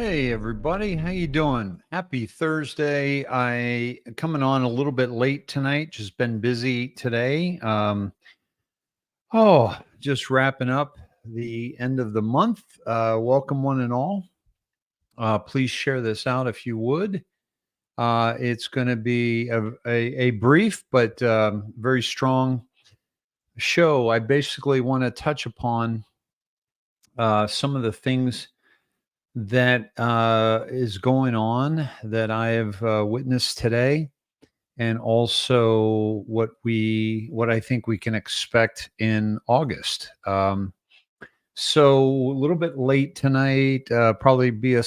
Hey everybody, how you doing? Happy Thursday. I coming on a little bit late tonight. Just been busy today. Just wrapping up the end of the month. Welcome one and all. Please share this out if you would. It's going to be a brief but very strong show. I basically want to touch upon some of the things that is going on that I have witnessed today, and also what I think we can expect in August. So a little bit late tonight, probably be a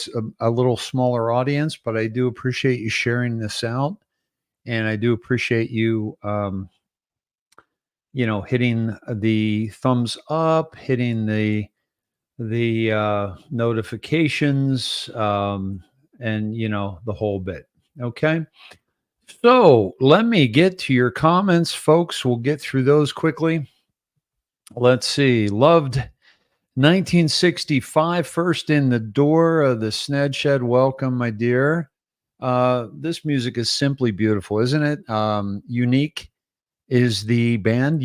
little smaller audience, but I do appreciate you sharing this out, and I do appreciate you. Hitting the thumbs up, hitting the notifications, and the whole bit. Okay. So let me get to your comments, folks. We'll get through those quickly. Let's see. Loved 1965, first in the door of the Sned Shed. Welcome, my dear. This music is simply beautiful, isn't it? Unique is the band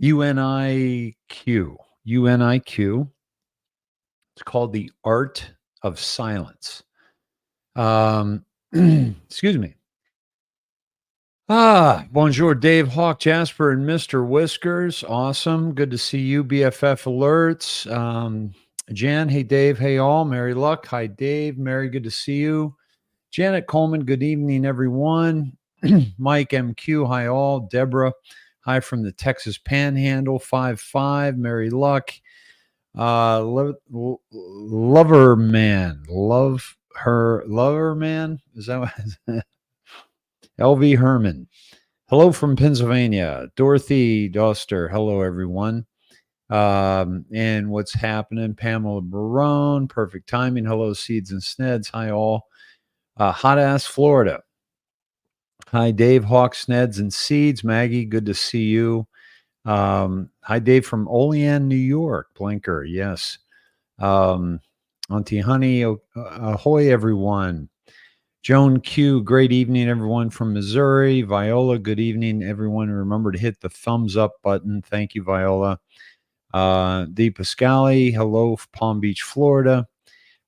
UNIQ. UNIQ. It's called The Art of Silence. Excuse me. Bonjour, Dave, Hawk, Jasper, and Mr. Whiskers. Awesome. Good to see you, BFF Alerts. Jan, hey, Dave. Hey, all. Mary Luck. Hi, Dave. Mary, good to see you. Janet Coleman, good evening, everyone. Mike MQ, hi, all. Deborah, hi from the Texas Panhandle, 5-5. Mary Luck. Lover Man. Lover Man. Is that what? LV Herman. Hello from Pennsylvania. Dorothy Doster. Hello, everyone. And what's happening? Pamela Barone. Perfect timing. Hello, Seeds and Sneds. Hi, all. Hot ass Florida. Hi, Dave, Hawk, Sneds, and Seeds. Maggie, good to see you. Hi, Dave from Olean, New York. Blinker, yes. Auntie Honey, ahoy, everyone. Joan Q, great evening, everyone from Missouri. Viola, good evening, everyone. Remember to hit the thumbs up button. Thank you, Viola. Dee Pascali, hello, Palm Beach, Florida.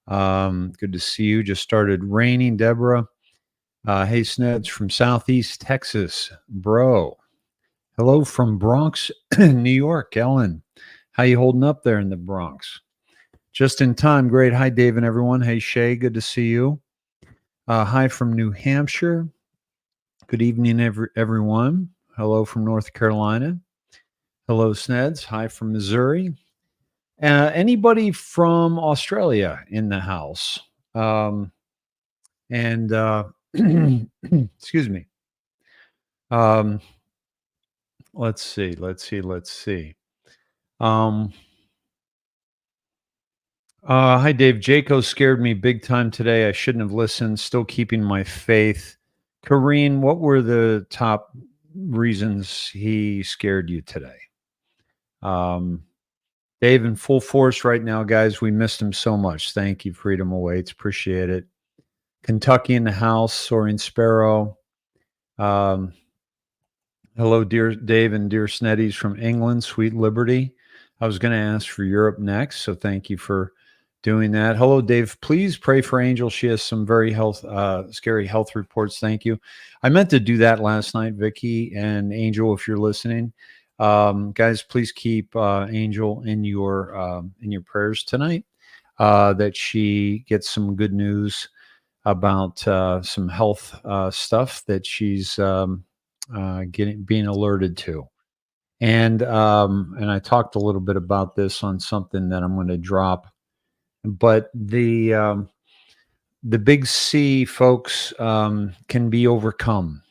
Good to see you. Just started raining, Deborah. Hey, Sneds from Southeast Texas, bro. Hello from Bronx, New York, Ellen. How you holding up there in the Bronx? Just in time, great. Hi, Dave and everyone. Hey, Shay, good to see you. Hi from New Hampshire. Good evening, everyone. Hello from North Carolina. Hello, Sneds. Hi from Missouri. Anybody from Australia in the house? Excuse me. Let's see. Hi, Dave. Jaco scared me big time today. I shouldn't have listened. Still keeping my faith. Kareen, what were the top reasons he scared you today? Dave, in full force right now, guys. We missed him so much. Thank you, Freedom Awaits. Appreciate it. Kentucky in the house. Soaring Sparrow. Hello, dear Dave and dear Sneddies from England. Sweet Liberty. I was going to ask for Europe next, so thank you for doing that. Hello, Dave. Please pray for Angel. She has some very scary health reports. Thank you. I meant to do that last night, Vicky and Angel, if you're listening. Guys, please keep Angel in your prayers tonight, that she gets some good news about some health stuff that she's being alerted to. And I talked a little bit about this on something that I'm going to drop. But the big C, folks, can be overcome.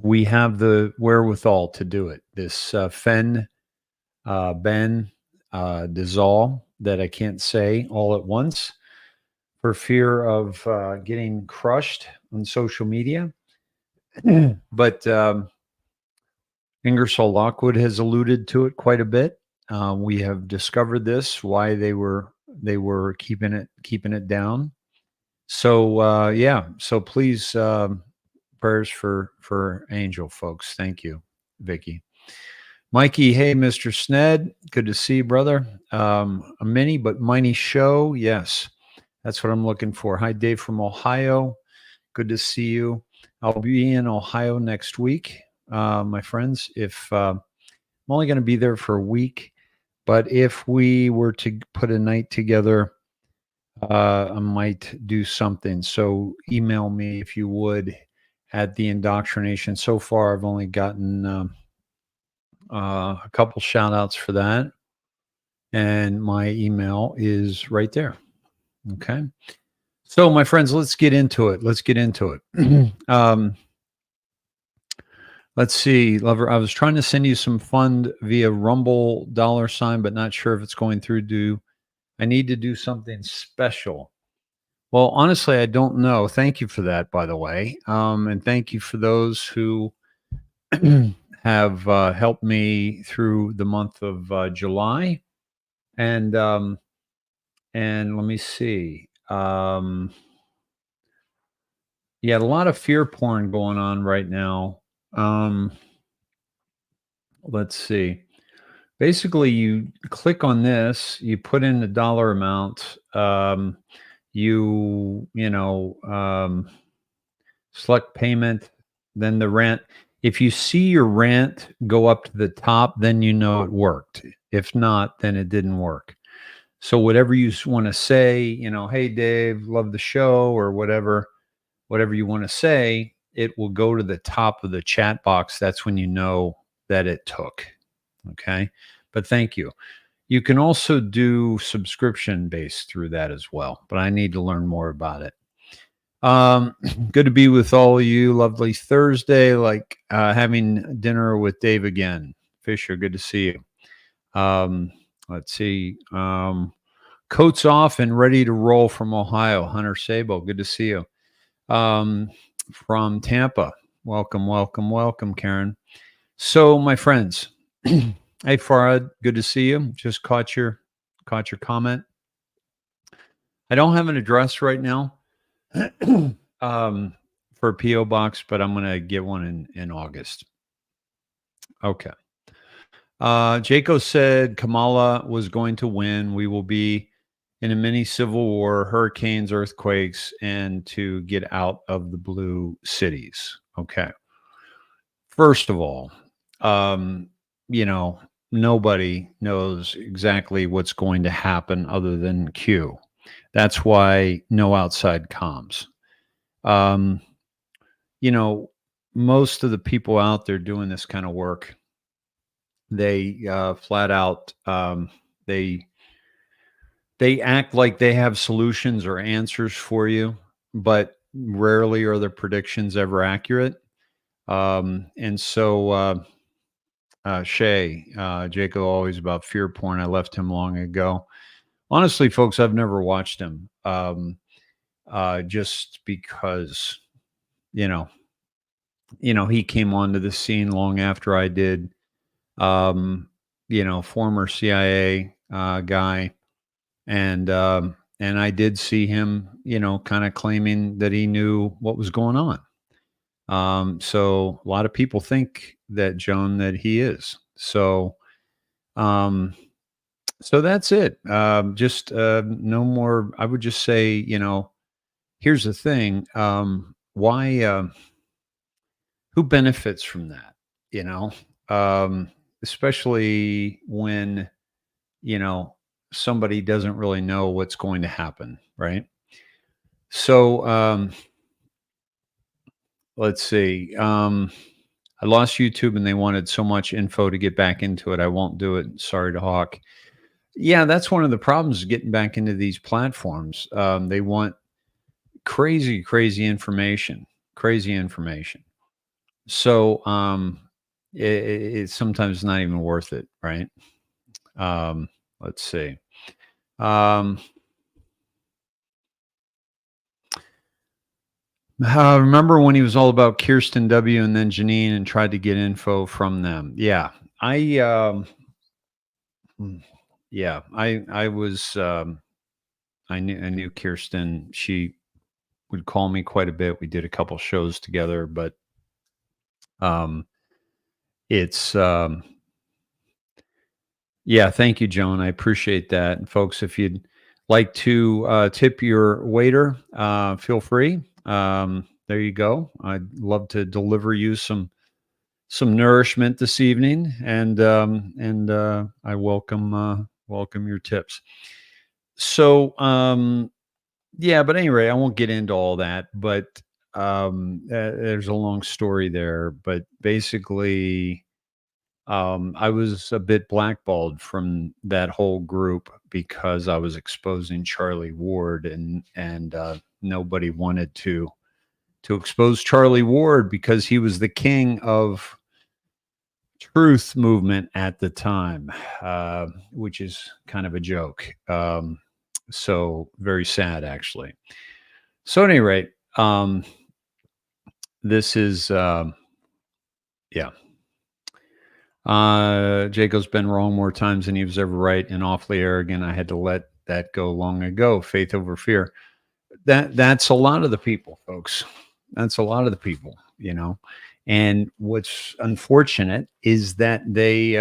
We have the wherewithal to do it. This Ben Dizal that I can't say all at once for fear of getting crushed on social media. But Ingersoll Lockwood has alluded to it quite a bit. We have discovered this, why they were they were keeping it down. So yeah, so please, prayers for Angel, folks. Thank you, Vicky. Mikey, hey, Mr. Sned, good to see you, brother. A mini but mighty show, yes, that's what I'm looking for. Hi, Dave from Ohio. Good to see you. I'll be in Ohio next week, my friends. If I'm only going to be there for a week, but if we were to put a night together, I might do something. So email me if you would at the indoctrination. So far, I've only gotten a couple shout outs for that. And my email is right there. Okay. So, my friends, let's get into it. Let's see, Lover. I was trying to send you some fund via Rumble $, but not sure if it's going through. Do I need to do something special? Well, honestly, I don't know. Thank you for that, by the way. And thank you for those who have helped me through the month of July. And let me see. Yeah, a lot of fear porn going on right now. Let's see. Basically, you click on this, you put in the dollar amount, select payment, then the rent. If you see your rent go up to the top, then you know it worked. If not, then it didn't work. So whatever you want to say, hey Dave, love the show, or whatever you want to say, it will go to the top of the chat box. That's when you know that it took. Okay. But thank you. You can also do subscription based through that as well, but I need to learn more about it. Good to be with all of you. Lovely Thursday, like having dinner with Dave again. Fisher, good to see you. Let's see. Coats off and ready to roll from Ohio. Hunter Sabo, good to see you. From Tampa, welcome, Karen. So, my friends, hey Farad, good to see you. Just caught your comment. I don't have an address right now for a PO box, but I'm gonna get one in August. Okay. Jaco said Kamala was going to win. We will be in a mini civil war, hurricanes, earthquakes, and to get out of the blue cities. Okay. First of all, nobody knows exactly what's going to happen other than Q. That's why no outside comms. Most of the people out there doing this kind of work, they flat out they act like they have solutions or answers for you, but rarely are their predictions ever accurate. And so Shay, Jacob, always about fear porn. I left him long ago. Honestly, folks, I've never watched him. Just because, he came onto the scene long after I did. Former CIA guy, and I did see him, kind of claiming that he knew what was going on. So a lot of people think that Joan, that he is. So that's it. Just no more. I would just say, here's the thing. Why? Who benefits from that? Especially when somebody doesn't really know what's going to happen, right? So let's see. I lost YouTube and they wanted so much info to get back into it. I won't do it. Sorry to Hawk. Yeah, that's one of the problems getting back into these platforms. They want crazy information. So it's sometimes not even worth it, right? Let's see. Remember when he was all about Kirsten W. and then Janine and tried to get info from them? Yeah, I was I knew Kirsten. She would call me quite a bit. We did a couple shows together, but um, it's yeah. Thank you, Joan. I appreciate that, and folks. If you'd like to tip your waiter, feel free. There you go. I'd love to deliver you some nourishment this evening, and I welcome your tips. So yeah, but anyway, I won't get into all that. But there's a long story there. But basically, I was a bit blackballed from that whole group because I was exposing Charlie Ward, and nobody wanted to expose Charlie Ward because he was the king of truth movement at the time, which is kind of a joke. So very sad, actually. So at any rate, this is yeah. Jaco's been wrong more times than he was ever right, and awfully arrogant. I had to let that go long ago. Faith over fear. That's a lot of the people, folks. That's a lot of the people, you know. And what's unfortunate is that they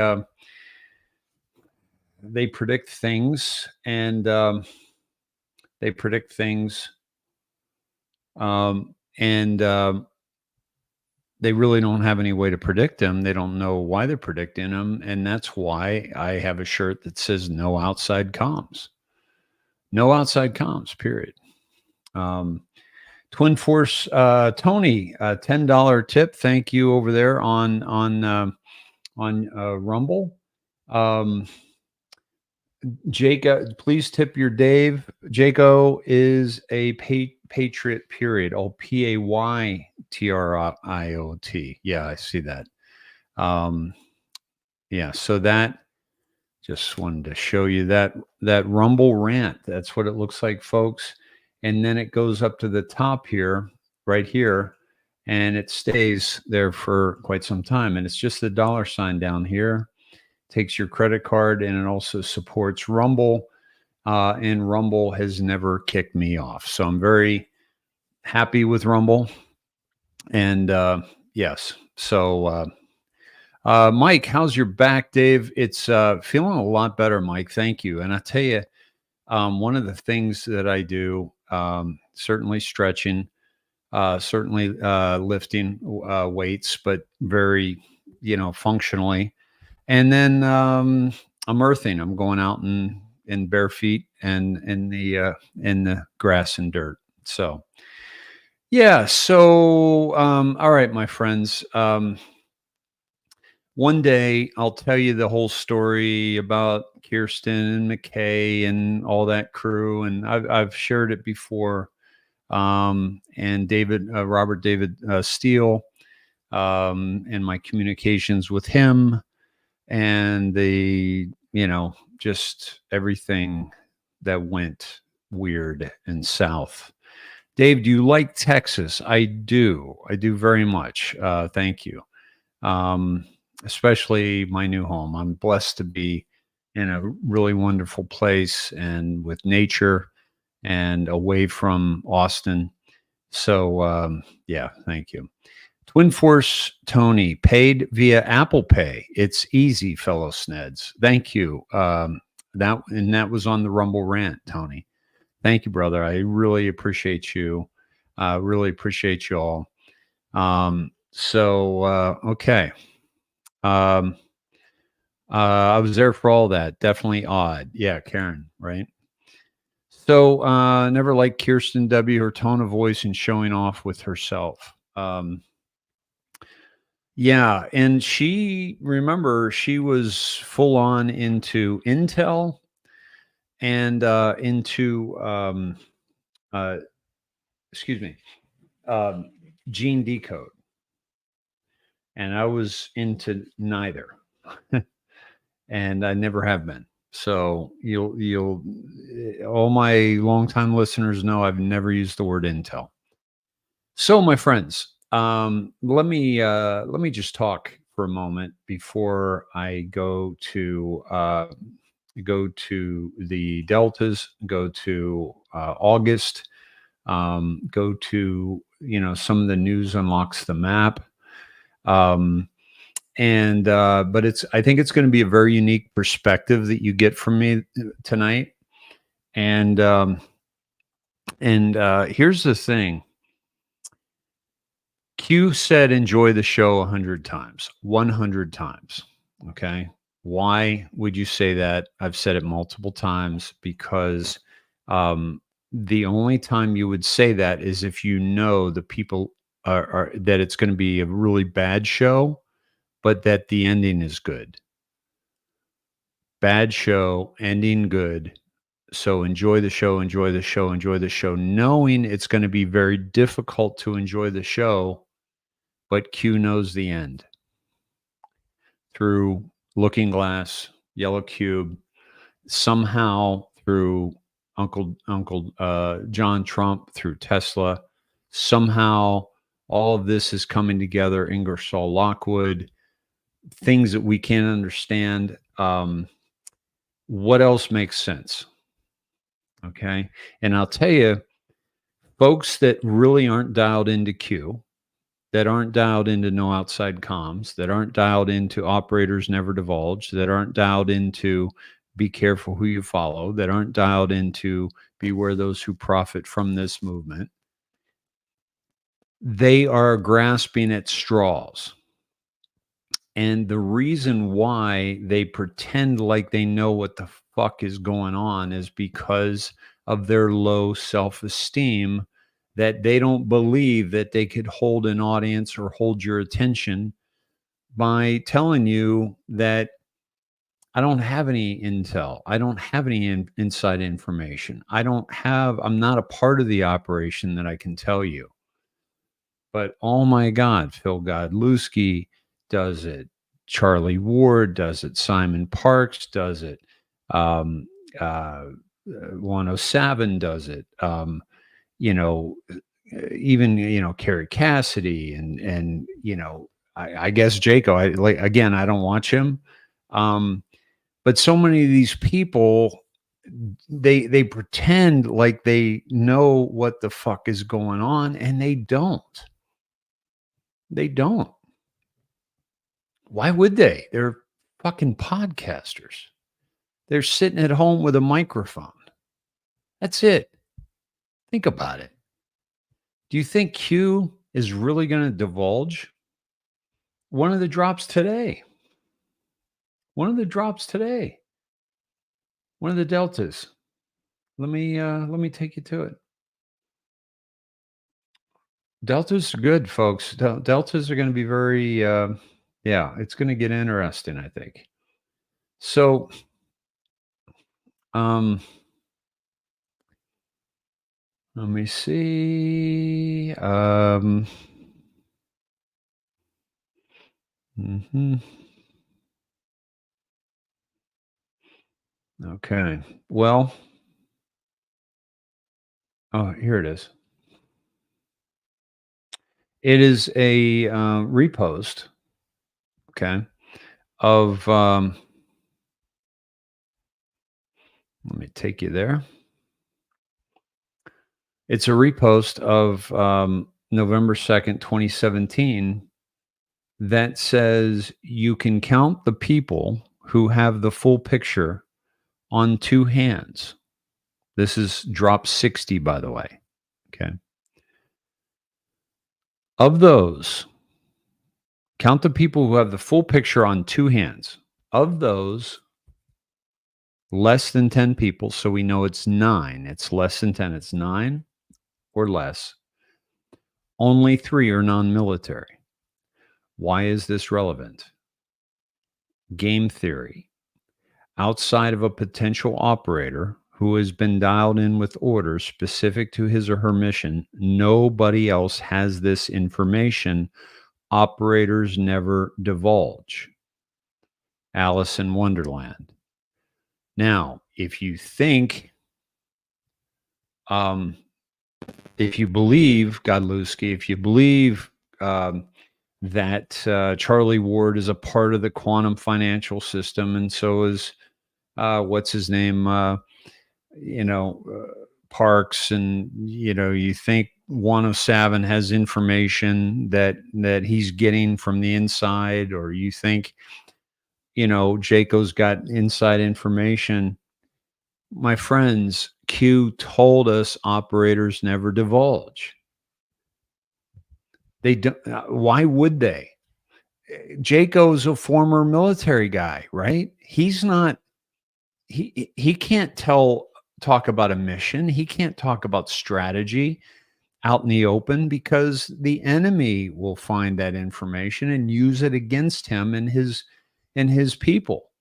predict things, and they predict things, and they really don't have any way to predict them. They don't know why they're predicting them, and that's why I have a shirt that says "No outside comms." No outside comms. Period. Twin Force Tony, $10 tip. Thank you over there on Rumble. Jacob, please tip your Dave. Jaco is a patriot. Period. Oh, PAYTRIOT. Yeah, I see that. Yeah, so that just wanted to show you that Rumble rant. That's what it looks like, folks. And then it goes up to the top here, right here, and it stays there for quite some time. And it's just the $sign down here. Takes your credit card, and it also supports Rumble. And Rumble has never kicked me off. So I'm very happy with Rumble. And yes, so Mike, how's your back, Dave? It's feeling a lot better, Mike. Thank you. And I tell you, one of the things that I do, certainly stretching, certainly lifting weights, but very, functionally. And then I'm earthing. I'm going out in bare feet and in the grass and dirt. So yeah. So all right, my friends. One day I'll tell you the whole story about Kirsten and McKay and all that crew, and I've shared it before. And Robert David Steele, and my communications with him, and just everything that went weird and south. Dave, do you like Texas? I do very much. Thank you. Especially my new home. I'm blessed to be in a really wonderful place and with nature and away from Austin. So, yeah, thank you. Twin Force Tony, paid via Apple Pay. It's easy, fellow Sneds. Thank you. That was on the Rumble rant, Tony. Thank you, brother. I really appreciate you. Really appreciate you all. Okay. I was there for all that. Definitely odd. Yeah, Karen, right? So never liked Kirsten W., her tone of voice and showing off with herself. Yeah, and she was full on into Intel and into excuse me, gene decode. And I was into neither. And I never have been. So you'll all my longtime listeners know I've never used the word Intel. So my friends, let me just talk for a moment before I go to go to the deltas, go to August, go to, some of the news unlocks the map. But I think it's going to be a very unique perspective that you get from me tonight. And here's the thing. Q said, enjoy the show 100 times, 100 times. Okay. Why would you say that? I've said it multiple times because the only time you would say that is if you know the people are that it's going to be a really bad show, but that the ending is good. Bad show, ending good. So enjoy the show, enjoy the show, enjoy the show, knowing it's going to be very difficult to enjoy the show, but Q knows the end. Through Looking Glass, Yellow Cube, somehow through Uncle John Trump, through Tesla, somehow all of this is coming together. Ingersoll Lockwood, things that we can't understand. What else makes sense? Okay. And I'll tell you, folks that really aren't dialed into Q, that aren't dialed into no outside comms, that aren't dialed into operators never divulge, that aren't dialed into be careful who you follow, that aren't dialed into beware those who profit from this movement, they are grasping at straws. And the reason why they pretend like they know what the fuck is going on is because of their low self-esteem, that they don't believe that they could hold an audience or hold your attention by telling you that I don't have any intel. I don't have any inside information. I'm not a part of the operation that I can tell you. But oh my God, Phil Godlewski does it. Charlie Ward does it. Simon Parks does it. 107 does it. Even Kerry Cassidy and I guess Jaco. I don't watch him. But so many of these people, they pretend like they know what the fuck is going on, and they don't. They don't. Why would they? They're fucking podcasters. They're sitting at home with a microphone. That's it. Think about it. Do you think Q is really going to divulge? One of the drops today. One of the deltas. Let me take you to it. Deltas are good, folks. Deltas are going to be very, it's going to get interesting, I think. So, let me see. Okay. Well, here it is. It is a repost, okay, of, let me take you there. It's a repost of November 2nd, 2017, that says you can count the people who have the full picture on two hands. This is drop 60, by the way. Okay. Of those, count the people who have the full picture on two hands. Of those, less than 10 people, so we know it's 9. It's less than 10. It's 9 or less. Only 3 are non-military. Why is this relevant? Game theory. Outside of a potential operator who has been dialed in with orders specific to his or her mission, nobody else has this information. Operators never divulge. Alice in Wonderland. Now, if you think, if you believe Godlewski, if you believe that Charlie Ward is a part of the quantum financial system, and so is what's his name? Parks, and you think one of Savin has information that he's getting from the inside, or you think Jaco's got inside information. My friends, Q told us operators never divulge. They don't. Why would they? Jaco's a former military guy, right? He's not. He can't talk about a mission. He can't talk about strategy out in the open, because the enemy will find that information and use it against him and his people.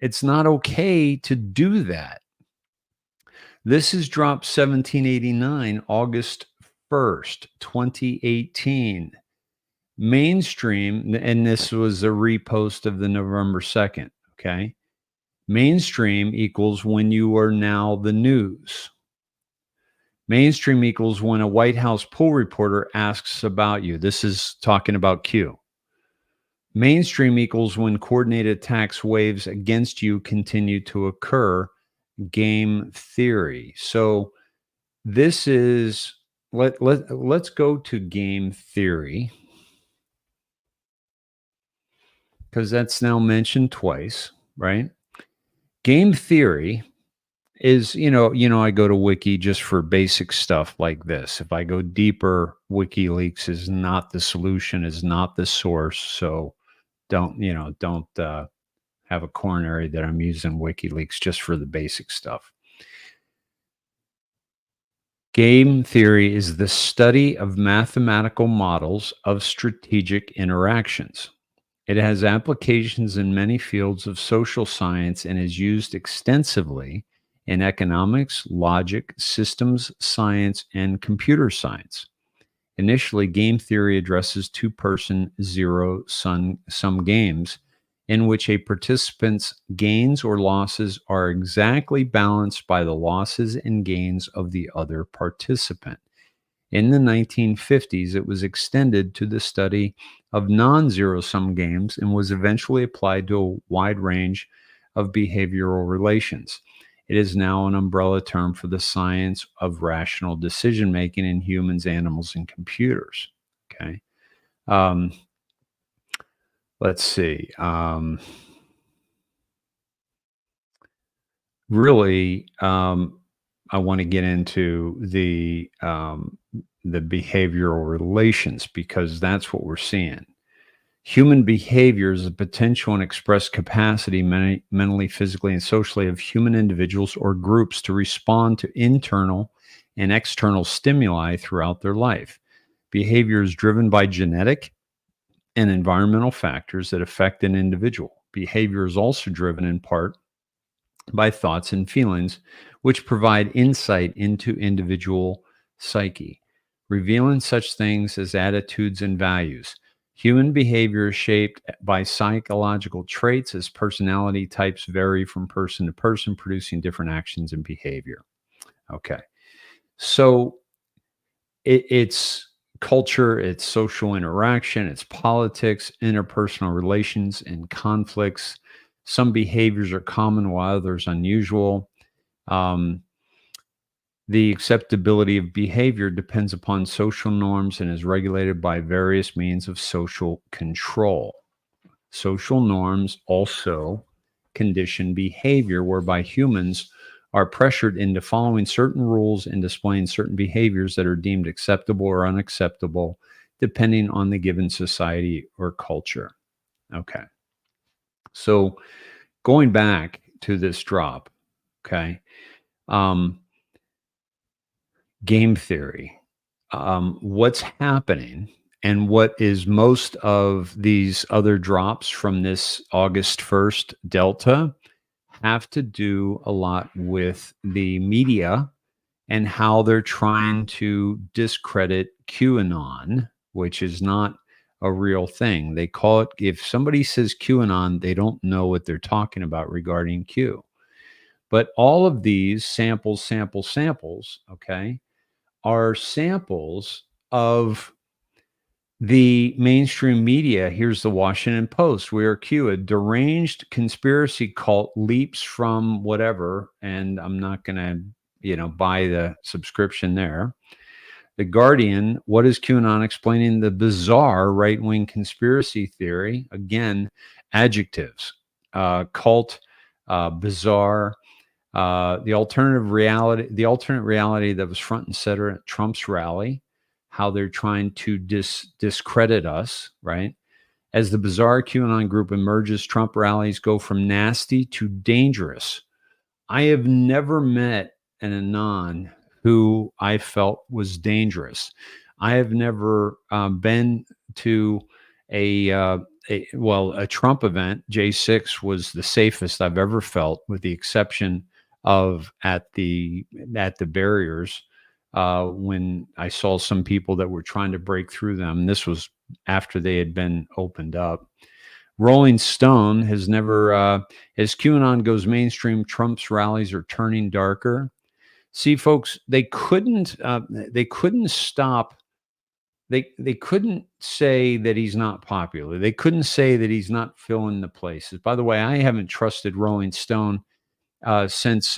It's not okay to do that. This is drop 1789, August 1st, 2018. Mainstream, and this was a repost of the November 2nd. Okay. Mainstream equals when you are now the news. Mainstream equals when a White House poll reporter asks about you. This is talking about Q. Mainstream equals when coordinated attacks waves against you continue to occur. Game theory. So this is let's go to game theory, because that's now mentioned twice, right? Game theory is, I go to Wiki just for basic stuff like this. If I go deeper, WikiLeaks is not the solution, is not the source. So don't have a coronary that I'm using WikiLeaks just for the basic stuff. Game theory is the study of mathematical models of strategic interactions. It has applications in many fields of social science and is used extensively in economics, logic, systems science, and computer science. Initially, game theory addresses two-person zero-sum games in which a participant's gains or losses are exactly balanced by the losses and gains of the other participant. In the 1950s, it was extended to the study of non-zero-sum games and was eventually applied to a wide range of behavioral relations. It is now an umbrella term for the science of rational decision-making in humans, animals, and computers. Okay. Let's see. Really, I want to get into the behavioral relations, because that's what we're seeing. Human behavior is the potential and expressed capacity mentally, physically, and socially of human individuals or groups to respond to internal and external stimuli throughout their life. Behavior is driven by genetic and environmental factors that affect an individual. Behavior is also driven in part by thoughts and feelings, which provide insight into individual psyche, revealing such things as attitudes and values. Human behavior is shaped by psychological traits as personality types vary from person to person, producing different actions and behavior. Okay. So it's culture, it's social interaction, it's politics, interpersonal relations, and conflicts. Some behaviors are common while others unusual. The acceptability of behavior depends upon social norms and is regulated by various means of social control. Social norms also condition behavior, whereby humans are pressured into following certain rules and displaying certain behaviors that are deemed acceptable or unacceptable, depending on the given society or culture. Okay. So going back to this drop, okay, game theory, what's happening and what is most of these other drops from this August 1st Delta have to do a lot with the media and how they're trying to discredit QAnon, which is not a real thing. They call it, if somebody says QAnon, they don't know what they're talking about regarding Q. But all of these samples, okay, are samples of The mainstream media, here's the Washington Post. We are Q, a deranged conspiracy cult leaps from whatever, and I'm not going to, buy the subscription there. The Guardian, what is QAnon explaining the bizarre right wing conspiracy theory? Again, adjectives, cult, bizarre, the alternate reality that was front and center at Trump's rally, how they're trying to discredit us, right? As the bizarre QAnon group emerges, Trump rallies go from nasty to dangerous. I have never met an Anon who I felt was dangerous. I have never been to a, uh, a Trump event. J6 was the safest I've ever felt, with the exception of at the barriers when I saw some people that were trying to break through them. This was after they had been opened up. Rolling Stone has never, as QAnon goes mainstream, Trump's rallies are turning darker. See, folks, they couldn't stop. They couldn't say that he's not popular. They couldn't say that he's not filling the places. By the way, I haven't trusted Rolling Stone since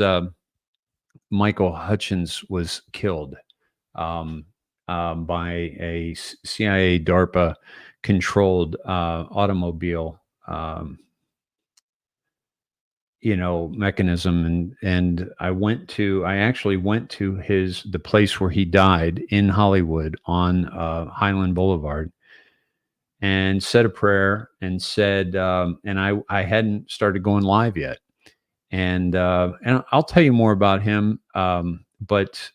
Michael Hutchins was killed by a CIA DARPA controlled automobile mechanism. And I actually went to the place where he died in Hollywood on Highland Boulevard, and said a prayer, and said, and I hadn't started going live yet. And I'll tell you more about him. But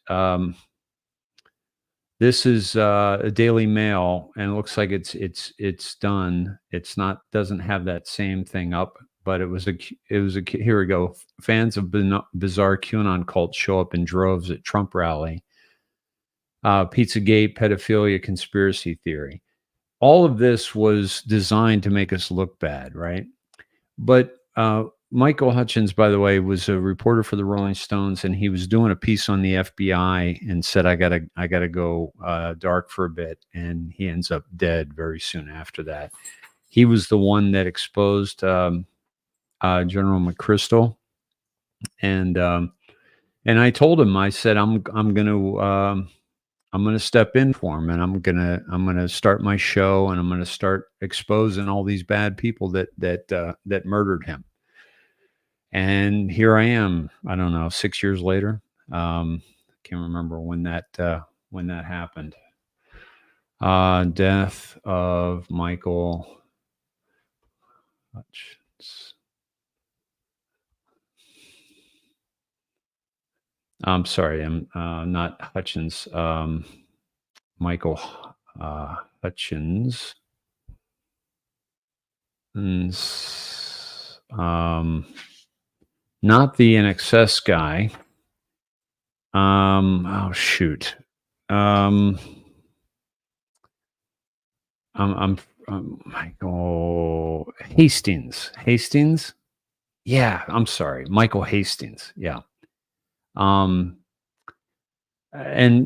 this is a Daily Mail, and it looks like it's done. It's not, doesn't have that same thing up, but it was a here we go. Fans of bizarre QAnon cult show up in droves at Trump rally. Pizzagate, pedophilia, conspiracy theory. All of this was designed to make us look bad, right? But Michael Hutchins, by the way, was a reporter for the Rolling Stones, and he was doing a piece on the FBI and said, I gotta go dark for a bit. And he ends up dead very soon after that. He was the one that exposed General McChrystal. And I told him, I said, I'm gonna step in for him, and I'm gonna start my show, and I'm gonna start exposing all these bad people that murdered him. And here I am. I don't know, 6 years later. Can't remember when that happened. Death of Michael Hutchins. I'm sorry, I'm not Hutchins. Michael Hutchins. Not the NXS guy. Oh shoot. I'm Michael Hastings. Hastings. Yeah, I'm sorry, Michael Hastings. Yeah. And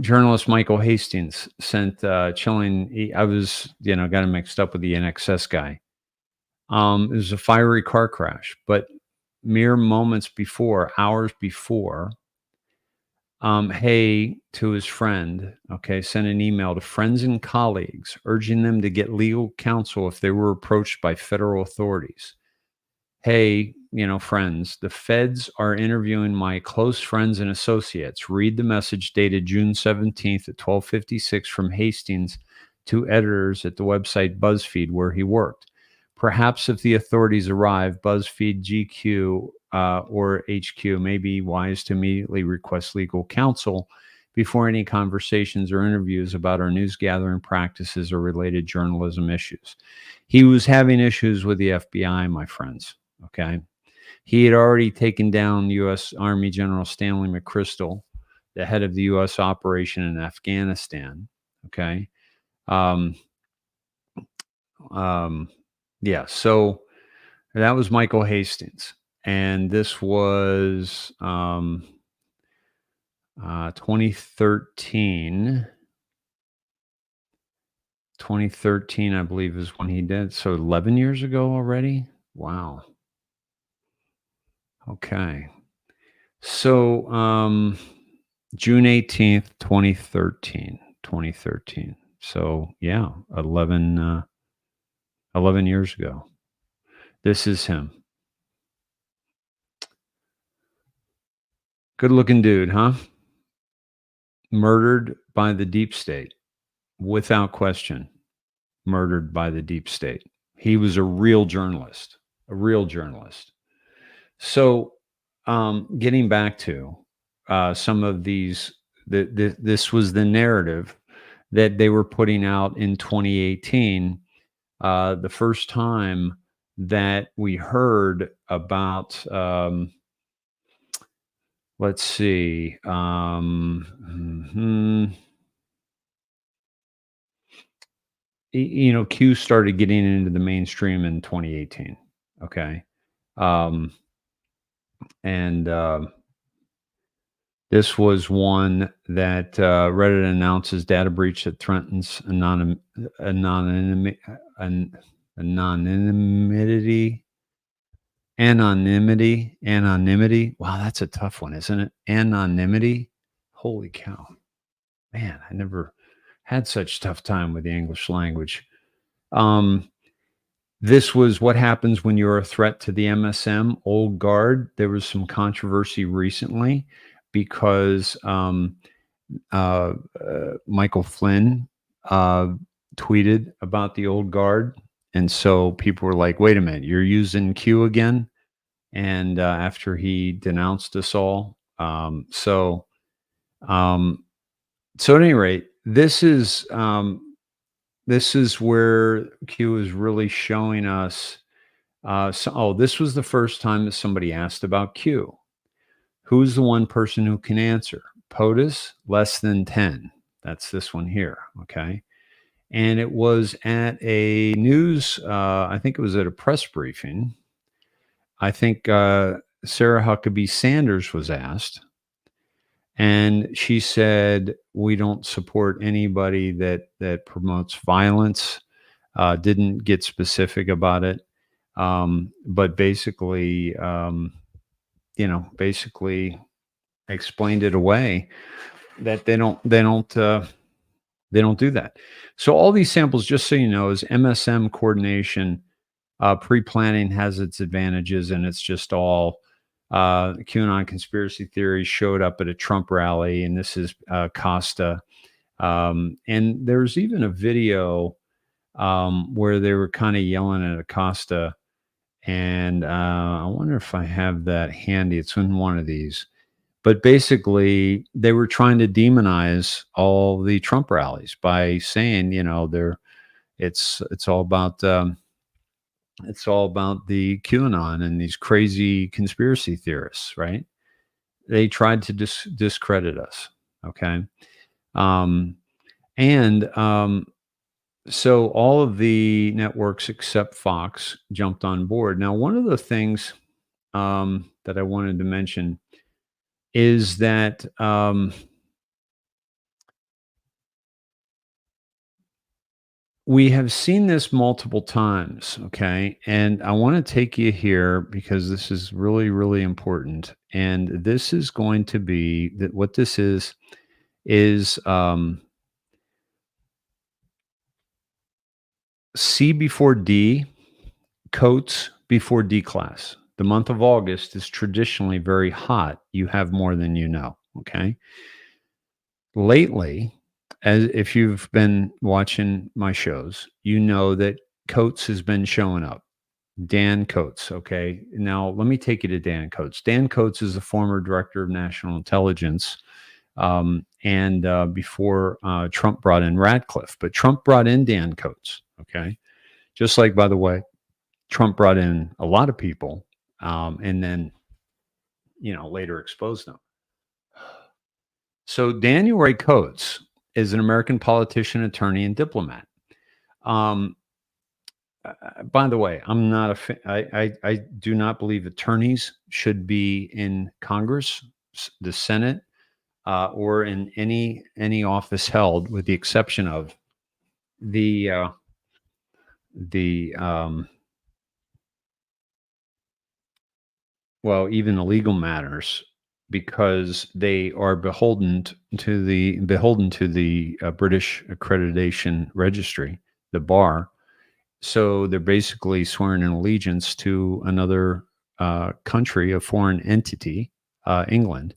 journalist Michael Hastings sent chilling. I was, got him mixed up with the NXS guy. It was a fiery car crash, but mere moments before, hours before, Hay, to his friend, sent an email to friends and colleagues urging them to get legal counsel if they were approached by federal authorities. Hey, friends, the feds are interviewing my close friends and associates. Read the message dated June 17th at 12:56 from Hastings to editors at the website BuzzFeed, where he worked. Perhaps if the authorities arrive, BuzzFeed, GQ, or HQ may be wise to immediately request legal counsel before any conversations or interviews about our news gathering practices or related journalism issues. He was having issues with the FBI, my friends. Okay. He had already taken down U.S. Army General Stanley McChrystal, the head of the U.S. operation in Afghanistan. Okay. Yeah. So that was Michael Hastings. And this was 2013. 2013, I believe, is when he did. So 11 years ago already? Wow. Okay. So, June 18th, 2013. 2013. So, yeah, 11 years ago. This is him. Good looking dude, huh? Murdered by the deep state, without question. Murdered by the deep state. He was a real journalist, a real journalist. So, getting back to some of these, this was the narrative that they were putting out in 2018. The first time that we heard about, let's see, Q started getting into the mainstream in 2018. Okay. Um, and This was one that Reddit announces data breach that threatens an- anonymity. Anonymity. Wow, that's a tough one, isn't it? Anonymity. Holy cow. Man, I never had such tough time with the English language. This was what happens when you're a threat to the MSM old guard. There was some controversy recently because Michael Flynn tweeted about the old guard. And so people were like, wait a minute, you're using Q again? And after he denounced us all. So at any rate, this is where Q is really showing us. This was the first time that somebody asked about Q. Who's the one person who can answer? POTUS, less than 10. That's this one here. Okay. And it was at a news, I think it was at a press briefing. I think Sarah Huckabee Sanders was asked. And she said, we don't support anybody that promotes violence. Didn't get specific about it. But basically, basically explained it away that they don't do that. So all these samples, just so you know, is MSM coordination. Pre-planning has its advantages, and it's just all QAnon conspiracy theories showed up at a Trump rally, and this is Costa. And there's even a video where they were kind of yelling at Acosta, and I wonder if I have that handy. It's in one of these. But basically, they were trying to demonize all the Trump rallies by saying, it's all about the QAnon and these crazy conspiracy theorists, right? They tried to discredit us. Okay, so all of the networks except Fox jumped on board. Now, one of the things that I wanted to mention is that we have seen this multiple times, okay? And I want to take you here because this is really, really important. And this is going to be that what this is C before D, coats before D class. The month of August is traditionally very hot. You have more than you know, okay? Lately, as if you've been watching my shows, you know that Coates has been showing up. Dan Coates. Okay. Now let me take you to Dan Coates. Dan Coates is the former director of national intelligence. Before Trump brought in Radcliffe, but Trump brought in Dan Coates. Okay. Just like, by the way, Trump brought in a lot of people and then, later exposed them. So Daniel Ray Coates is an American politician, attorney, and diplomat. By the way, I'm not I do not believe attorneys should be in Congress, the Senate, or in any office held, with the exception of well, even the legal matters, because they are beholden to the British Accreditation Registry, the bar. So they're basically swearing an allegiance to another country, a foreign entity, England.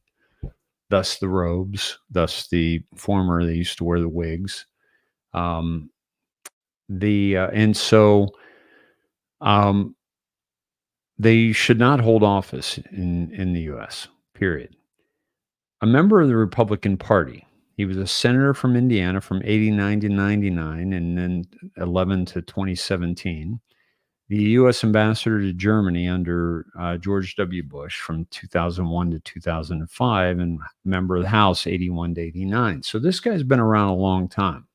Thus the robes, thus the former, they used to wear the wigs. And so they should not hold office in the U.S., period. A member of the Republican Party, he was a senator from Indiana from 89 to 99 and then 11 to 2017. The U.S. ambassador to Germany under George W. Bush from 2001 to 2005, and member of the House 81 to 89. So this guy's been around a long time.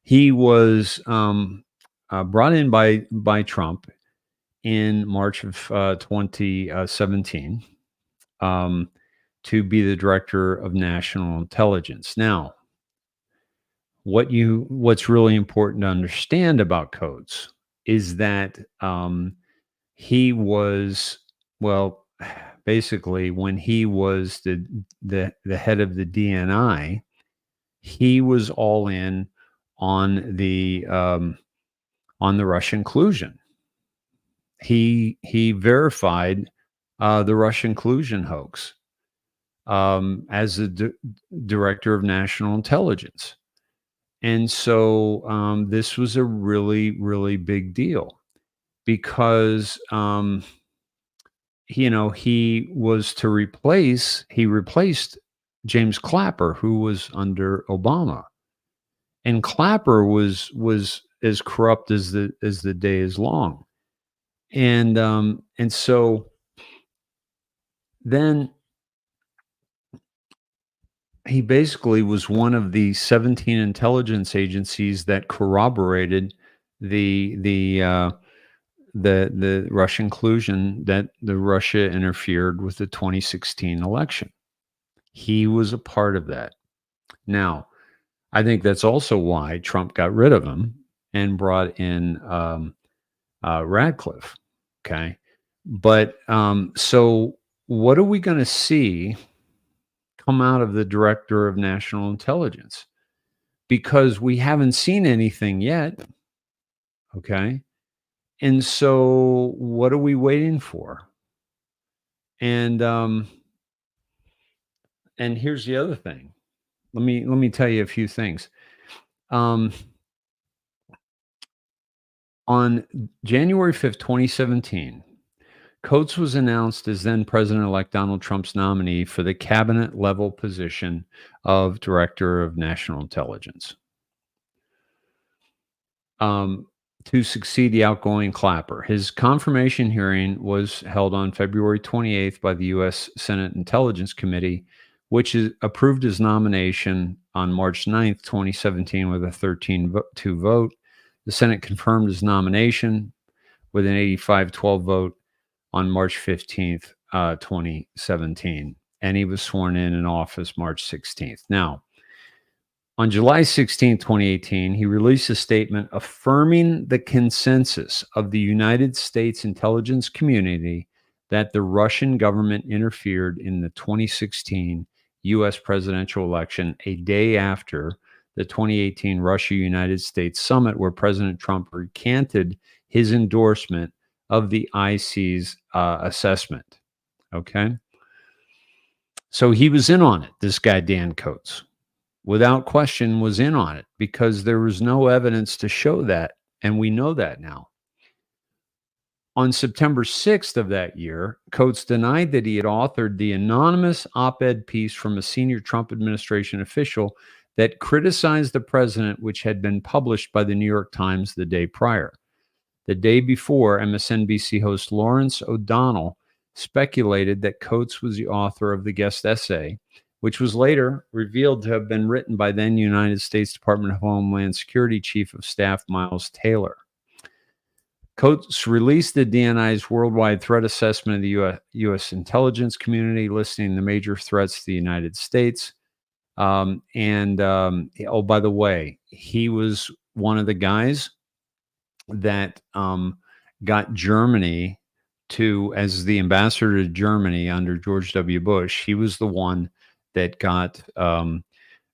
He was brought in by Trump in March of 2017 to be the director of national intelligence. Now, what's really important to understand about Coates is that he was, well, basically when he was the head of the DNI, he was all in on the Russian collusion. He verified the Russian collusion hoax as the director of national intelligence. And so this was a really, really big deal because, he replaced James Clapper, who was under Obama. And Clapper was as corrupt as the day is long. And so then he basically was one of the 17 intelligence agencies that corroborated the Russian collusion, that Russia interfered with the 2016 election. He was a part of that. Now, I think that's also why Trump got rid of him and brought in Radcliffe. Okay, but so what are we going to see come out of the director of national intelligence? Because we haven't seen anything yet. Okay. And so what are we waiting for? And here's the other thing. Let me tell you a few things. On January 5th, 2017, Coates was announced as then President-elect Donald Trump's nominee for the cabinet-level position of Director of National Intelligence to succeed the outgoing Clapper. His confirmation hearing was held on February 28th by the U.S. Senate Intelligence Committee, which approved his nomination on March 9th, 2017 with a 13-2 vote. The Senate confirmed his nomination with an 85-12 vote on March 15th, 2017, and he was sworn in office March 16th. Now, on July 16th, 2018, he released a statement affirming the consensus of the United States intelligence community that the Russian government interfered in the 2016 U.S. presidential election a day after the 2018 Russia-United States summit, where President Trump recanted his endorsement of the IC's assessment. Okay. So he was in on it, this guy, Dan Coates, without question was in on it because there was no evidence to show that. And we know that now. On September 6th of that year, Coates denied that he had authored the anonymous op-ed piece from a senior Trump administration official that criticized the president, which had been published by the New York Times the day prior. The day before, MSNBC host Lawrence O'Donnell speculated that Coates was the author of the guest essay, which was later revealed to have been written by then United States Department of Homeland Security Chief of Staff Miles Taylor. Coates released the DNI's worldwide threat assessment of the U.S. intelligence community, listing the major threats to the United States. Oh, by the way, he was one of the guys that got Germany to, as the ambassador to Germany under George W. Bush. He was the one that got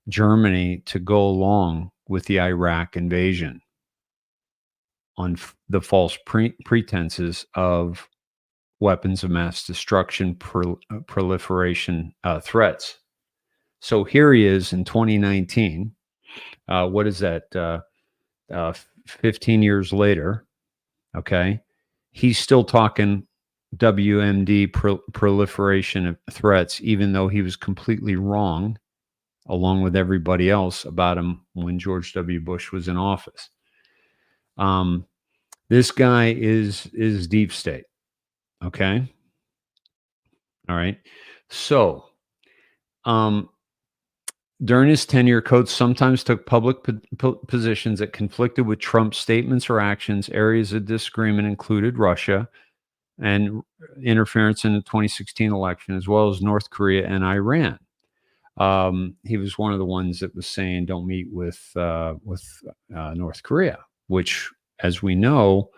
Germany to go along with the Iraq invasion on the false pretenses of weapons of mass destruction, proliferation threats. So here he is in 2019. What is that? 15 years later. Okay. He's still talking WMD proliferation of threats, even though he was completely wrong, along with everybody else, about him when George W. Bush was in office. This guy is deep state. Okay. All right. So, during his tenure, Coates sometimes took public positions that conflicted with Trump's statements or actions. Areas of disagreement included Russia and interference in the 2016 election, as well as North Korea and Iran. He was one of the ones that was saying, "Don't meet with North Korea," which, as we know,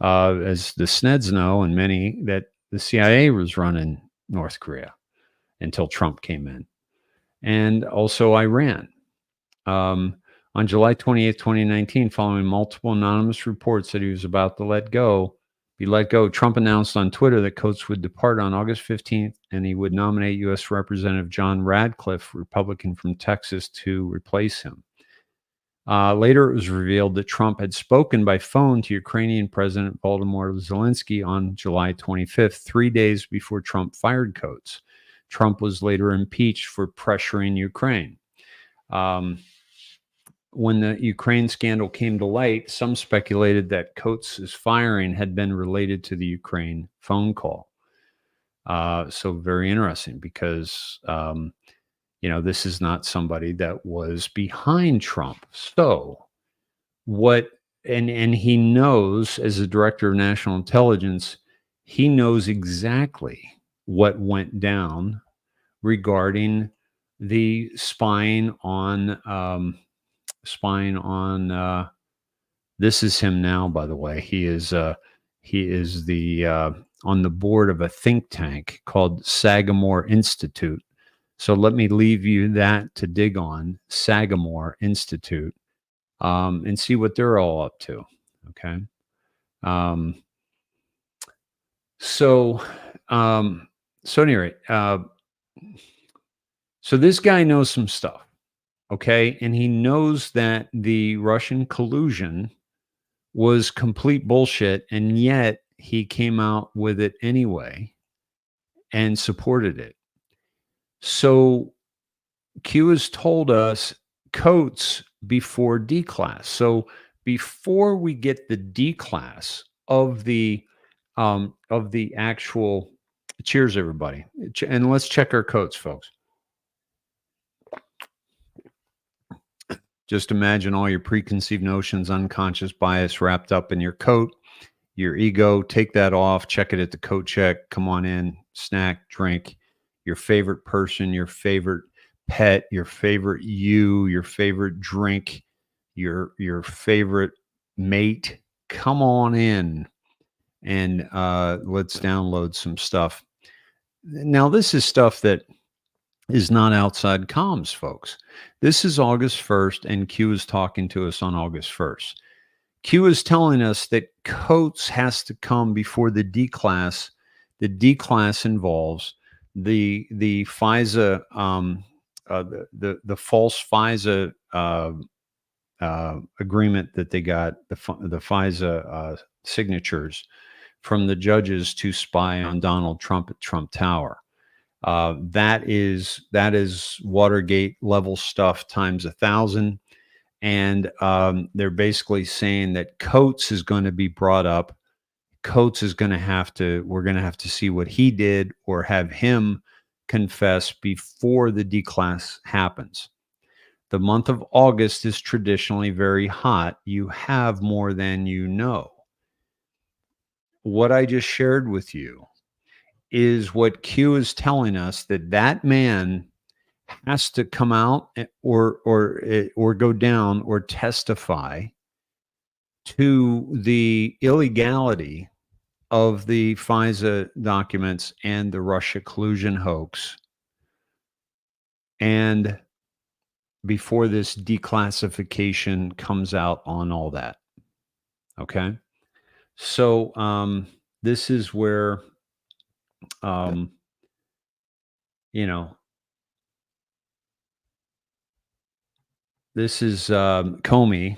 as the Sneds know, and many, that the CIA was running North Korea until Trump came in, and also Iran. On July 28th, 2019, following multiple anonymous reports that he was about to be let go, Trump announced on Twitter that Coates would depart on August 15th, and he would nominate U.S. Representative John Radcliffe, Republican from Texas, to replace him. Later, it was revealed that Trump had spoken by phone to Ukrainian President Volodymyr Zelensky on July 25th, 3 days before Trump fired Coates. Trump was later impeached for pressuring Ukraine. When the Ukraine scandal came to light, some speculated that Coates' firing had been related to the Ukraine phone call. So very interesting, because this is not somebody that was behind Trump. So and he knows, as the director of national intelligence, he knows exactly what went down regarding the spying on this is him now, by the way. He is the on the board of a think tank called Sagamore Institute. So let me leave you that to dig on, Sagamore Institute, and see what they're all up to. Okay. So anyway, so this guy knows some stuff. Okay. And he knows that the Russian collusion was complete bullshit. And yet he came out with it anyway and supported it. So Q has told us Coates before D class. So before we get the D class of the actual, cheers, everybody. And let's check our Coates, folks. Just imagine all your preconceived notions, unconscious bias wrapped up in your coat, your ego. Take that off, check it at the coat check. Come on in, snack, drink, your favorite person, your favorite pet, your favorite your favorite drink, your favorite mate. Come on in and let's download some stuff. Now, this is stuff that is not outside comms, folks. This is August 1st, and Q is talking to us on August 1st. Q is telling us that Coates has to come before the D class. The D class involves the FISA, the false FISA agreement that they got, the FISA signatures from the judges to spy on Donald Trump at Trump Tower. That is Watergate level stuff times 1,000. And they're basically saying that Coates is going to be brought up. Coates is going to we're going to have to see what he did or have him confess before the D class happens. The month of August is traditionally very hot. You have more than you know. What I just shared with you is what Q is telling us, that man has to come out or go down or testify to the illegality of the FISA documents and the Russia collusion hoax, and before this declassification comes out on all that. Okay. So this is where, you know, this is Comey.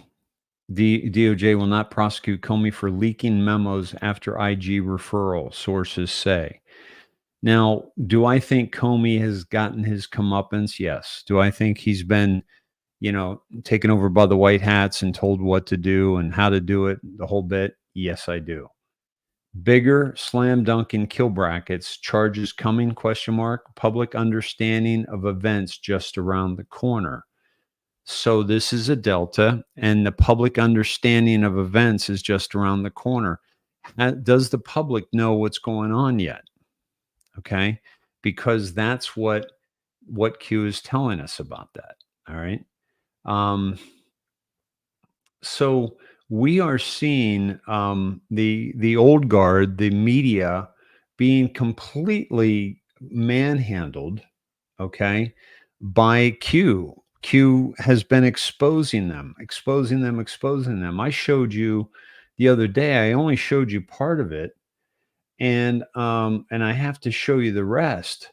DOJ will not prosecute Comey for leaking memos after IG referral, sources say. Now, do I think Comey has gotten his comeuppance? Yes. Do I think he's been, taken over by the white hats and told what to do and how to do it, the whole bit? Yes, I do. Bigger slam dunk in kill brackets, charges coming, ? Public understanding of events just around the corner. So this is a delta, and the public understanding of events is just around the corner. Does the public know what's going on yet? Okay, because that's what Q is telling us about that. All right. So we are seeing the old guard, the media, being completely manhandled, okay, by Q. Q has been exposing them. I showed you the other day. I only showed you part of it, and I have to show you the rest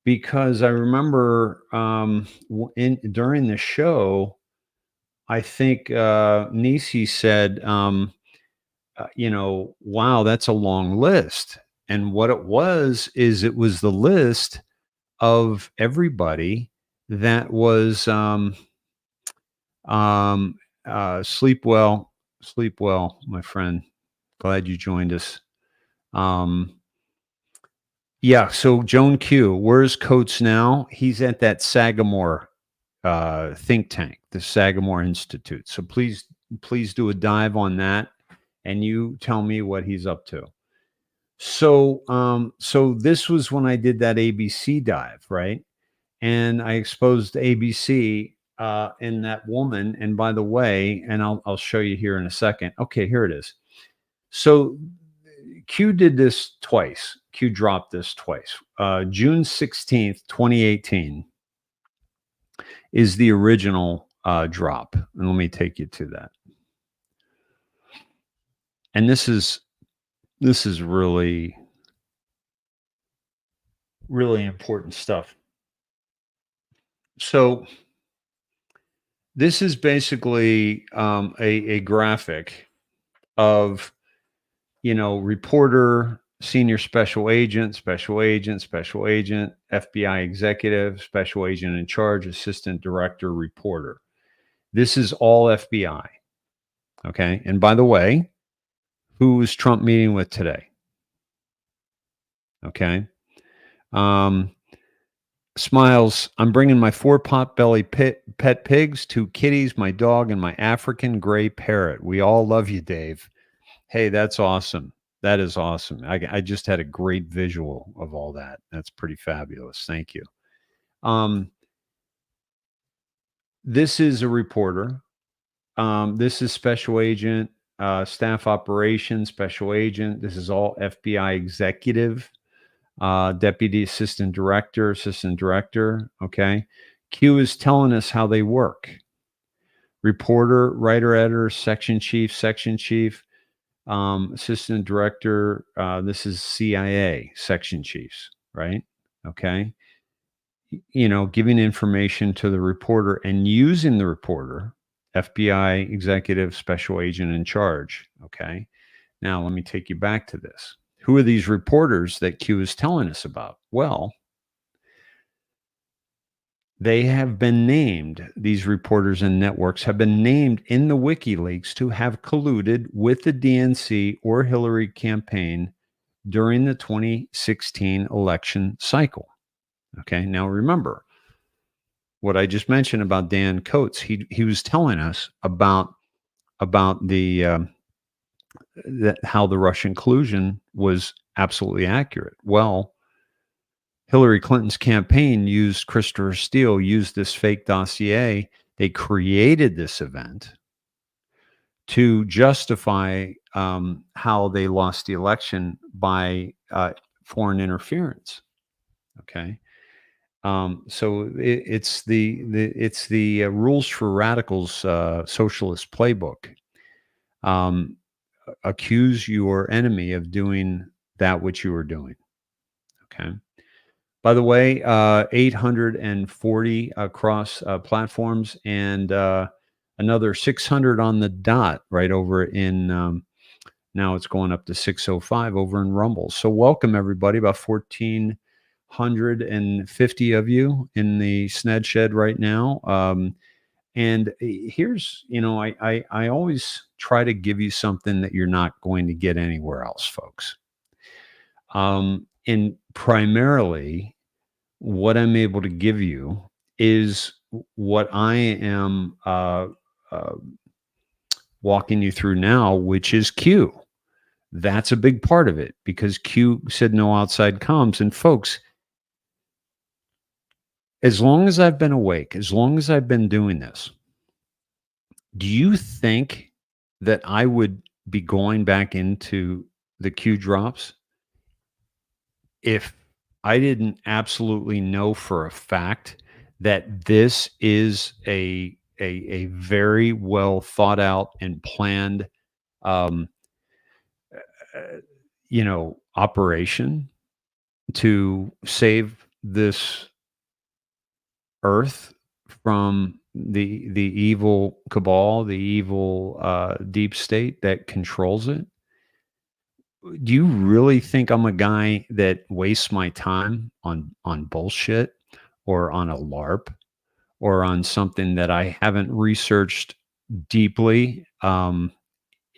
because I remember during the show, I think Nisi said, wow, that's a long list. And what it was the list of everybody that was sleep well, my friend. Glad you joined us. Yeah, so Joan Q, where's Coates now? He's at that Sagamore think tank, the Sagamore Institute. So please do a dive on that, and you tell me what he's up to. So this was when I did that ABC dive, right? And I exposed ABC in that woman. And by the way, and I'll show you here in a second. Okay, here it is. So Q did this twice. Q dropped this twice. June 16th, 2018 is the original drop. And let me take you to that. And this is really, really important stuff. So this is basically a graphic of, reporter, senior special agent, FBI executive, special agent in charge, assistant director, reporter. This is all FBI. Okay. And by the way, who is Trump meeting with today? Okay. Smiles, I'm bringing my 4 pot-belly pet pigs, 2 kitties, my dog, and my African gray parrot. We all love you, Dave. Hey, that's awesome. That is awesome. I just had a great visual of all that. That's pretty fabulous. Thank you. This is a reporter. This is special agent, staff operations, special agent. This is all FBI executive, deputy assistant director. Okay. Q is telling us how they work. Reporter, writer, editor, section chief, assistant director. This is CIA section chiefs, right? Okay. Giving information to the reporter and using the reporter, FBI executive, special agent in charge. Okay. Now let me take you back to this. Who are these reporters that Q is telling us about? Well, they have been named, these reporters and networks have been named in the WikiLeaks to have colluded with the DNC or Hillary campaign during the 2016 election cycle. Okay, now remember what I just mentioned about Dan Coates. He was telling us about the how the Russian collusion was absolutely accurate. Well, Hillary Clinton's campaign used Christopher Steele, used this fake dossier. They created this event to justify how they lost the election by foreign interference. Okay, so it's the Rules for Radicals socialist playbook. Accuse your enemy of doing that which you are doing. Okay. By the way, 840 across platforms and another 600 on the dot right over in, now it's going up to 605 over in Rumble. So welcome everybody, about 1,450 of you in the Sned Shed right now. And here's, I always try to give you something that you're not going to get anywhere else, folks. And primarily, what I'm able to give you is what I am walking you through now, which is Q. That's a big part of it because Q said no outside comms. And folks, as long as I've been awake, as long as I've been doing this, do you think that I would be going back into the Q drops if I didn't absolutely know for a fact that this is a very well thought out and planned, operation to save this earth from the evil cabal, the evil deep state that controls it? Do you really think I'm a guy that wastes my time on bullshit or on a LARP or on something that I haven't researched deeply and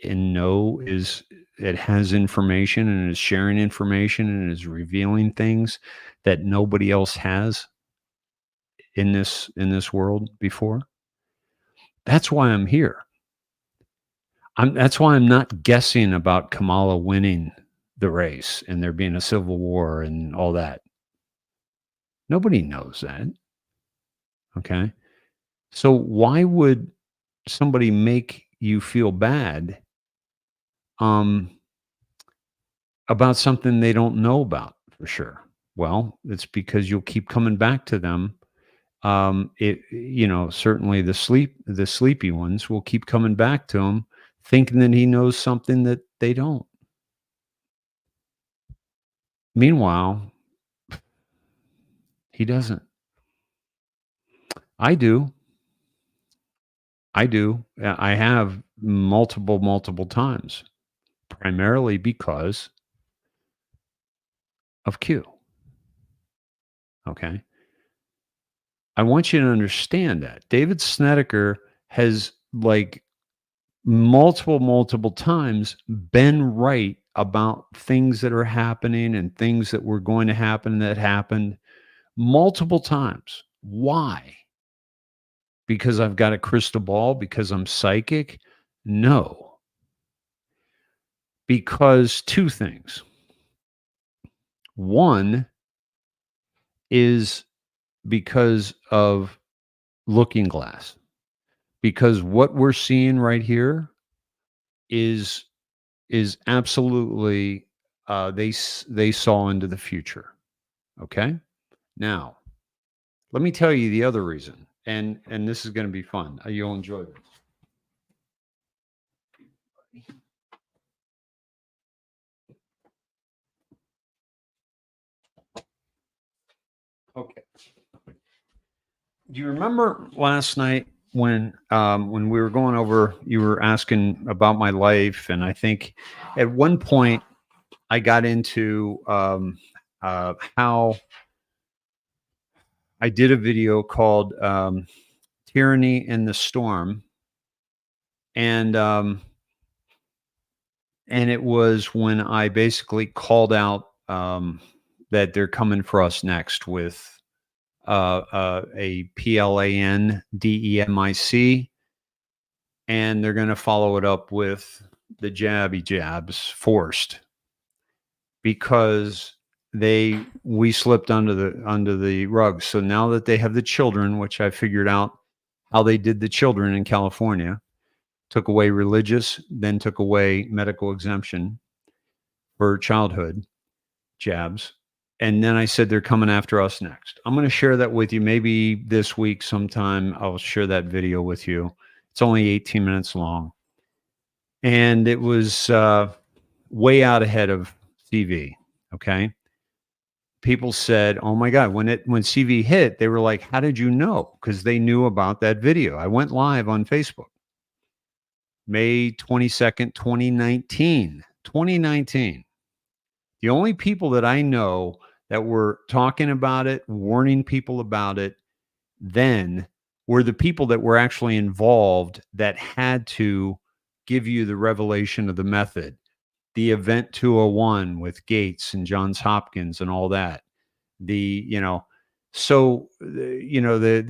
know it has information and is sharing information and is revealing things that nobody else has in this world before? That's why I'm here. That's why I'm not guessing about Kamala winning the race and there being a civil war and all that. Nobody knows that. Okay. So why would somebody make you feel bad about something they don't know about for sure? Well, it's because you'll keep coming back to them. Certainly the sleepy ones will keep coming back to him thinking that he knows something that they don't. Meanwhile, he doesn't. I do. I have multiple times, primarily because of Q. Okay. I want you to understand that David Snedeker has multiple times been right about things that are happening and things that were going to happen that happened multiple times. Why? Because I've got a crystal ball? Because I'm psychic? No. Because two things. One is because of Looking Glass. Because what we're seeing right here is absolutely they saw into the future. Okay? Now, let me tell you the other reason. And this is going to be fun. You'll enjoy this. Okay. Do you remember last night when we were going over, you were asking about my life, and I think at one point I got into how I did a video called "Tyranny in the Storm," and it was when I basically called out that they're coming for us next with a PLANDEMIC, and they're going to follow it up with the jabby jabs forced, because we slipped under the rug. So now that they have the children, which I figured out how they did the children in California, took away religious, then took away medical exemption for childhood jabs. And then I said they're coming after us next. I'm going to share that with you. Maybe this week sometime I'll share that video with you. It's only 18 minutes long. And it was way out ahead of CV. Okay. People said, "Oh my God," when CV hit, they were like, "How did you know?" Because they knew about that video. I went live on Facebook. May 22nd, 2019. 2019. The only people that I know that were talking about it, warning people about it, then were the people that were actually involved that had to give you the revelation of the method. The Event 201 with Gates and Johns Hopkins and all that. The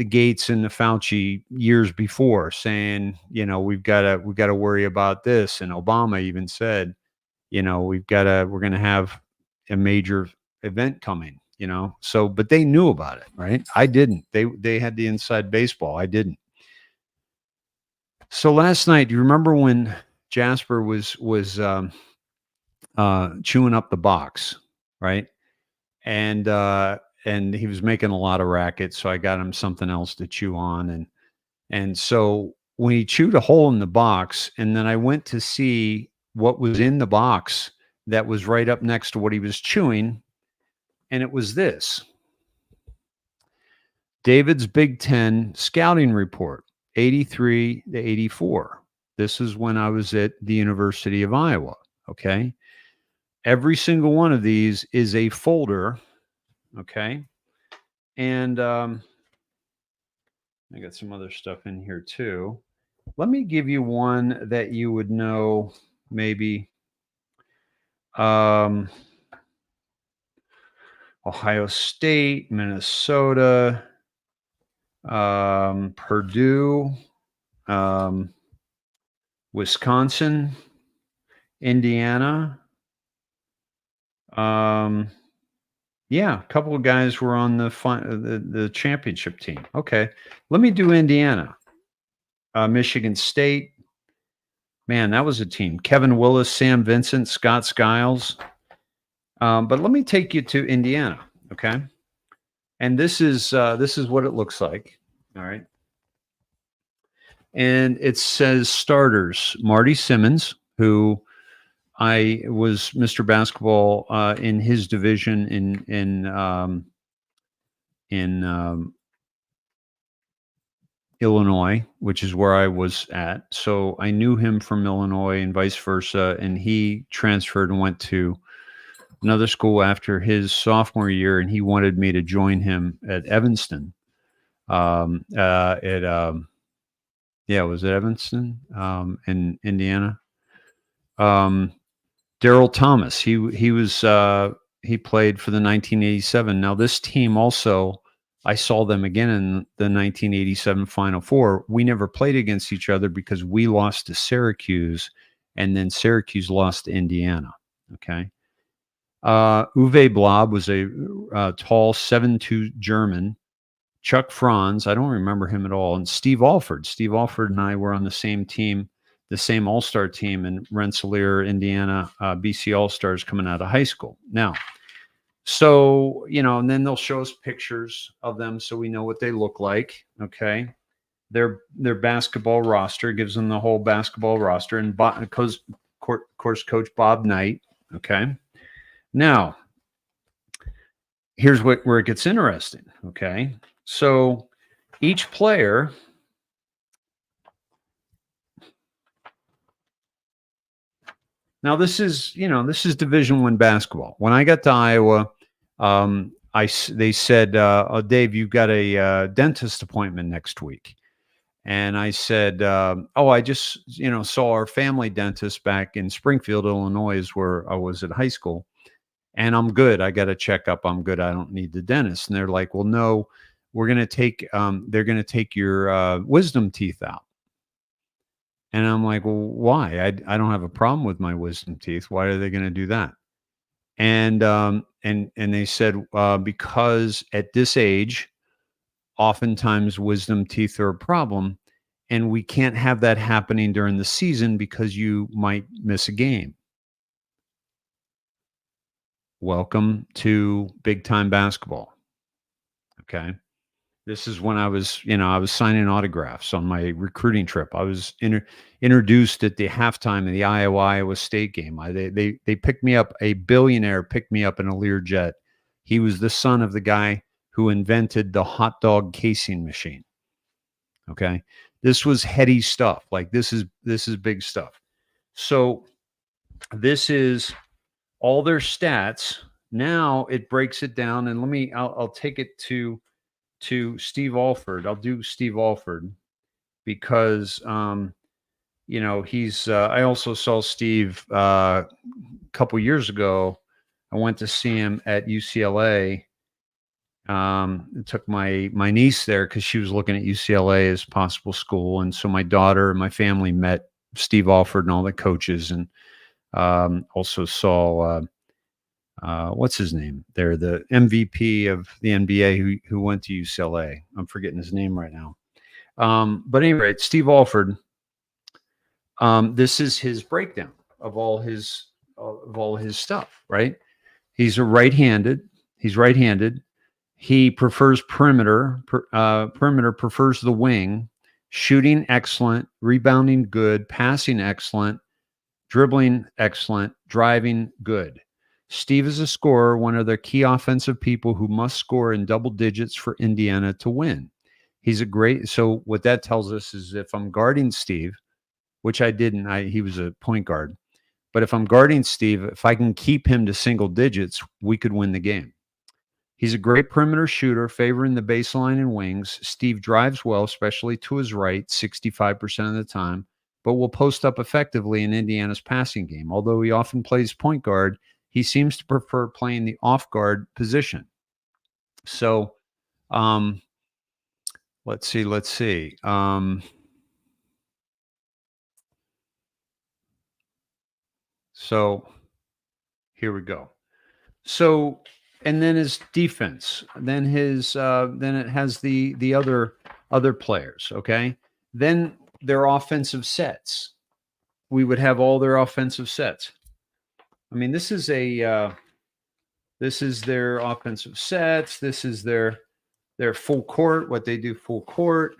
Gates and the Fauci years before saying, we've got to worry about this. And Obama even said, we're going to have a major event coming, but they knew about it, right? I didn't. They had the inside baseball. I didn't. So last night, do you remember when Jasper was chewing up the box, right? And he was making a lot of racket, so I got him something else to chew on, and so when he chewed a hole in the box, and then I went to see what was in the box that was right up next to what he was chewing, and it was this: David's Big Ten scouting report, 83 to 84. This is when I was at the University of Iowa. Okay, every single one of these is a folder. Okay. And I got some other stuff in here too. Let me give you one that you would know maybe. Ohio State, Minnesota, Purdue, Wisconsin, Indiana. Yeah, a couple of guys were on the championship team. Okay, let me do Indiana. Michigan State. Man, that was a team. Kevin Willis, Sam Vincent, Scott Skiles. But let me take you to Indiana, okay? And this is what it looks like. All right. And it says starters: Marty Simmons, who I was Mr. Basketball in his division in Illinois, which is where I was at. So I knew him from Illinois and vice versa. And he transferred and went to another school after his sophomore year, and he wanted me to join him at Evanston. It was at Evanston in Indiana. Daryl Thomas, he played for the 1987. Now this team also, I saw them again in the 1987 Final Four. We never played against each other because we lost to Syracuse, and then Syracuse lost to Indiana. Okay. Uwe Blab was a tall 7'2" German. Chuck Franz, I don't remember him at all. And Steve Alford. Steve Alford and I were on the same team, the same All-Star team in Rensselaer, Indiana, BC All-Stars coming out of high school. Now, so, and then they'll show us pictures of them so we know what they look like, okay? Their basketball roster gives them the whole basketball roster, and of course, Coach Bob Knight, okay? Now, here's where it gets interesting, okay? So each player now this is Division I basketball. When I got to Iowa, they said, "Oh, Dave, you've got a dentist appointment next week." And I said, I just, saw our family dentist back in Springfield, Illinois, where I was at high school. And I'm good. I got a checkup. I'm good. I don't need the dentist. And they're like, "Well, no, they're going to take your wisdom teeth out." And I'm like, "Well, why? I don't have a problem with my wisdom teeth. Why are they going to do that?" And they said, because at this age, oftentimes wisdom teeth are a problem, and we can't have that happening during the season because you might miss a game. Welcome to big time basketball. Okay. This is when I was signing autographs on my recruiting trip. I was introduced at the halftime of the Iowa State game. They picked me up. A billionaire picked me up in a Learjet. He was the son of the guy who invented the hot dog casing machine. Okay, this was heady stuff. Like this is big stuff. So this is all their stats. Now it breaks it down, and I'll take it to Steve Alford. I'll do Steve Alford because he's I also saw Steve a couple years ago. I went to see him at UCLA. Took my niece there because she was looking at UCLA as possible school, and so my daughter and my family met Steve Alford and all the coaches, and also saw what's his name there, the MVP of the NBA who went to UCLA. I'm forgetting his name right now. But anyway, Steve Alford. This is his breakdown of all his stuff. Right? He's right-handed. He prefers perimeter. Perimeter prefers the wing. Shooting excellent. Rebounding good. Passing excellent. Dribbling excellent. Driving good. Steve is a scorer, one of the key offensive people who must score in double digits for Indiana to win. So what that tells us is if I'm guarding Steve, which I didn't, he was a point guard, but if I'm guarding Steve, if I can keep him to single digits, we could win the game. He's a great perimeter shooter, favoring the baseline and wings. Steve drives well, especially to his right, 65% of the time, but will post up effectively in Indiana's passing game. Although he often plays point guard, he seems to prefer playing the off guard position. So, let's see. So here we go. So, and then his defense, then it has the other players. Okay. Then their offensive sets. We would have all their offensive sets. I mean, this is their offensive sets. This is their full court, what they do full court.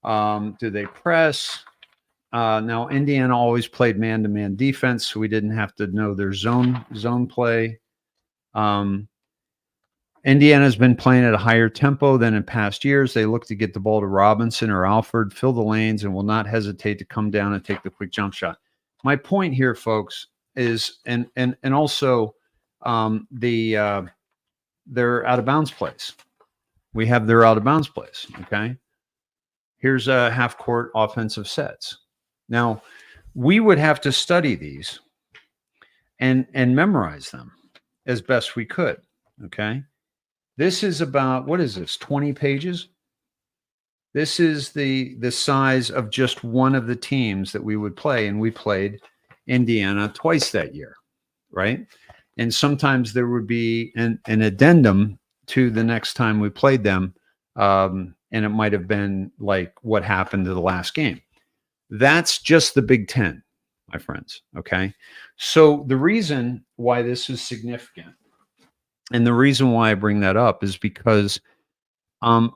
Do they press? Now, Indiana always played man-to-man defense, so we didn't have to know their zone play. Indiana's been playing at a higher tempo than in past years. They look to get the ball to Robinson or Alford, fill the lanes, and will not hesitate to come down and take the quick jump shot. My point here, folks, is and also their out of bounds plays. We have their out of bounds plays. Okay, here's a half court offensive sets. Now we would have to study these and memorize them as best we could. Okay, this is about, what is this, 20 pages? This is the size of just one of the teams that we would play, and we played Indiana twice that year, right? And sometimes there would be an addendum to the next time we played them, and it might have been like what happened to the last game. That's just the Big Ten, my friends, okay? So the reason why this is significant, and the reason why I bring that up, is because I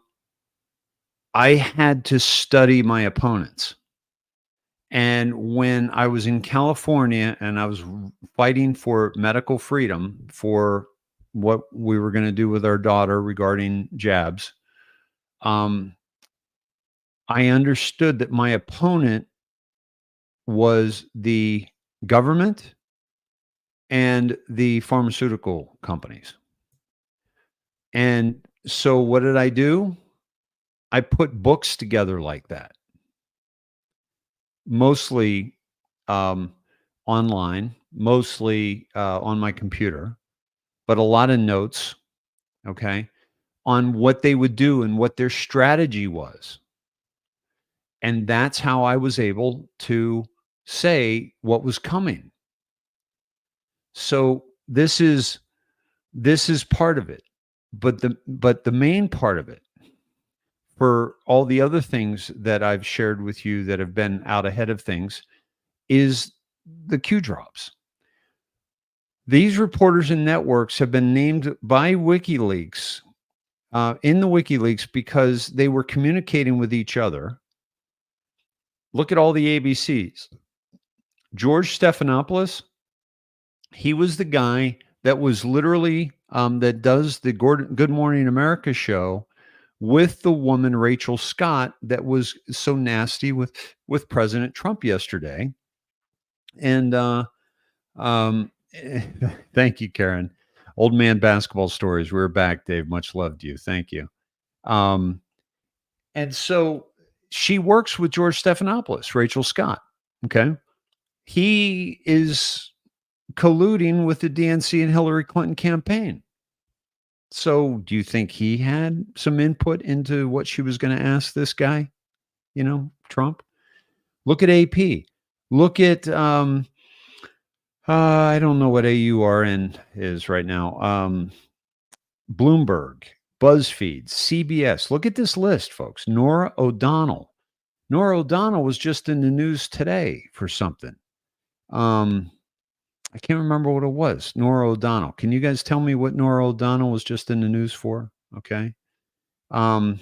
had to study my opponents. And when I was in California and I was fighting for medical freedom for what we were going to do with our daughter regarding jabs, I understood that my opponent was the government and the pharmaceutical companies. And so what did I do? I put books together like that, mostly online, mostly on my computer, but a lot of notes, okay, on what they would do and what their strategy was. And that's how I was able to say what was coming. So this is part of it. But the main part of it, for all the other things that I've shared with you that have been out ahead of things, is the Q drops. These reporters and networks have been named by WikiLeaks, in the WikiLeaks, because they were communicating with each other. Look at all the ABCs. George Stephanopoulos, he was the guy that was literally that does the Good Morning America show with the woman Rachel Scott that was so nasty with President Trump yesterday. And thank you, Karen. Old man basketball stories. We're back, Dave. Much love to you. Thank you. And so she works with George Stephanopoulos, Rachel Scott. Okay. He is colluding with the DNC and Hillary Clinton campaign. So do you think he had some input into what she was going to ask this guy, Trump? Look at AP. Look at, I don't know what AURN is right now. Bloomberg, BuzzFeed, CBS. Look at this list, folks. Norah O'Donnell. Norah O'Donnell was just in the news today for something. I can't remember what it was. Norah O'Donnell. Can you guys tell me what Norah O'Donnell was just in the news for? Okay. Oh,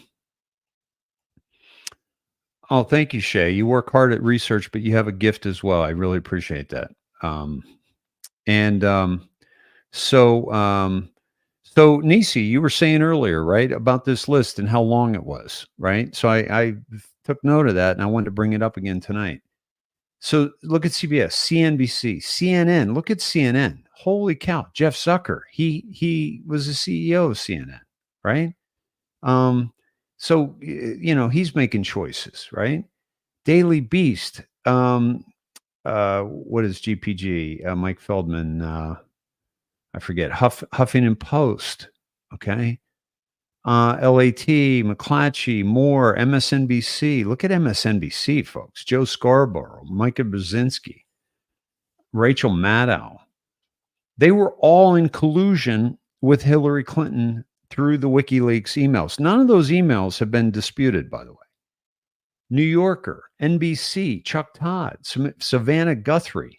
thank you, Shay. You work hard at research, but you have a gift as well. I really appreciate that. So Nisi, you were saying earlier, right, about this list and how long it was, right? So I took note of that, and I wanted to bring it up again tonight. So look at CBS, CNBC, CNN. Look at CNN. Holy cow, Jeff Zucker. He was the CEO of CNN, right? So he's making choices, right? Daily Beast. What is GPG? Mike Feldman. I forget. Huffington Post. Okay. LAT, McClatchy, Moore, MSNBC. Look at MSNBC, folks. Joe Scarborough, Micah Brzezinski, Rachel Maddow. They were all in collusion with Hillary Clinton through the WikiLeaks emails. None of those emails have been disputed, by the way. New Yorker, NBC, Chuck Todd, Savannah Guthrie.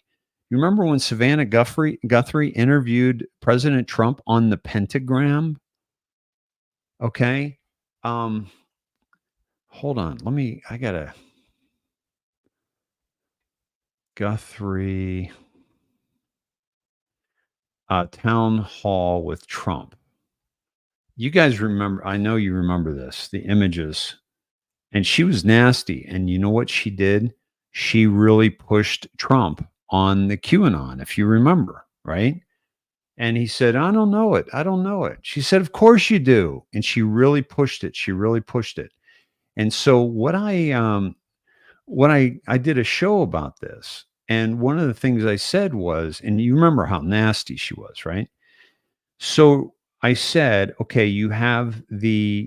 You remember when Savannah Guthrie interviewed President Trump on the pentagram? Okay. Hold on. I gotta Guthrie town hall with Trump. You guys remember, I know you remember this, the images. And she was nasty. And you know what she did? She really pushed Trump on the QAnon, if you remember, right? And he said, I don't know it. I don't know it. She said, of course you do. And she really pushed it. She really pushed it. And so what I did a show about this. And one of the things I said was, and you remember how nasty she was, right? So I said, okay, you have the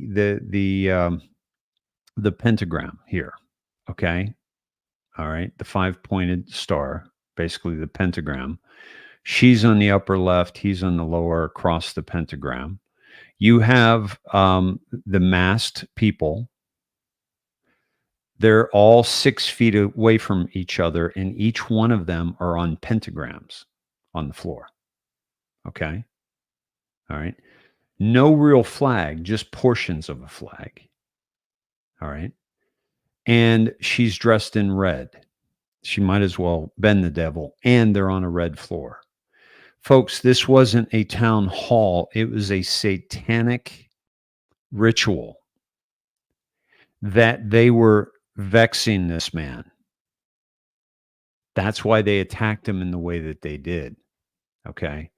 pentagram here. Okay. All right. The 5-pointed star, basically the pentagram. She's on the upper left. He's on the lower across the pentagram. You have the masked people. They're all 6 feet away from each other, and each one of them are on pentagrams on the floor. Okay. All right. No real flag, just portions of a flag. All right. And she's dressed in red. She might as well been the devil, and they're on a red floor. Folks, this wasn't a town hall. It was a satanic ritual that they were vexing this man. That's why they attacked him in the way that they did. Okay.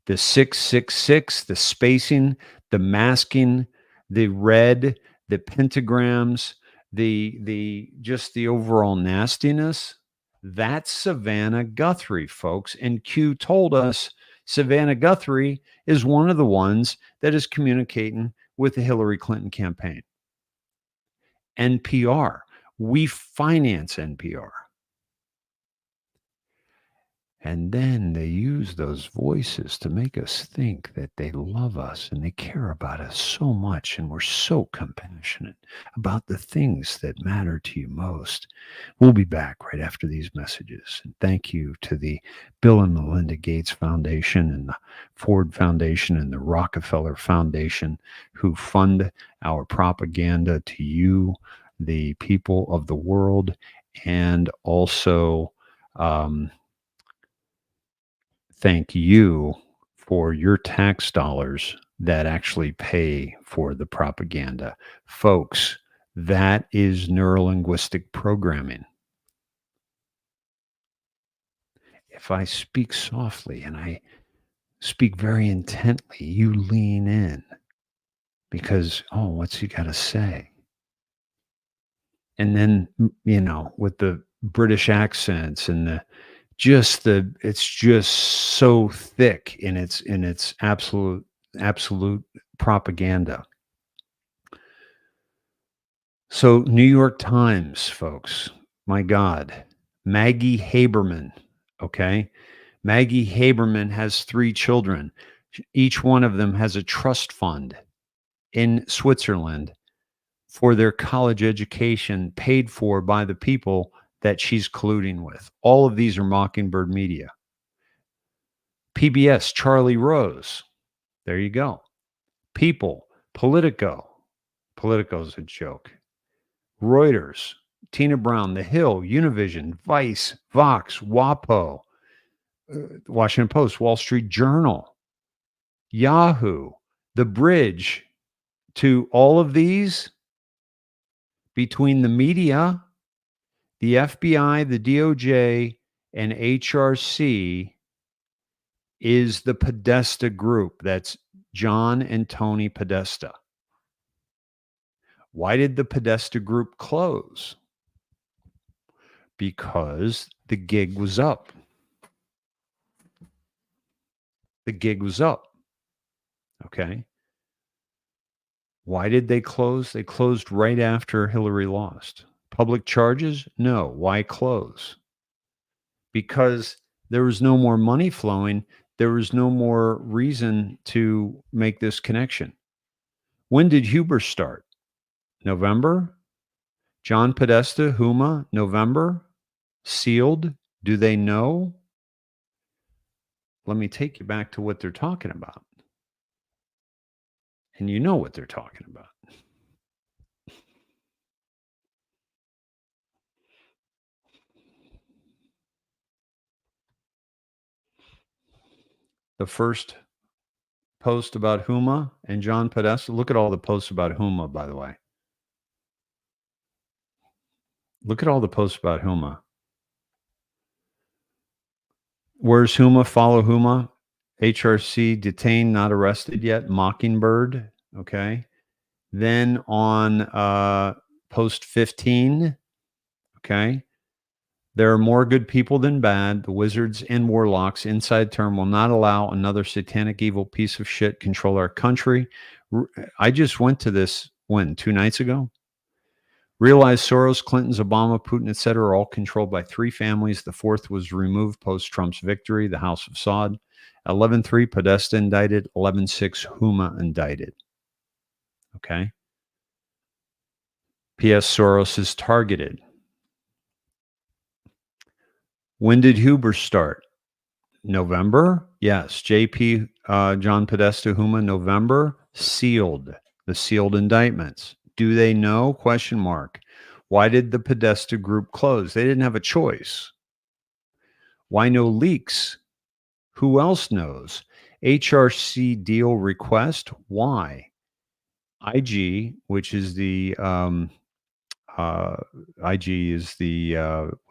The 666, the spacing, the masking, the red, the pentagrams, the just the overall nastiness. That's Savannah Guthrie, folks. And Q told us Savannah Guthrie is one of the ones that is communicating with the Hillary Clinton campaign. NPR. We finance NPR. And then they use those voices to make us think that they love us and they care about us so much. And we're so compassionate about the things that matter to you most. We'll be back right after these messages. And thank you to the Bill and Melinda Gates Foundation and the Ford Foundation and the Rockefeller Foundation who fund our propaganda to you, the people of the world, and also, thank you for your tax dollars that actually pay for the propaganda. Folks, that is neurolinguistic programming. If I speak softly and I speak very intently, you lean in because, oh, what's he got to say? And then, with the British accents and it's just so thick in its absolute propaganda. So New York Times, folks, my God, Maggie Haberman, okay? Maggie Haberman has 3 children. Each one of them has a trust fund in Switzerland for their college education paid for by the people that she's colluding with. All of these are Mockingbird Media. PBS, Charlie Rose. There you go. People, Politico. Politico's a joke. Reuters, Tina Brown, The Hill, Univision, Vice, Vox, WAPO, Washington Post, Wall Street Journal, Yahoo, The Bridge. To all of these, between the media, the FBI, the DOJ, and HRC, is the Podesta Group. That's John and Tony Podesta. Why did the Podesta Group close? Because the gig was up. The gig was up. Okay. Why did they close? They closed right after Hillary lost. Public charges? No. Why close? Because there was no more money flowing. There was no more reason to make this connection. When did Huber start? November? John Podesta, Huma, November? Sealed? Do they know? Let me take you back to what they're talking about. And you know what they're talking about. The first post about Huma and John Podesta. Look at all the posts about Huma, by the way. Look at all the posts about Huma. Where's Huma? Follow Huma. HRC detained, not arrested yet. Mockingbird. Okay. Then on post 15. Okay. There are more good people than bad. The wizards and warlocks inside term will not allow another satanic evil piece of shit control our country. I just went to this 2 nights ago. Realize Soros, Clinton's, Obama, Putin, etc. are all controlled by 3 families. The 4th was removed post-Trump's victory, the House of Saud. 11-3, Podesta indicted. 11-6, Huma indicted. Okay. P.S. Soros is targeted. When did Huber start? November? Yes. JP, John Podesta, Huma, November. Sealed. The sealed indictments. Do they know? Question mark. Why did the Podesta Group close? They didn't have a choice. Why no leaks? Who else knows? HRC deal request. Why? IG, which is the IG is the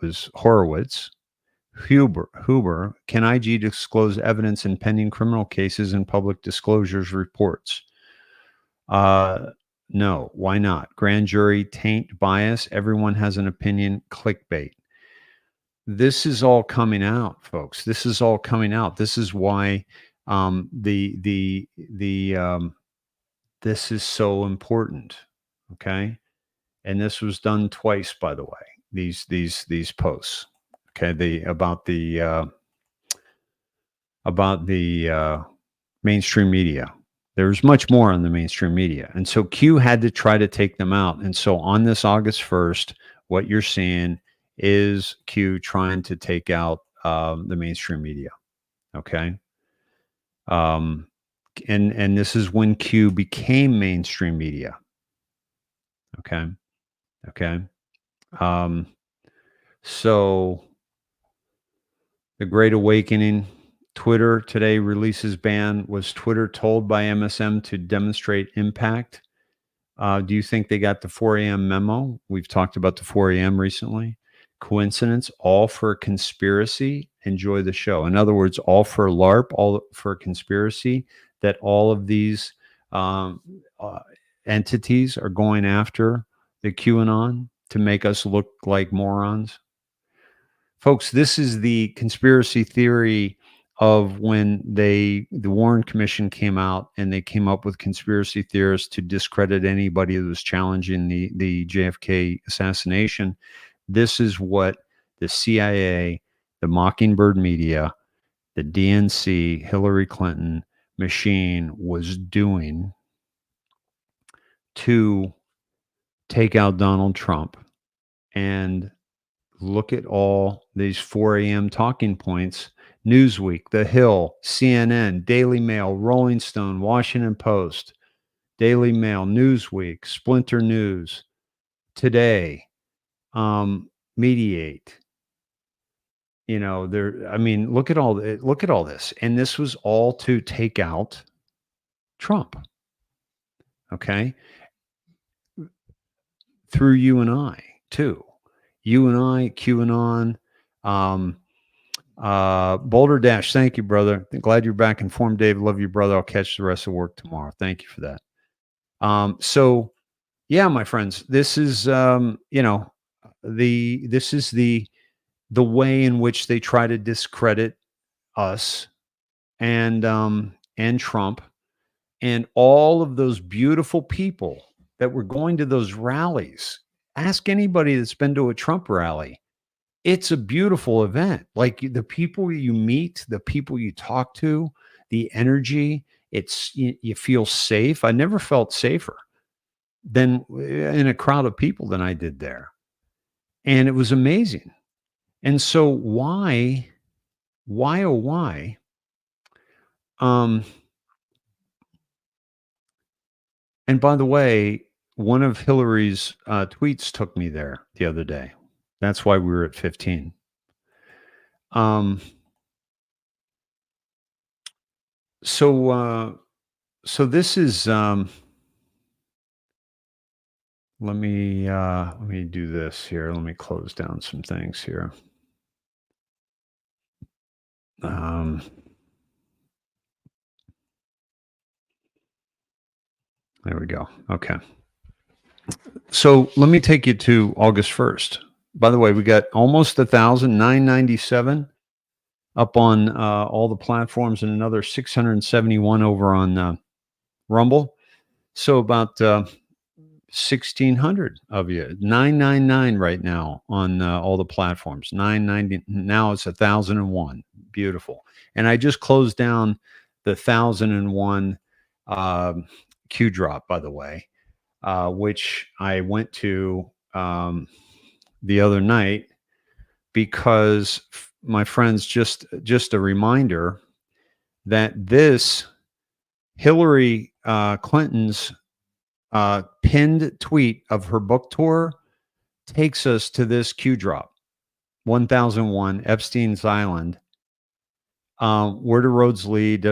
was Horowitz. Huber, can IG disclose evidence in pending criminal cases and public disclosures reports? No. Why not? Grand jury, taint, bias. Everyone has an opinion. Clickbait. This is all coming out, folks. This is all coming out. This is why this is so important. Okay, and this was done twice, by the way. These posts. Okay, about the about the mainstream media. There's much more on the mainstream media. And so Q had to try to take them out. And so on this August 1st, what you're seeing is Q trying to take out the mainstream media. Okay. And this is when Q became mainstream media. Okay. Okay. So the Great Awakening, Twitter today releases ban. Was Twitter told by MSM to demonstrate impact? Do you think they got the 4 a.m. memo? We've talked about the 4 a.m. recently. Coincidence? All for a conspiracy? Enjoy the show. In other words, all for LARP, all for a conspiracy, that all of these um, entities are going after the QAnon to make us look like morons. Folks, this is the conspiracy theory of when the Warren Commission came out and they came up with conspiracy theorists to discredit anybody that was challenging the JFK assassination. This is what the CIA, the Mockingbird media, the DNC, Hillary Clinton machine was doing to take out Donald Trump. And look at all these 4 a.m. talking points. Newsweek, The Hill, CNN, Daily Mail, Rolling Stone, Washington Post, Daily Mail, Newsweek, Splinter News, Today, Mediate. You know, look at all this. And this was all to take out Trump. Okay. Through you and I, too. You and I, QAnon, Boulder Dash, thank you, brother. Glad you're back in form, Dave. Love you, brother. I'll catch the rest of work tomorrow. Thank you for that. So yeah, my friends, this is this is the way in which they try to discredit us and Trump and all of those beautiful people that were going to those rallies. Ask anybody that's been to a Trump rally. It's a beautiful event. Like the people you meet, the people you talk to, the energy, you feel safe. I never felt safer than in a crowd of people than I did there. And it was amazing. And so why? And by the way, one of Hillary's tweets took me there the other day. That's why we were at 15. So this is let me do this here. Let me close down some things here. There we go. Okay. So let me take you to August 1st. By the way, we got almost 1,000, 997 up on all the platforms and another 671 over on Rumble. So about 1,600 of you, 999 right now on all the platforms. 990 now it's 1,001. Beautiful. And I just closed down the 1,001 Q drop, by the way, which I went to the other night because my friends, just a reminder that this Hillary Clinton's pinned tweet of her book tour takes us to this Q drop, 1001 Epstein's Island. Where do roads lead?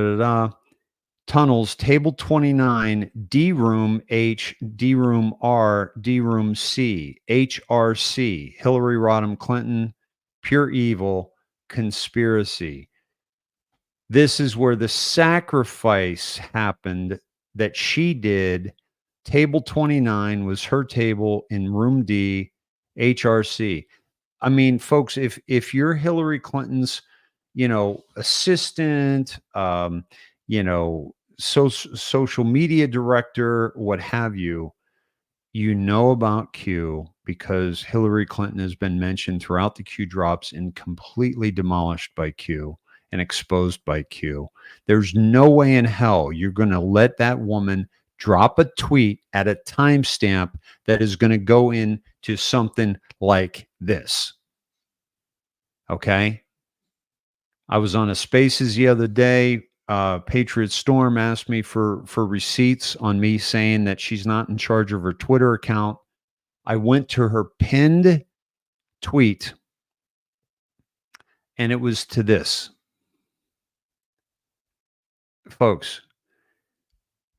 Tunnels, table 29, D room H, D room R, D room C, HRC, Hillary Rodham Clinton, pure evil, conspiracy. This is where the sacrifice happened that she did. Table 29 was her table in room D, HRC. I mean, folks, if you're Hillary Clinton's, assistant, social media director, what have you, about Q because Hillary Clinton has been mentioned throughout the Q drops and completely demolished by Q. and exposed by Q. There's no way in hell you're going to let that woman drop a tweet at a timestamp that is going to go into something like this. Okay? I was on a Spaces the other day. Patriot Storm asked me for receipts on me saying that she's not in charge of her Twitter account. I went to her pinned tweet, and it was to this. Folks,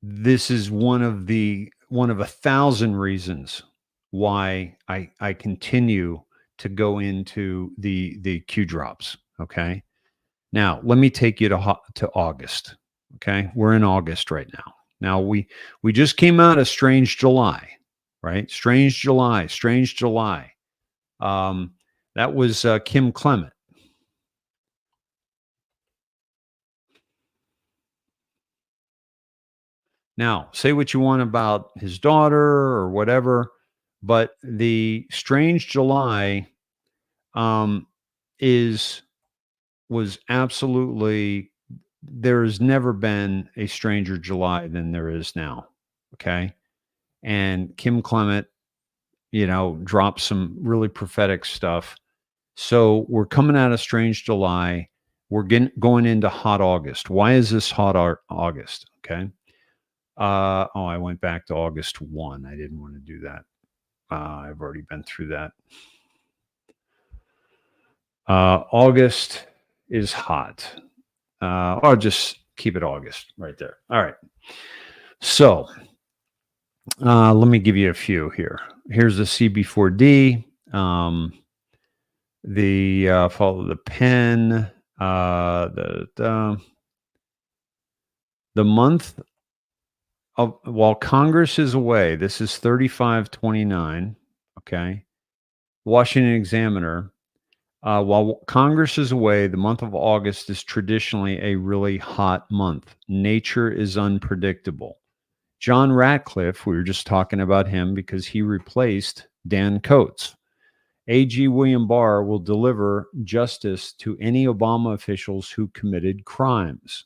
this is one of 1,000 reasons why I continue to go into the Q drops. Okay. Now, let me take you to August. Okay. We're in August right now. Now we just came out of Strange July, right? Strange July. That was Kim Clement. Now, say what you want about his daughter or whatever, but the Strange July was absolutely, there has never been a stranger July than there is now. Okay. And Kim Clement, dropped some really prophetic stuff. So we're coming out of Strange July. We're going into hot August. Why is this hot August? Okay. I went back to August 1. I didn't want to do that. I've already been through that. August is hot. I'll just keep it August right there. All right. So let me give you a few here. Here's the CB4D. The follow the pen. The month of, while Congress is away, this is 3529. Okay. Washington Examiner. While Congress is away, the month of August is traditionally a really hot month. Nature is unpredictable. John Ratcliffe, we were just talking about him because he replaced Dan Coates. AG William Barr will deliver justice to any Obama officials who committed crimes.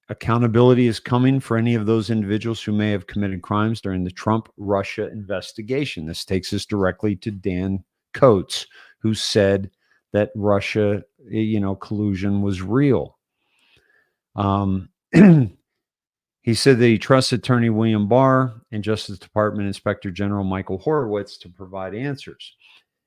Accountability is coming for any of those individuals who may have committed crimes during the Trump-Russia investigation. This takes us directly to Dan Coates, who said that Russia, collusion was real. He said that he trusts Attorney William Barr and Justice Department Inspector General Michael Horowitz to provide answers.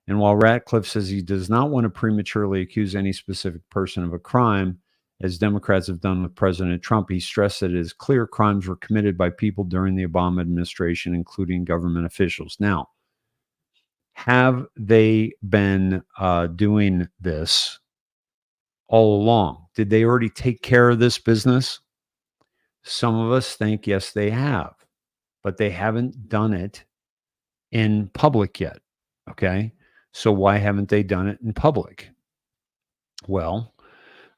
And while Ratcliffe says he does not want to prematurely accuse any specific person of a crime, as Democrats have done with President Trump, he stressed that it is clear crimes were committed by people during the Obama administration, including government officials. Now, have they been doing this all along? Did they already take care of this business? Some of us think, yes, they have, but they haven't done it in public yet. Okay. So why haven't they done it in public? Well,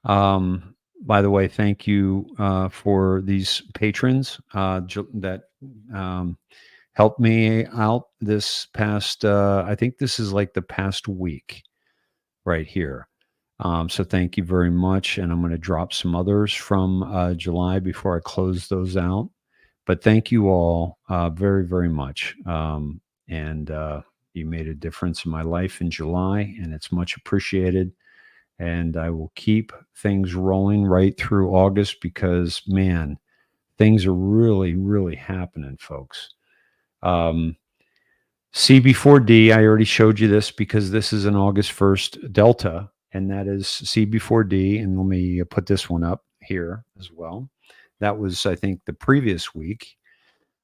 by the way, thank you for these patrons that helped me out this past, I think this is like the past week right here. So thank you very much. And I'm going to drop some others from July before I close those out. But thank you all very, very much. And you made a difference in my life in July, and it's much appreciated. And I will keep things rolling right through August because, man, things are really, really happening, folks. CB4D, I already showed you this because this is an August 1st Delta, and that is CB4D. And let me put this one up here as well. That was, I think, the previous week.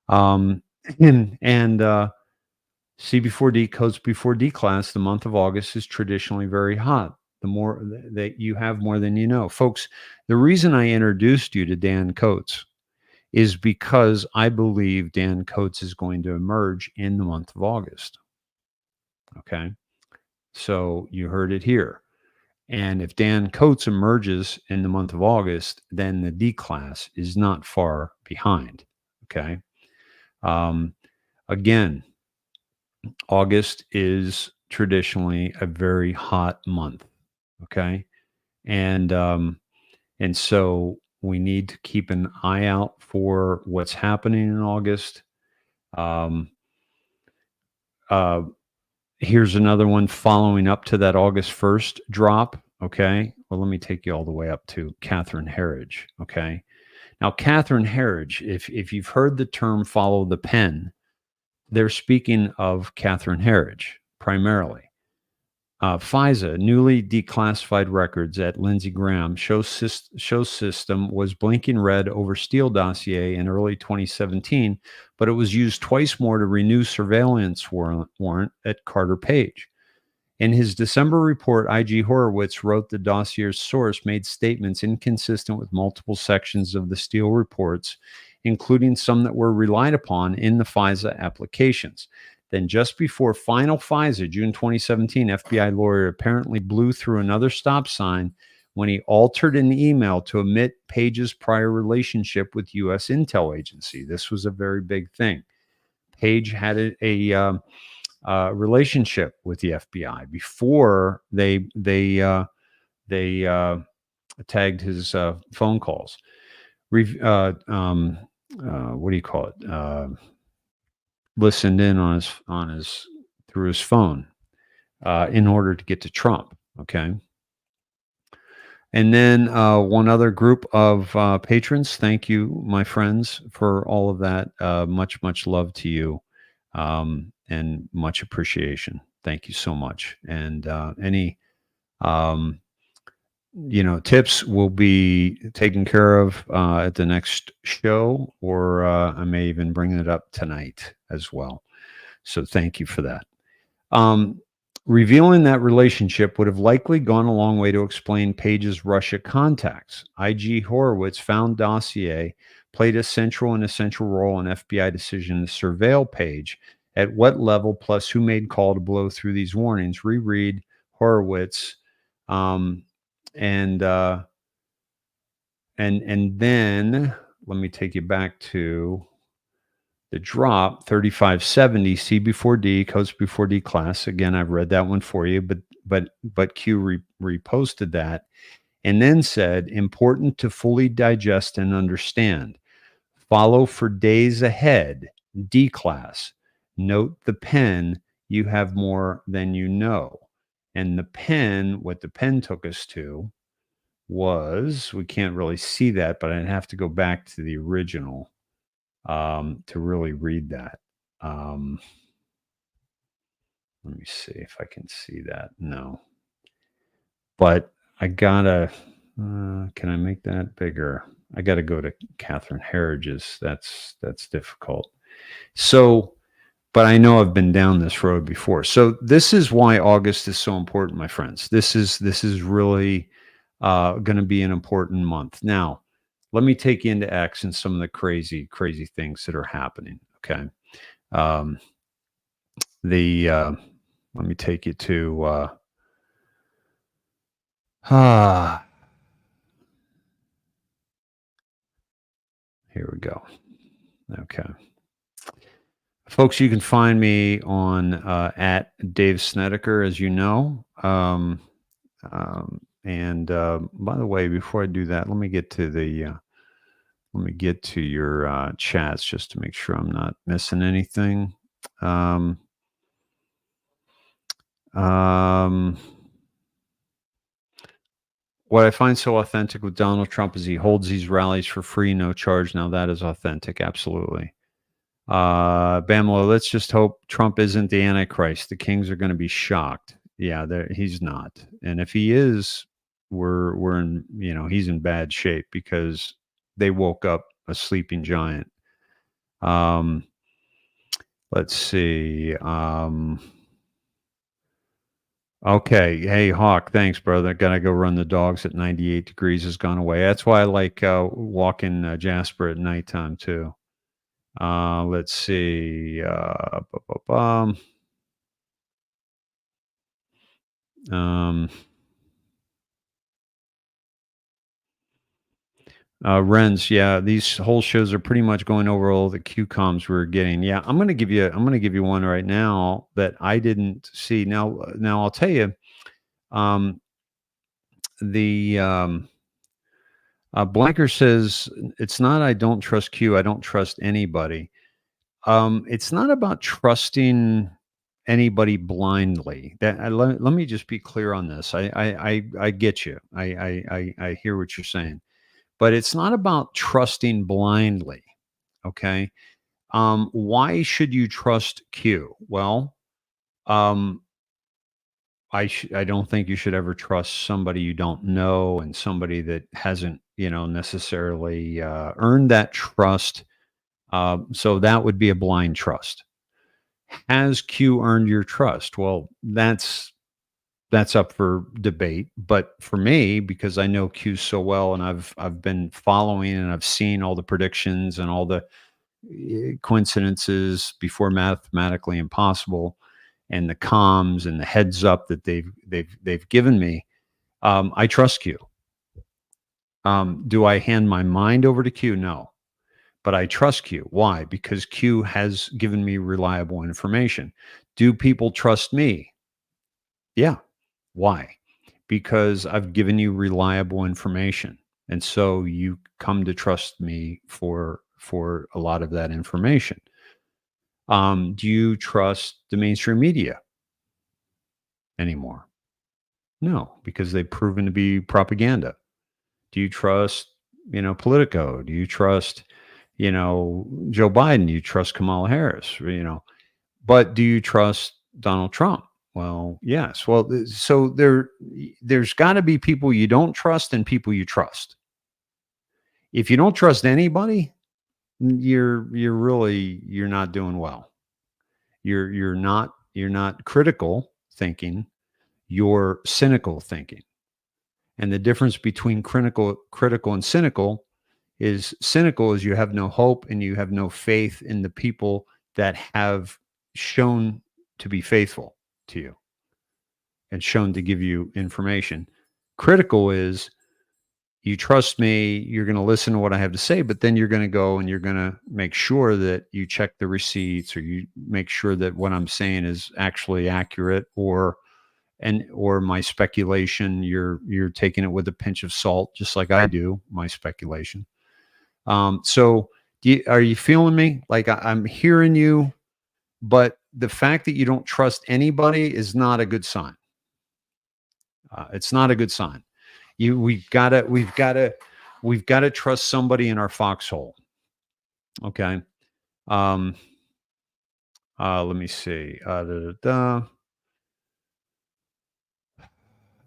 And CB4D codes before D class, the month of August is traditionally very hot. The more that you have, more than you know. Folks, the reason I introduced you to Dan Coates is because I believe Dan Coates is going to emerge in the month of August. Okay. So you heard it here. And if Dan Coates emerges in the month of August, then the D class is not far behind. Okay. Again, August is traditionally a very hot month. Okay. And so we need to keep an eye out for what's happening in August. Um, uh, Here's another one following up to that August 1st drop. Okay. Well, let me take you all the way up to Catherine Herridge. Okay. Now, Catherine Herridge, if you've heard the term follow the pen, they're speaking of Catherine Herridge primarily. FISA, newly declassified records at Lindsey Graham show system was blinking red over Steele dossier in early 2017, but it was used twice more to renew surveillance warrant at Carter Page. In his December report, IG Horowitz wrote the dossier's source made statements inconsistent with multiple sections of the Steele reports, including some that were relied upon in the FISA applications. Then just before final FISA, June 2017, FBI lawyer apparently blew through another stop sign when he altered an email to omit Page's prior relationship with U.S. intel agency. This was a very big thing. Page had a relationship with the FBI before they tagged his phone calls. What do you call it? Listened in on his through his phone in order to get to Trump. Okay. And then one other group of patrons. Thank you, my friends, for all of that. Much love to you, and much appreciation. Thank you so much. And any tips will be taken care of at the next show, or I may even bring it up tonight as well. So thank you for that. Revealing that relationship would have likely gone a long way to explain Page's Russia contacts. IG Horowitz found dossier played a central and essential role in FBI decision to surveil Page. At what level, plus who made call to blow through these warnings? Reread Horowitz. And then let me take you back to the drop 3570 C before D, codes before D class. Again, I've read that one for you, but Q reposted that and then said, important to fully digest and understand. Follow for days ahead, D class. Note the pen, you have more than you know. And the pen, what the pen took us to was, we can't really see that, but I'd have to go back to the original to really read that. Let me see if I can see that. No. But I gotta, can I make that bigger? I gotta go to Catherine Herridge's. That's difficult. So, but I know I've been down this road before. So this is why August is so important, my friends. This is really going to be an important month. Now, let me take you into X and some of the crazy things that are happening. Okay. Let me take you to here we go. Okay. Folks, you can find me on at DaveSnedeker, as you know. And by the way, before I do that, let me get to your chats just to make sure I'm not missing anything. What I find so authentic with Donald Trump is he holds these rallies for free, no charge. Now that is authentic, absolutely. Bamlo, let's just hope Trump isn't the Antichrist. The Kings are going to be shocked. Yeah, he's not. And if he is, we're in, he's in bad shape because they woke up a sleeping giant. Let's see. Okay. Hey, Hawk, thanks, brother. Gotta go run the dogs at 98 degrees has gone away. That's why I like walking Jasper at nighttime too. Let's see. Renz, yeah, these whole shows are pretty much going over all the Q comms we're getting. Yeah, I'm gonna give you one right now that I didn't see. Now I'll tell you, the Blanker says it's not I don't trust Q. I don't trust anybody. It's not about trusting anybody blindly. Let me just be clear on this. I get you. I hear what you're saying, but it's not about trusting blindly. Okay. Why should you trust Q? Well, um, I don't think you should ever trust somebody you don't know and somebody that hasn't, necessarily earned that trust. So that would be a blind trust. Has Q earned your trust? Well, that's up for debate. But for me, because I know Q so well, and I've been following and I've seen all the predictions and all the coincidences before mathematically impossible, and the comms and the heads up that they've given me. I trust Q. Do I hand my mind over to Q? No, but I trust Q. Why? Because Q has given me reliable information. Do people trust me? Yeah. Why? Because I've given you reliable information. And so you come to trust me for a lot of that information. Do you trust the mainstream media anymore? No, because they've proven to be propaganda. Do you trust, Politico? Do you trust, Joe Biden? Do you trust Kamala Harris? But do you trust Donald Trump? Well, yes. Well, so there's got to be people you don't trust and people you trust. If you don't trust anybody, you're not doing well. You're not critical thinking. You're cynical thinking. And the difference between critical and cynical is cynical is you have no hope and you have no faith in the people that have shown to be faithful to you and shown to give you information. Critical is you trust me, you're going to listen to what I have to say, but then you're going to go and you're going to make sure that you check the receipts or you make sure that what I'm saying is actually accurate, or my speculation, you're taking it with a pinch of salt, just like I do my speculation. So are you feeling me? Like I'm hearing you, but the fact that you don't trust anybody is not a good sign. It's not a good sign. We've got to trust somebody in our foxhole. Okay. Um, let me see.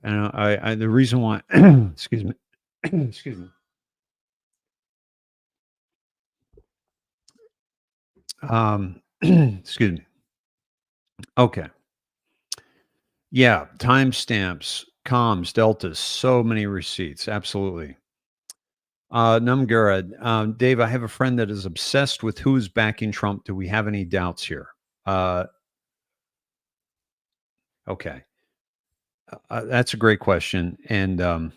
And the reason why, excuse me, excuse me. Excuse me. Okay. Yeah. Timestamps, comms, deltas, so many receipts. Absolutely. Numgurad, Dave, I have a friend that is obsessed with who's backing Trump. Do we have any doubts here? Okay. That's a great question. And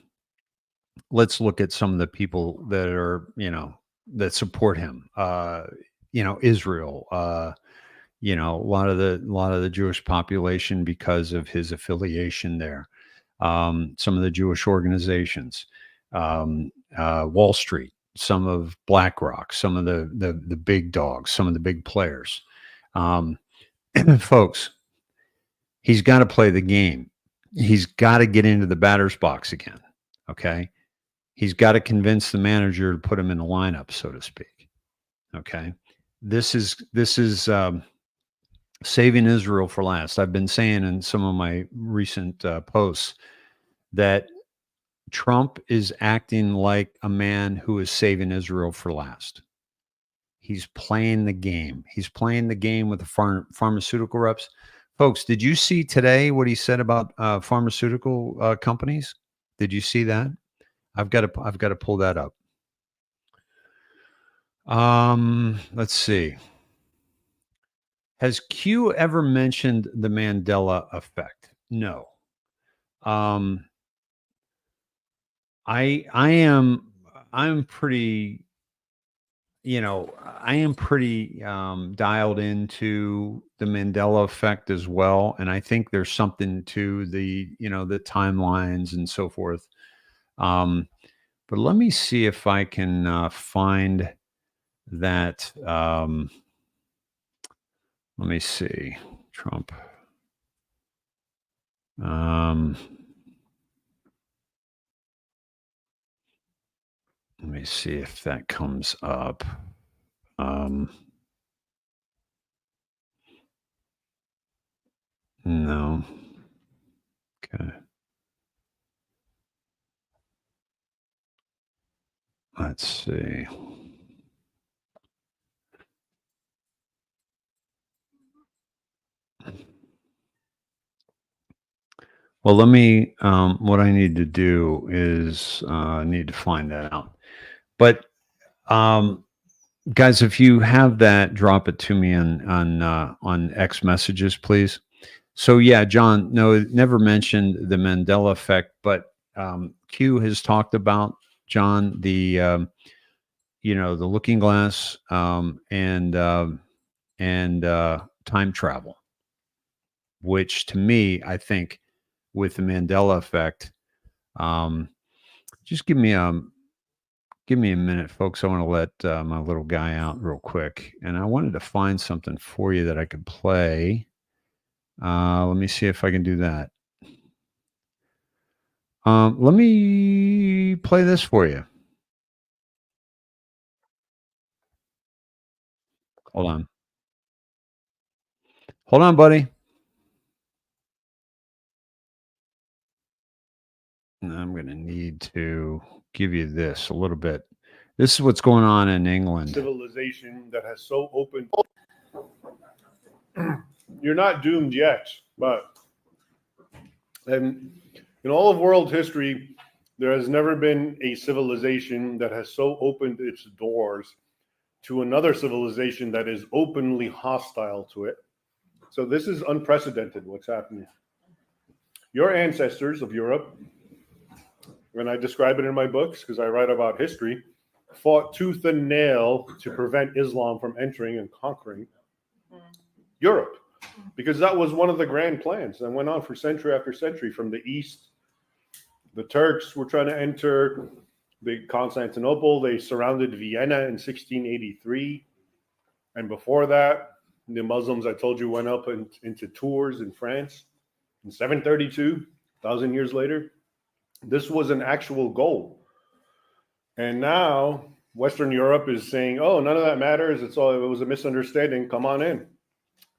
let's look at some of the people that are, that support him. Israel, a lot of the Jewish population because of his affiliation there. Some of the Jewish organizations, Wall Street, some of BlackRock, some of the big dogs, some of the big players. Folks, he's got to play the game. He's got to get into the batter's box again. Okay. He's got to convince the manager to put him in the lineup, so to speak. Okay. This is saving Israel for last. I've been saying in some of my recent posts that Trump is acting like a man who is saving Israel for last. He's playing the game. He's playing the game with the pharmaceutical reps. Folks, did you see today what he said about pharmaceutical companies? Did you see that? I've got to pull that up. Let's see. Has Q ever mentioned the Mandela effect? No. I'm pretty, I am pretty dialed into the Mandela effect as well, and I think there's something to the timelines and so forth. Um, but let me see if I can find that. Let me see, Trump. Let me see if that comes up. No. Okay. Let's see. Well, let me. What I need to do is I need to find that out. But guys, if you have that, drop it to me on X messages, please. So yeah, John, no, it never mentioned the Mandela effect, but Q has talked about, John, the looking glass, and time travel, which to me, I think, with the Mandela effect, um, just give me a minute, folks. I want to let my little guy out real quick, and I wanted to find something for you that I could play. Let me see if I can do that. Let me play this for you. Hold on. Hold on, buddy. I'm going to need to give you this a little bit. This is what's going on in England. Civilization that has so opened. You're not doomed yet, but in all of world history, there has never been a civilization that has so opened its doors to another civilization that is openly hostile to it. So this is unprecedented what's happening. Your ancestors of Europe, and I describe it in my books because I write about history, fought tooth and nail to prevent Islam from entering and conquering Europe, because that was one of the grand plans that went on for century after century. From the east, the Turks were trying to enter Constantinople. They surrounded Vienna in 1683. And before that, the Muslims, I told you, went up into Tours in France in 732, 1,000 years later. This was an actual goal. And now Western Europe is saying, oh, none of that matters. It was a misunderstanding. Come on in.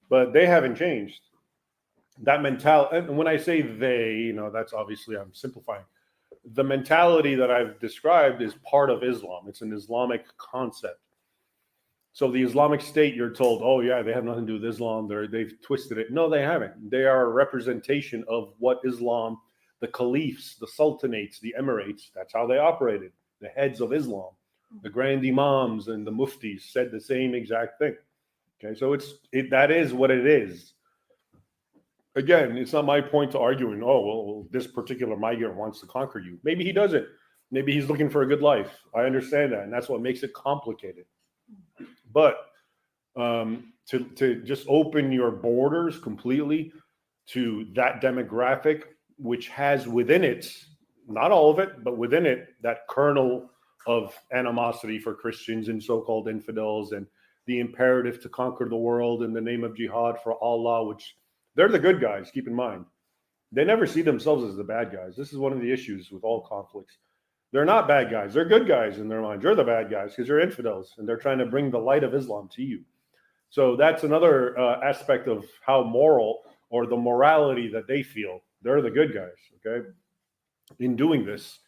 But they haven't changed. That mentality, and when I say they, that's obviously, I'm simplifying. The mentality that I've described is part of Islam. It's an Islamic concept. So the Islamic State, you're told, oh yeah, they have nothing to do with Islam. They've twisted it. No, they haven't. They are a representation of what Islam, the caliphs, the sultanates, the emirates, that's how they operated. The heads of Islam, the grand imams and the muftis said the same exact thing. Okay, so that is what it is. Again, it's not my point to arguing, oh, well, this particular migrant wants to conquer you. Maybe he doesn't. Maybe he's looking for a good life. I understand that, and that's what makes it complicated. But to just open your borders completely to that demographic, which has within it, not all of it, but within it, that kernel of animosity for Christians and so-called infidels, and the imperative to conquer the world in the name of jihad for Allah, which they're the good guys, keep in mind. They never see themselves as the bad guys. This is one of the issues with all conflicts. They're not bad guys. They're good guys in their mind. You're the bad guys because you're infidels, and they're trying to bring the light of Islam to you. So that's another aspect of how moral, or the morality that they feel. They're the good guys, okay, in doing this.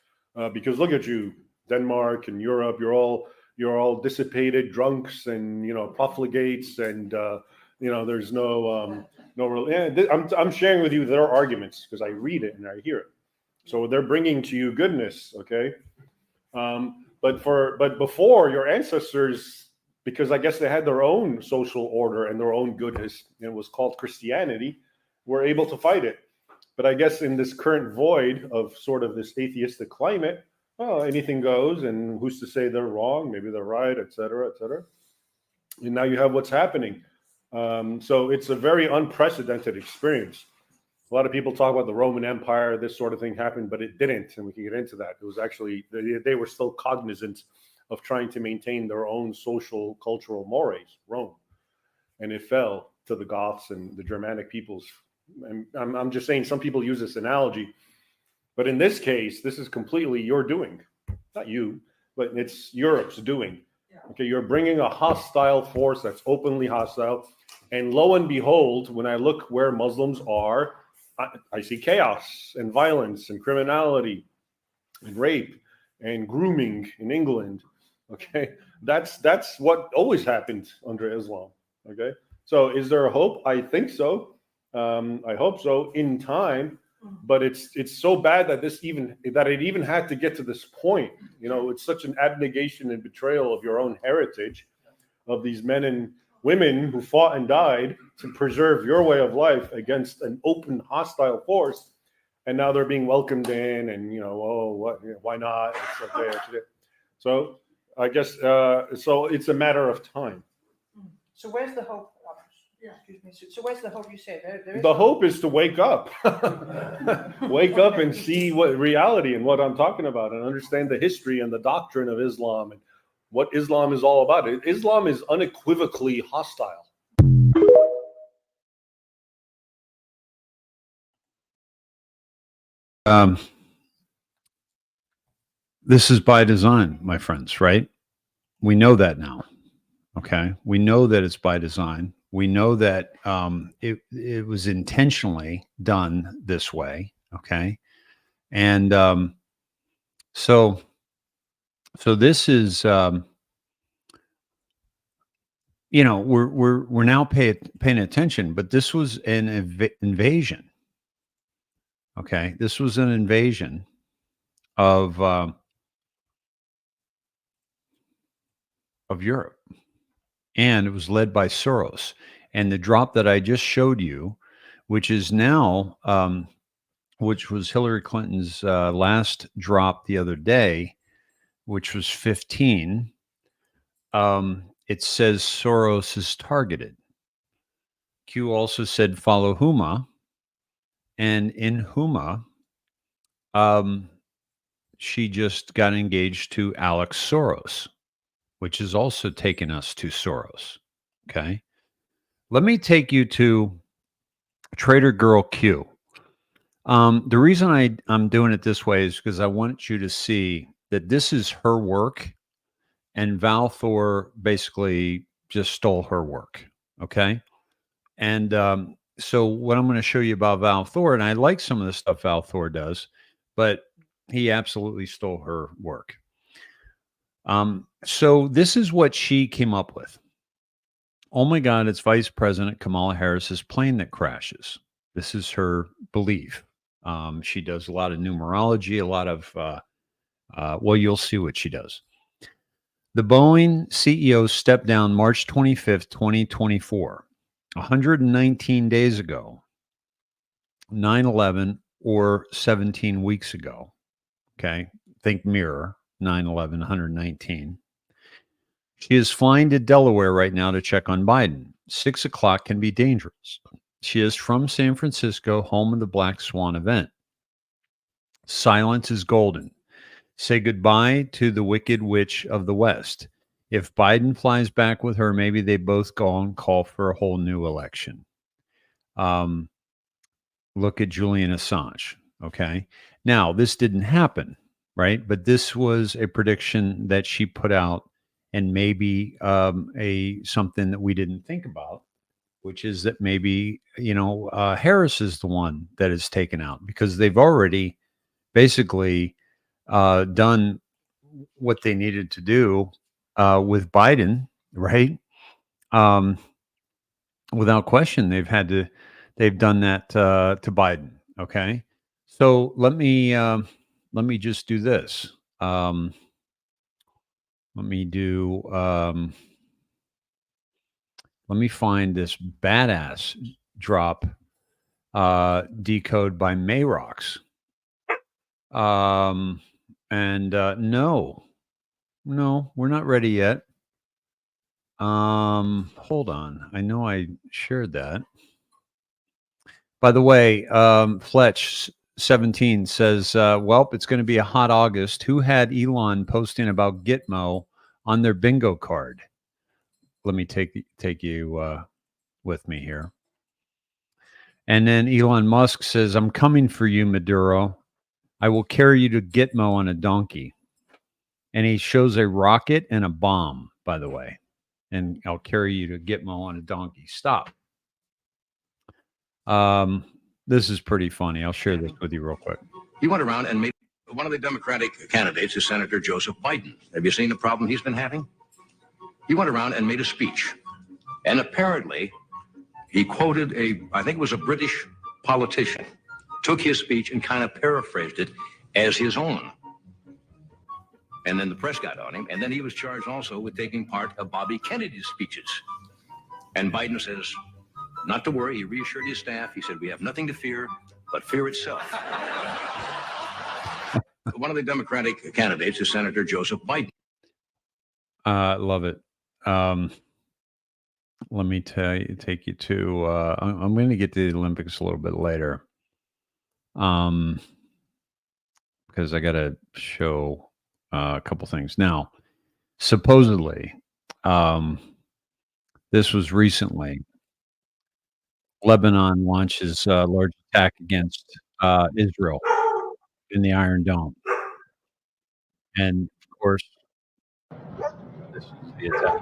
Because look at you, Denmark and Europe. You're all dissipated drunks and profligates, and there's no real. Yeah, I'm sharing with you their arguments because I read it and I hear it. So they're bringing to you goodness, okay? But before, your ancestors, because I guess they had their own social order and their own goodness, and it was called Christianity, were able to fight it. But I guess in this current void of sort of this atheistic climate, oh, anything goes, and who's to say they're wrong? Maybe they're right, et cetera, et cetera. And now you have what's happening. So it's a very unprecedented experience. A lot of people talk about the Roman Empire, this sort of thing happened, but it didn't, and we can get into that. It was actually they were still cognizant of trying to maintain their own social, cultural mores, Rome, and it fell to the Goths and the Germanic peoples. And I'm just saying, some people use this analogy, but in this case, this is completely your doing, not you, but it's Europe's doing. Okay, you're bringing a hostile force that's openly hostile, and lo and behold, when I look where Muslims are, I see chaos and violence and criminality and rape and grooming in England. Okay, that's what always happened under Islam. Okay, so is there a hope? I think so. I hope so in time, but it's so bad that it even had to get to this point. You know, it's such an abnegation and betrayal of your own heritage, of these men and women who fought and died to preserve your way of life against an open hostile force, and now they're being welcomed in, and oh, what, why not? It's okay. So I guess so. It's a matter of time. So where's the hope? Yeah, excuse me. So where's the hope? You say there is the hope is to wake up, wake up and see what reality and what I'm talking about, and understand the history and the doctrine of Islam and what Islam is all about. Islam is unequivocally hostile. This is by design, my friends, right? We know that now. Okay. We know that it's by design. We know that it was intentionally done this way. Okay. And so this is, we're now paying attention, but this was an invasion. Okay. This was an invasion of Europe, and it was led by Soros. And the drop that I just showed you, which is now, which was Hillary Clinton's last drop the other day, which was 15. It says Soros is targeted. Q also said follow Huma, and in Huma, she just got engaged to Alex Soros, which has also taken us to Soros. Okay. Let me take you to Trader Girl Q. The reason I'm doing it this way is because I want you to see that this is her work, and Val Thor basically just stole her work. Okay. And so what I'm going to show you about Val Thor, and I like some of the stuff Val Thor does, but he absolutely stole her work. So this is what she came up with. Oh my God, it's Vice President Kamala Harris's plane that crashes. This is her belief. She does a lot of numerology, a lot of, well, you'll see what she does. The Boeing CEO stepped down March 25th, 2024, 119 days ago, 9/11, or 17 weeks ago. Okay. Think mirror, 9/11, 119. She is flying to Delaware right now to check on Biden. 6 o'clock can be dangerous. She is from San Francisco, home of the Black Swan event. Silence is golden. Say goodbye to the Wicked Witch of the West. If Biden flies back with her, maybe they both go and call for a whole new election. Look at Julian Assange. Okay. Now, this didn't happen, right? But this was a prediction that she put out, and maybe something that we didn't think about, which is that maybe, Harris is the one that is taken out, because they've already basically done what they needed to do with Biden, right? Without question, they've done that to Biden. Okay, so let me just do this. Let me find this badass drop decode by Mayrox. And no, we're not ready yet. Hold on. I know I shared that. By the way, Fletch 17 says, "Welp, it's going to be a hot August. Who had Elon posting about Gitmo on their bingo card?" Let me take you with me here. And then Elon Musk says, "I'm coming for you, Maduro. I will carry you to Gitmo on a donkey." And he shows a rocket and a bomb, by the way. And I'll carry you to Gitmo on a donkey. Stop. This is pretty funny. I'll share this with you real quick. He went around and made one of the Democratic candidates is Senator Joseph Biden. Have you seen the problem he's been having? He went around and made a speech. And apparently, he quoted I think it was a British politician, took his speech and kind of paraphrased it as his own. And then the press got on him. And then he was charged also with taking part of Bobby Kennedy's speeches. And Biden says, not to worry. He reassured his staff. He said, we have nothing to fear but fear itself. One of the Democratic candidates is Senator Joseph Biden. Love it. Let me take you to, I'm going to get to the Olympics a little bit later. Because I got to show a couple things. Now, supposedly, this was recently, Lebanon launches a large attack against Israel in the Iron Dome. And of course, this is the attack.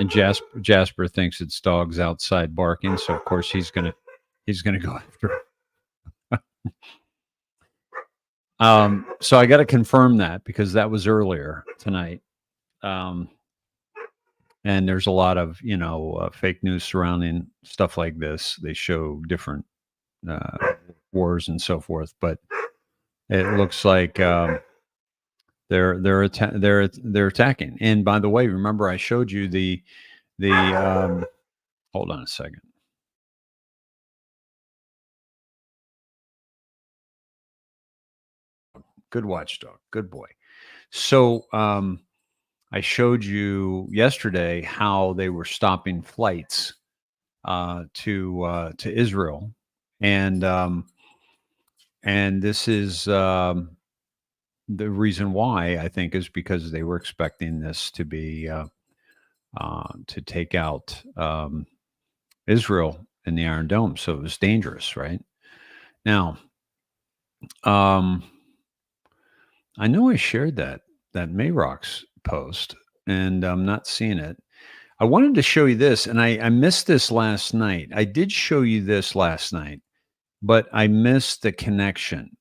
And Jasper thinks it's dogs outside barking, so of course he's gonna go after it. So I got to confirm that because that was earlier tonight. And there's a lot of fake news surrounding stuff like this. They show different wars and so forth, but it looks like they're attacking. And by the way, remember I showed you the hold on a second. Good watchdog, good boy. So I showed you yesterday how they were stopping flights to Israel, and this is the reason why I think is because they were expecting this to be to take out Israel in the Iron Dome, so it was dangerous, right? Now, I know I shared that Mayrock's post, and I'm not seeing it. I wanted to show you this, and I missed this last night. I did show you this last night, but I missed the connection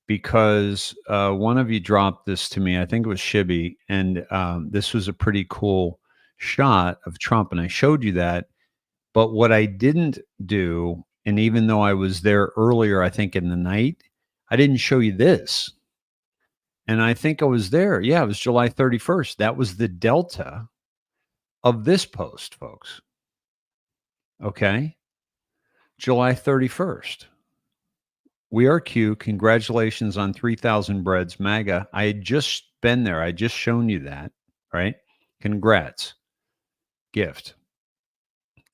because one of you dropped this to me. I think it was Shibby, and this was a pretty cool shot of Trump, and I showed you that. But what I didn't do, and even though I was there earlier, I think in the night, I didn't show you this. And I think I was there. Yeah, it was July 31st. That was the delta of this post, folks. Okay. July 31st. We are Q. Congratulations on 3,000 breads, MAGA. I had just been there. I just shown you that, right? Congrats. Gift.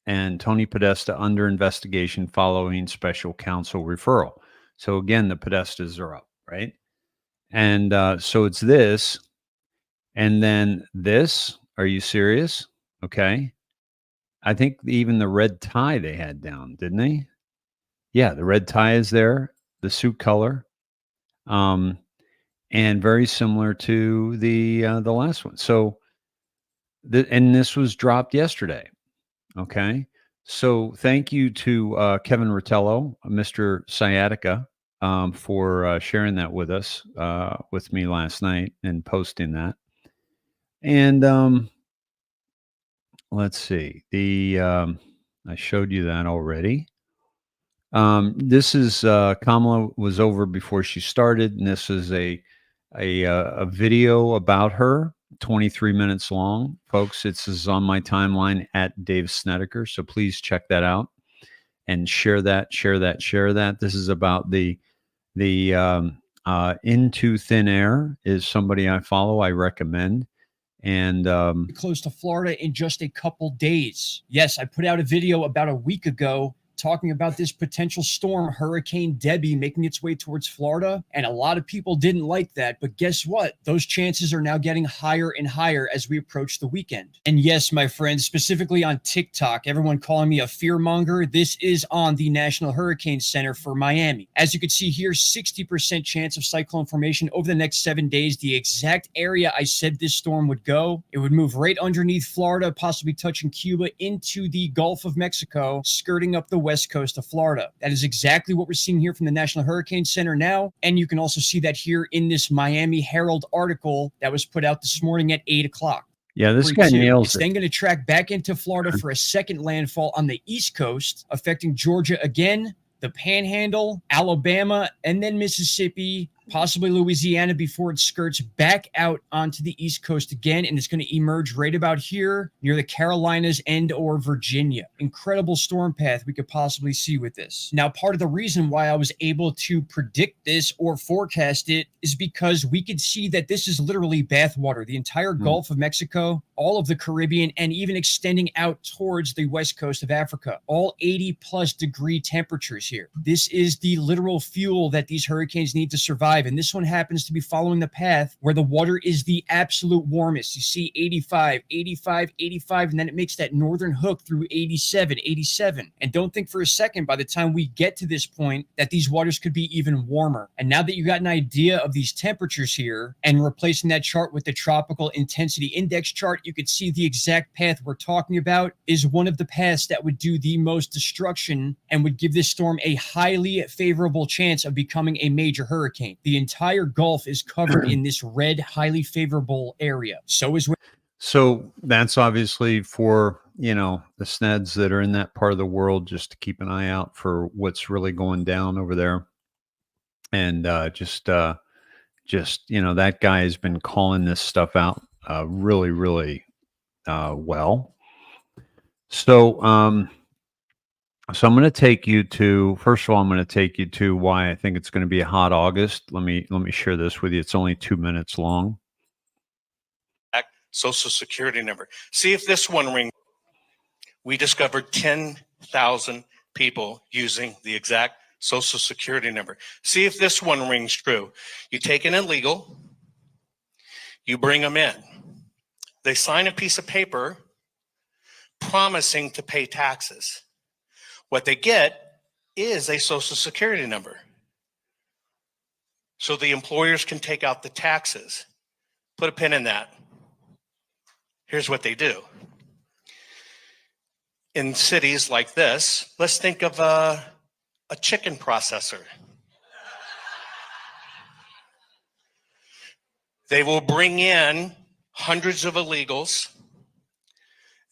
And Tony Podesta under investigation following special counsel referral. So again, the Podestas are up, right? And so it's this, and then this. Are you serious? Okay. I think even the red tie they had down, didn't they? Yeah, the red tie is there, the suit color, and very similar to the last one. So, and this was dropped yesterday. Okay. So thank you to Kevin Rotello, Mr. Sciatica, for sharing that with us, with me last night and posting that. And let's see, I showed you that already. This is Kamala was over before she started, and this is a video about her, 23 minutes long, folks. It's on my timeline at DaveSnedeker, so please check that out. and share that, share that, share that. This is about the Into Thin Air is somebody I follow. I recommend. And close to Florida in just a couple days. Yes, I put out a video about a week ago talking about this potential storm, Hurricane Debbie, making its way towards Florida. And a lot of people didn't like that. But guess what? Those chances are now getting higher and higher as we approach the weekend. And yes, my friends, specifically on TikTok, everyone calling me a fearmonger. This is on the National Hurricane Center for Miami. As you can see here, 60% chance of cyclone formation over the next 7 days. The exact area I said this storm would go. It would move right underneath Florida, possibly touching Cuba into the Gulf of Mexico, skirting up the west coast of Florida. That is exactly what we're seeing here from the National Hurricane Center now. And you can also see that here in this Miami Herald article that was put out this morning at 8 o'clock. yeah, this guy nails It's it. then going to track back into Florida for a second landfall on the East Coast, affecting Georgia again, the Panhandle, Alabama, and then Mississippi, possibly Louisiana, before it skirts back out onto the East Coast again, and it's going to emerge right about here near the Carolinas and or Virginia. Incredible storm path we could possibly see with this. Now, part of the reason why I was able to predict this or forecast it is because we could see that this is literally bathwater. The entire Gulf of Mexico, all of the Caribbean, and even extending out towards the west coast of Africa. All 80+ degree temperatures here. This is the literal fuel that these hurricanes need to survive. And this one happens to be following the path where the water is the absolute warmest. You see 85, 85, 85, and then it makes that northern hook through 87, 87. And don't think for a second by the time we get to this point that these waters could be even warmer. And now that you got an idea of these temperatures here and replacing that chart with the tropical intensity index chart, you could see the exact path we're talking about is one of the paths that would do the most destruction and would give this storm a highly favorable chance of becoming a major hurricane. The entire Gulf is covered in this red, highly favorable area. So that's obviously for, the Sneds that are in that part of the world, just to keep an eye out for what's really going down over there. And just that guy has been calling this stuff out really, really well. So I'm going to take you to, first of all, I'm going to take you to why I think it's going to be a hot August. Let me share this with you. It's only 2 minutes long. Social Security number. See if this one rings. We discovered 10,000 people using the exact Social Security number. See if this one rings true. You take an illegal, you bring them in. They sign a piece of paper promising to pay taxes. What they get is a Social Security number. So the employers can take out the taxes. Put a pin in that. Here's what they do. In cities like this, let's think of a chicken processor. They will bring in hundreds of illegals.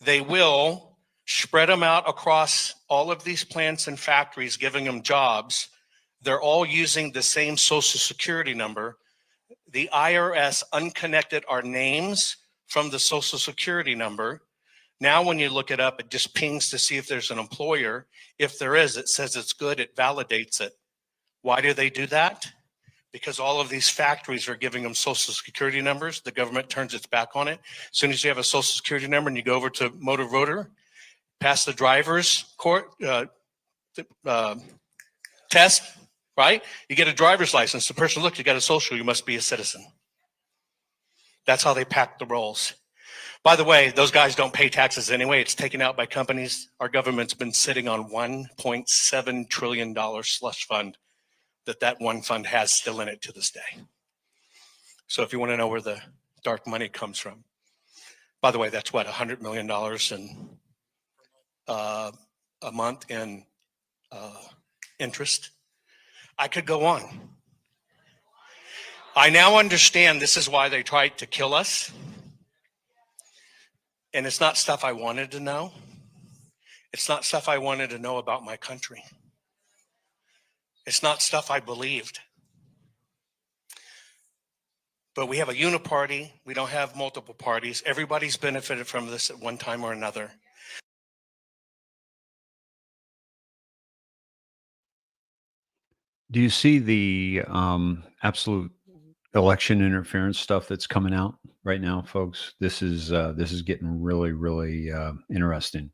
They will spread them out across all of these plants and factories, giving them jobs. They're all using the same Social Security number. The IRS unconnected our names from the Social Security number. Now, when you look it up, it just pings to see if there's an employer. If there is, it says it's good, it validates it. Why do they do that? Because all of these factories are giving them Social Security numbers. The government turns its back on it. As soon as you have a Social Security number and you go over to motor voter, pass the driver's test, right? You get a driver's license. The person, look, you got a social, you must be a citizen. That's how they pack the rolls. By the way, those guys don't pay taxes anyway. It's taken out by companies. Our government's been sitting on $1.7 trillion slush fund that one fund has still in it to this day. So if you want to know where the dark money comes from, by the way, that's what, $100 million in a month in interest. I could go on. I now understand this is why they tried to kill us. And it's not stuff I wanted to know. It's not stuff I wanted to know about my country. It's not stuff I believed. But we have a uniparty. We don't have multiple parties. Everybody's benefited from this at one time or another. Do you see the absolute election interference stuff that's coming out right now, folks? This is getting really, really interesting.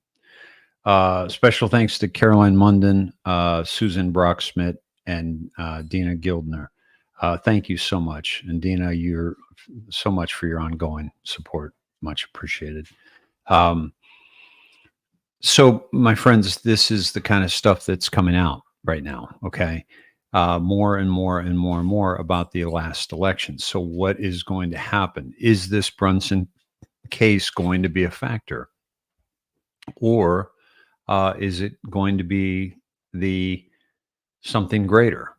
Special thanks to Caroline Munden, Susan Brock-Smith, and Dina Gildner. Thank you so much. And Dina, you're so much for your ongoing support. Much appreciated. So, my friends, this is the kind of stuff that's coming out right now. Okay. More and more and more and more about the last election. So, what is going to happen? Is this Brunson case going to be a factor? Or is it going to be the something greater,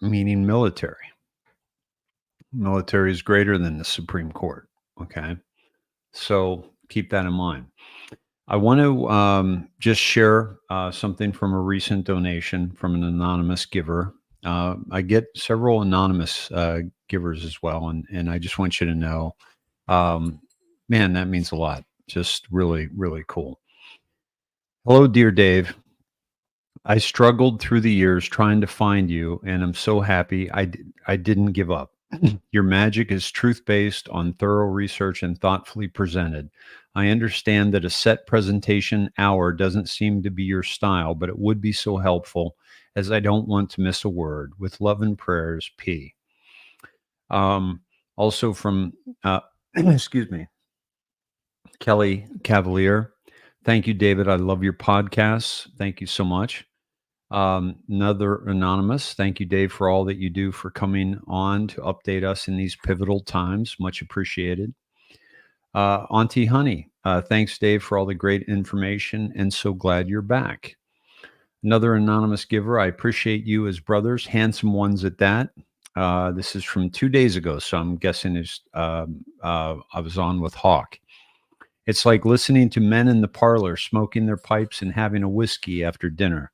meaning military? Military is greater than the Supreme Court. Okay. So keep that in mind. I want to just share something from a recent donation from an anonymous giver. I get several anonymous givers as well. And I just want you to know, man, that means a lot. Just really, really cool. Hello, dear Dave. I struggled through the years trying to find you, and I'm so happy I didn't give up. Your magic is truth-based, on thorough research, and thoughtfully presented. I understand that a set presentation hour doesn't seem to be your style, but it would be so helpful, as I don't want to miss a word. With love and prayers, P. Also from, excuse me, Kelly Cavalier. Thank you, David. I love your podcasts. Thank you so much. Another anonymous. Thank you, Dave, for all that you do for coming on to update us in these pivotal times. Much appreciated. Auntie Honey. Thanks, Dave, for all the great information, and so glad you're back. Another anonymous giver. I appreciate you as brothers, handsome ones at that. This is from 2 days ago, so I'm guessing I was on with Hawk. It's like listening to men in the parlor smoking their pipes and having a whiskey after dinner.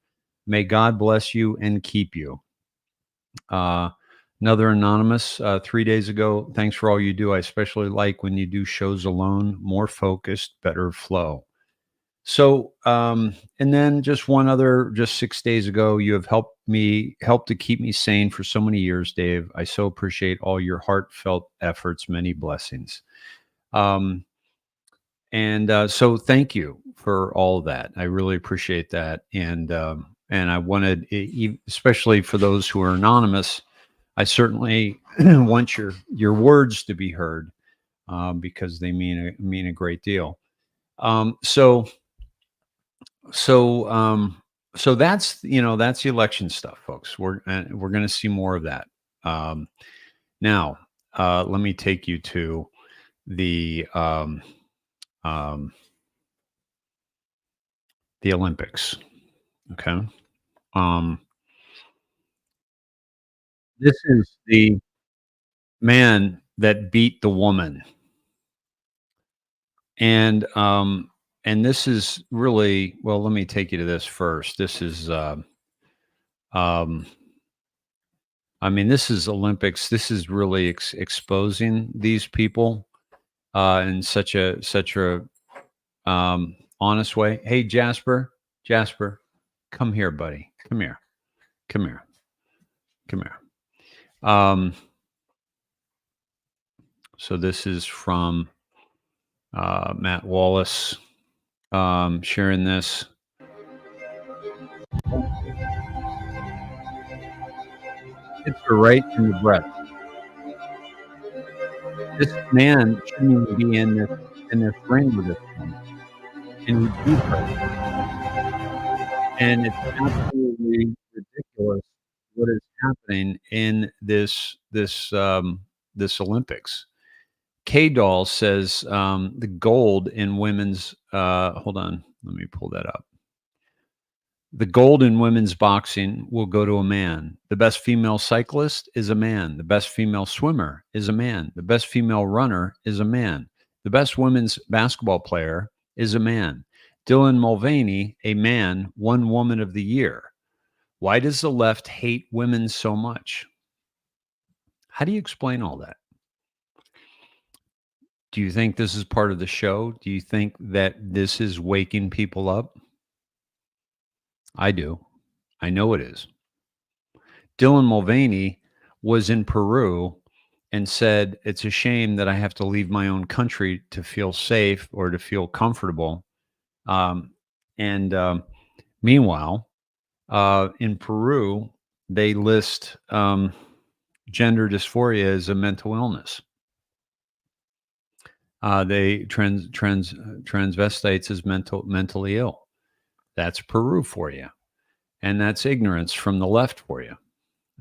May God bless you and keep you. Another anonymous, 3 days ago. Thanks for all you do. I especially like when you do shows alone, more focused, better flow. So, and then just one other, just 6 days ago, you have helped to keep me sane for so many years, Dave. I so appreciate all your heartfelt efforts. Many blessings. So thank you for all of that. I really appreciate that. And I wanted, especially for those who are anonymous, I certainly want your words to be heard because they mean a great deal. So that's that's the election stuff, folks. We're going to see more of that. Now, let me take you to the Olympics. Okay. This is the man that beat the woman. And this is really, well, let me take you to this first. This is this is Olympics. This is really exposing these people in such a honest way. Hey, Jasper, come here, buddy. Come here. So this is from Matt Wallace sharing this. Hits her right in the breast. This man shouldn't even be in this ring with this woman. And he beat her. And it's absolutely ridiculous what is happening in this Olympics. K-Doll says the gold in women's hold on, let me pull that up. The gold in women's boxing will go to a man. The best female cyclist is a man. The best female swimmer is a man. The best female runner is a man. The best women's basketball player is a man. Dylan Mulvaney, a man, won Woman of the Year. Why does the left hate women so much? How do you explain all that? Do you think this is part of the show? Do you think that this is waking people up? I do. I know it is. Dylan Mulvaney was in Peru and said, it's a shame that I have to leave my own country to feel safe or to feel comfortable. Meanwhile, in Peru, they list gender dysphoria as a mental illness. They transvestites as mentally ill. That's Peru for you. And that's ignorance from the left for you.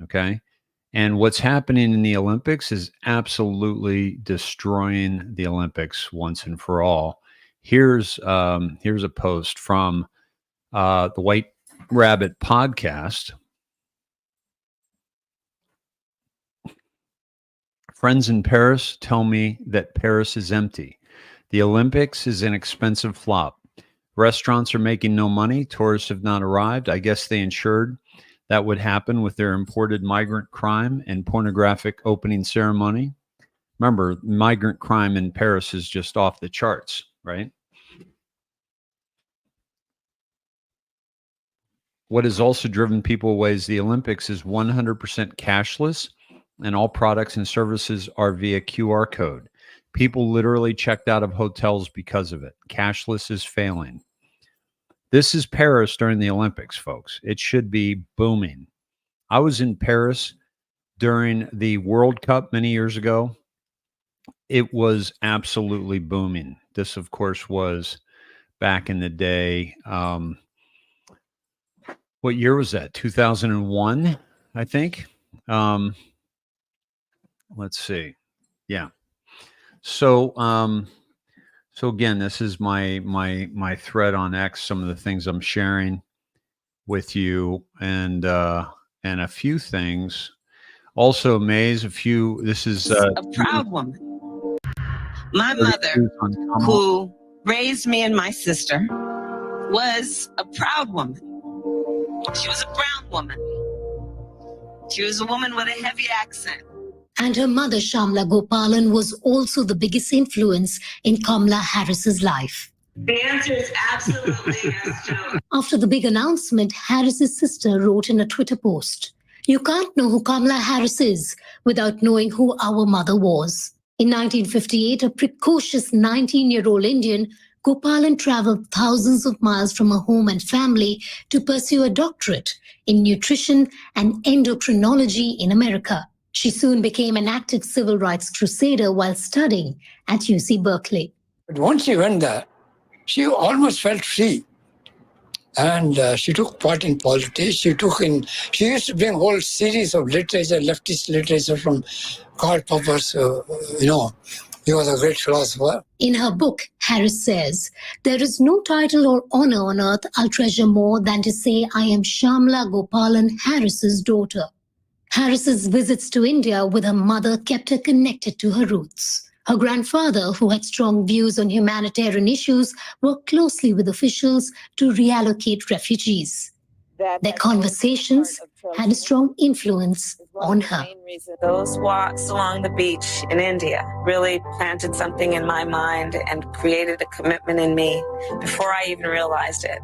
Okay. And what's happening in the Olympics is absolutely destroying the Olympics once and for all. Here's a post from the White Rabbit podcast. Friends in Paris tell me that Paris is empty. The Olympics is an expensive flop. Restaurants are making no money. Tourists have not arrived. I guess they ensured that would happen with their imported migrant crime and pornographic opening ceremony. Remember, migrant crime in Paris is just off the charts, right? What has also driven people away is the Olympics is 100% cashless, and all products and services are via QR code. People literally checked out of hotels because of it. Cashless is failing. This is Paris during the Olympics, folks. It should be booming. I was in Paris during the World Cup many years ago. It was absolutely booming. This, of course, was back in the day. What year was that? 2001, I think. Let's see. Yeah. So again, this is my thread on X, some of the things I'm sharing with you, and a few things. Also, Maze, this is a proud woman. My mother, who raised me and my sister, was a proud woman. She was a brown woman. She was a woman with a heavy accent. And her mother, Shamla Gopalan, was also the biggest influence in Kamala Harris's life. The answer is absolutely yes, Joe. After the big announcement, Harris's sister wrote in a Twitter post, "You can't know who Kamala Harris is without knowing who our mother was." In 1958, a precocious 19-year-old Indian, Gopalan traveled thousands of miles from her home and family to pursue a doctorate in nutrition and endocrinology in America. She soon became an active civil rights crusader while studying at UC Berkeley. But once she went there, she almost felt free. And she took part in politics. She used to bring a whole series of literature, leftist literature from Karl Popper's, he was a great philosopher. In her book, Harris says, "There is no title or honor on earth I'll treasure more than to say I am Shamla Gopalan Harris's daughter." Harris's visits to India with her mother kept her connected to her roots. Her grandfather, who had strong views on humanitarian issues, worked closely with officials to reallocate refugees. Their conversations had a strong influence on her. Those walks along the beach in India really planted something in my mind and created a commitment in me before I even realized it.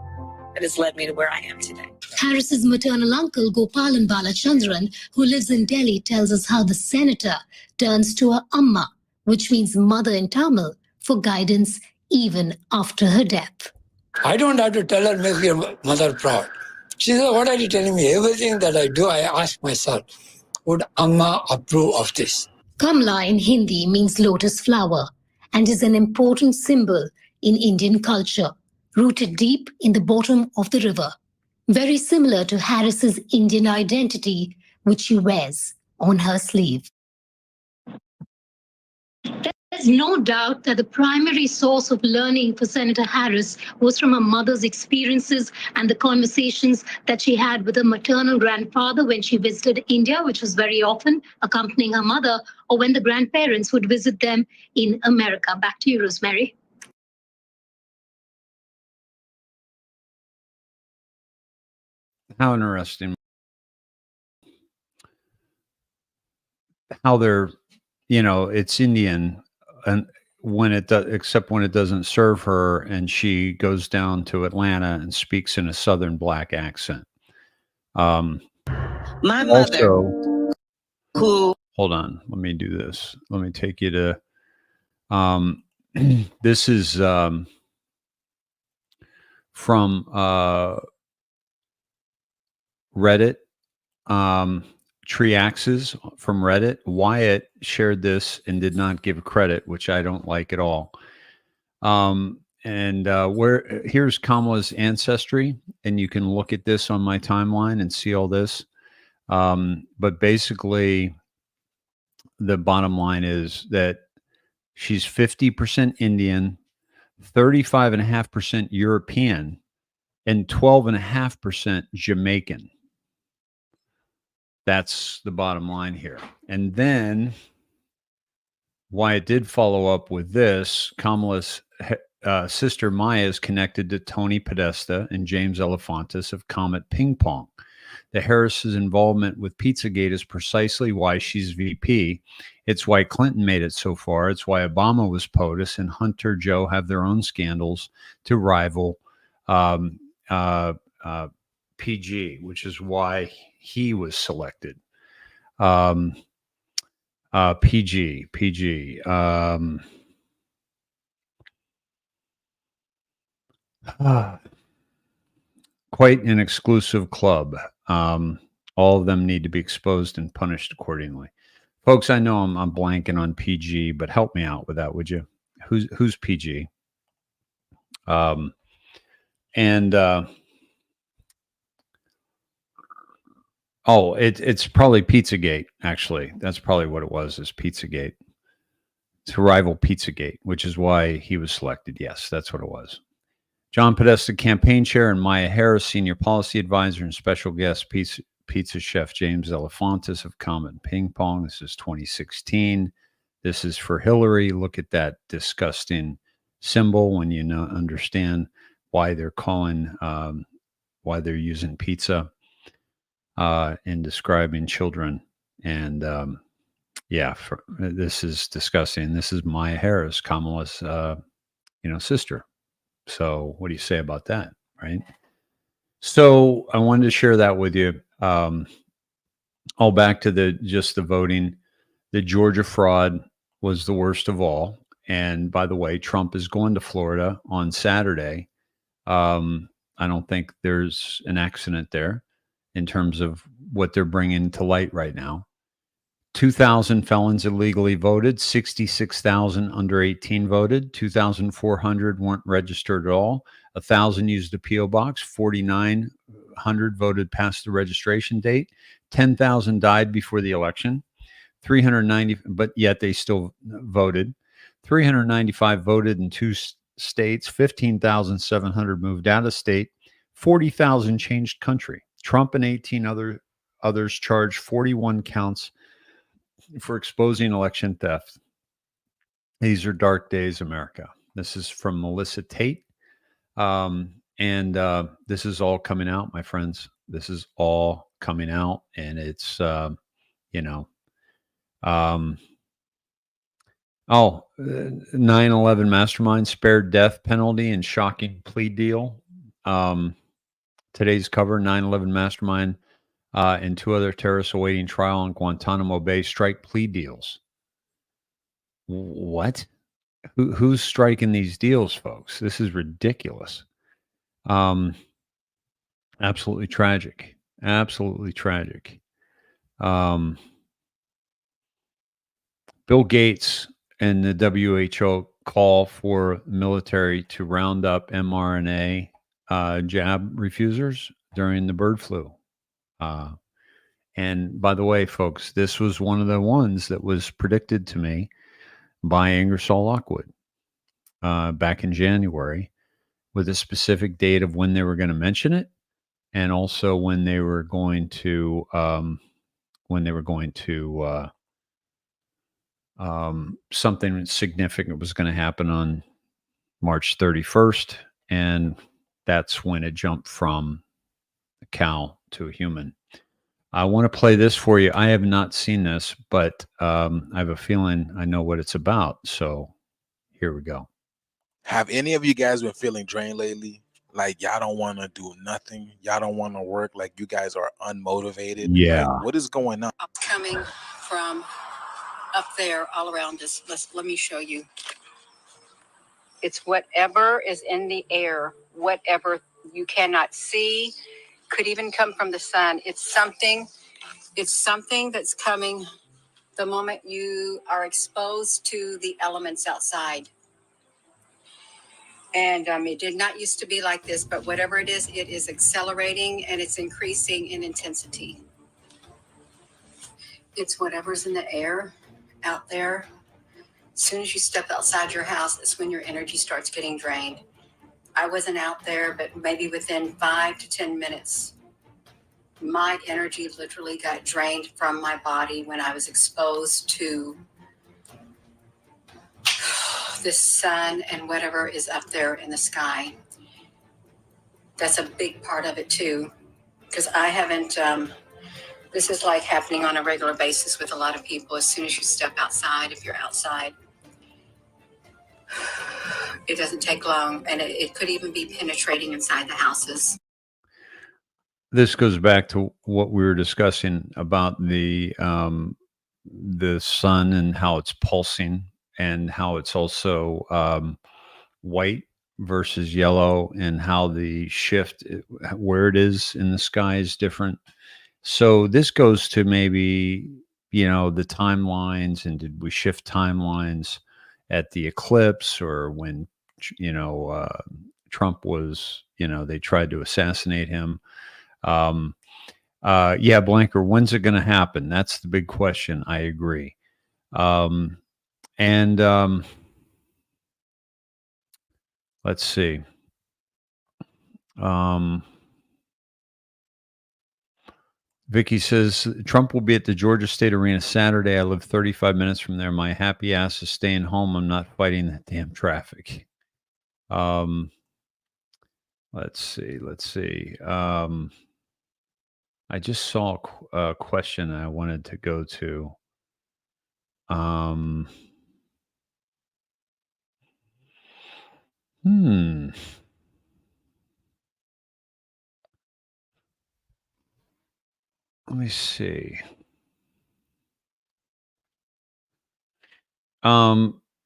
It has led me to where I am today. Harris's maternal uncle, Gopalan Balachandran, who lives in Delhi, tells us how the senator turns to her amma, which means mother in Tamil, for guidance even after her death. I don't have to tell her, make your mother proud. She said, what are you telling me? Everything that I do, I ask myself, would Amma approve of this? Kamla in Hindi means lotus flower and is an important symbol in Indian culture, rooted deep in the bottom of the river. Very similar to Harris's Indian identity, which she wears on her sleeve. There's no doubt that the primary source of learning for Senator Harris was from her mother's experiences and the conversations that she had with her maternal grandfather when she visited India, which was very often accompanying her mother, or when the grandparents would visit them in America. Back to you, Rosemary. How interesting. How they're, it's Indian, and when it does, except when it doesn't serve her, and she goes down to Atlanta and speaks in a Southern black accent. My mother, Also, who hold on. Let me do this. Let me take you to this is from Reddit. Tree Axes from Reddit. Wyatt shared this and did not give credit, which I don't like at all. And here's Kamala's ancestry, and you can look at this on my timeline and see all this. But basically, the bottom line is that she's 50% Indian, 35.5% European, and 12.5% Jamaican. That's the bottom line here. And then Wyatt did follow up with this. Kamala's sister Maya is connected to Tony Podesta and James Elefantis of Comet Ping Pong. The Harris's involvement with Pizzagate is precisely why she's VP. It's why Clinton made it so far. It's why Obama was POTUS and Hunter Joe have their own scandals to rival PG, which is why he was selected. PG. Quite an exclusive club. All of them need to be exposed and punished accordingly. Folks, I know I'm blanking on PG, but help me out with that, would you? Who's PG? It's probably Pizzagate, actually. That's probably what it was, is Pizzagate. To rival Pizzagate, which is why he was selected. Yes, that's what it was. John Podesta, campaign chair, and Maya Harris, senior policy advisor, and special guest pizza chef James Elefantis of Comet Ping Pong. This is 2016. This is for Hillary. Look at that disgusting symbol when you understand why they're why they're using pizza in describing children. And this is disgusting. This is Maya Harris, Kamala's sister. So what do you say about that, right? So I wanted to share that with you. All back to the voting. The Georgia fraud was the worst of all. And by the way, Trump is going to Florida on Saturday. I don't think there's an accident there in terms of what they're bringing to light right now. 2,000 felons illegally voted, 66,000 under 18 voted, 2,400 weren't registered at all, 1,000 used a P.O. box, 4,900 voted past the registration date, 10,000 died before the election, 390, but yet they still voted, 395 voted in 2 states, 15,700 moved out of state, 40,000 changed country. Trump and 18 others charged 41 counts for exposing election theft. These are dark days, America. This is from Melissa Tate. And this is all coming out, my friends. This is all coming out. And it's, 9/11 mastermind spared death penalty and shocking plea deal. Today's cover, 9/11 mastermind and 2 other terrorists awaiting trial in Guantanamo Bay strike plea deals. What? Who's striking these deals, folks? This is ridiculous. Absolutely tragic. Absolutely tragic. Bill Gates and the WHO call for military to round up mRNA jab refusers during the bird flu. And by the way, folks, this was one of the ones that was predicted to me by Ingersoll Lockwood back in January, with a specific date of when they were going to mention it, and also when they were going to something significant was going to happen on March 31st, and that's when it jumped from a cow to a human. I want to play this for you. I have not seen this, but I have a feeling I know what it's about. So here we go. Have any of you guys been feeling drained lately? Like y'all don't want to do nothing. Y'all don't want to work. Like you guys are unmotivated. Yeah. Like what is going on? Coming from up there all around us. Let me show you. It's whatever is in the air, whatever you cannot see, could even come from the sun. It's something that's coming the moment you are exposed to the elements outside. And it did not used to be like this, but whatever it is accelerating and it's increasing in intensity. It's whatever's in the air out there. As soon as you step outside your house, that's when your energy starts getting drained. I wasn't out there, but maybe within 5 to 10 minutes, my energy literally got drained from my body when I was exposed to the sun and whatever is up there in the sky. That's a big part of it too, because I haven't, this is like happening on a regular basis with a lot of people. As soon as you step outside, if you're outside, it doesn't take long, and it could even be penetrating inside the houses. This goes back to what we were discussing about the sun and how it's pulsing and how it's also white versus yellow, and how the shift where it is in the sky is different. So this goes to maybe, the timelines, and did we shift timelines at the eclipse, or when, Trump was, they tried to assassinate him. Yeah, Blanker, when's it going to happen? That's the big question. I agree. Let's see. Vicky says Trump will be at the Georgia State Arena Saturday. I live 35 minutes from there. My happy ass is staying home. I'm not fighting that damn traffic. Let's see. I just saw a question I wanted to go to. Let me see.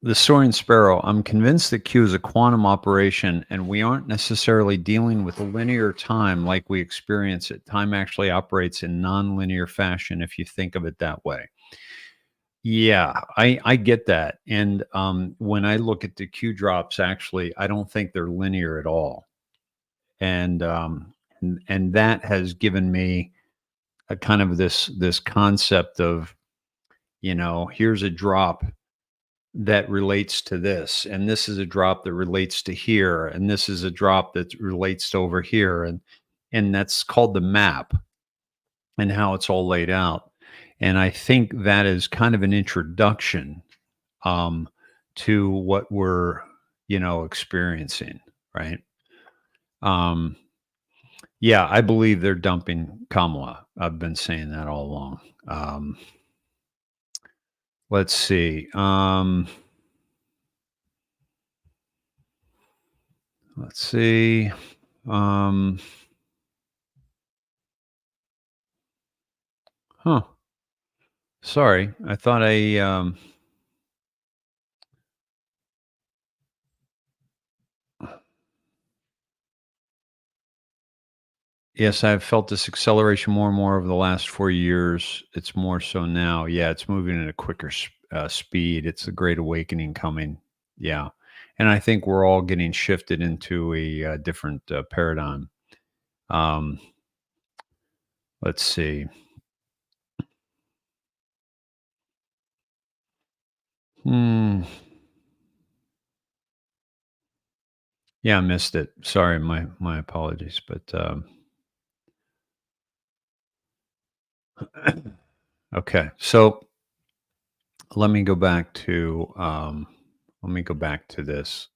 The Soaring Sparrow. I'm convinced that Q is a quantum operation, and we aren't necessarily dealing with a linear time like we experience it. Time actually operates in non-linear fashion if you think of it that way. Yeah, I get that. And when I look at the Q drops, actually, I don't think they're linear at all. And that has given me a kind of this concept of, here's a drop that relates to this, and this is a drop that relates to here, and this is a drop that relates to over here, and that's called the map, and how it's all laid out. And I think that is kind of an introduction to what we're experiencing, right? Yeah, I believe they're dumping Kamala. I've been saying that all along. Let's see. Let's see. Sorry, I thought yes, I've felt this acceleration more and more over the last 4 years. It's more so now. Yeah, it's moving at a quicker speed. It's the Great Awakening coming. Yeah. And I think we're all getting shifted into a different paradigm. Let's see. Yeah, I missed it. Sorry, my apologies. But okay, so let me go back to this.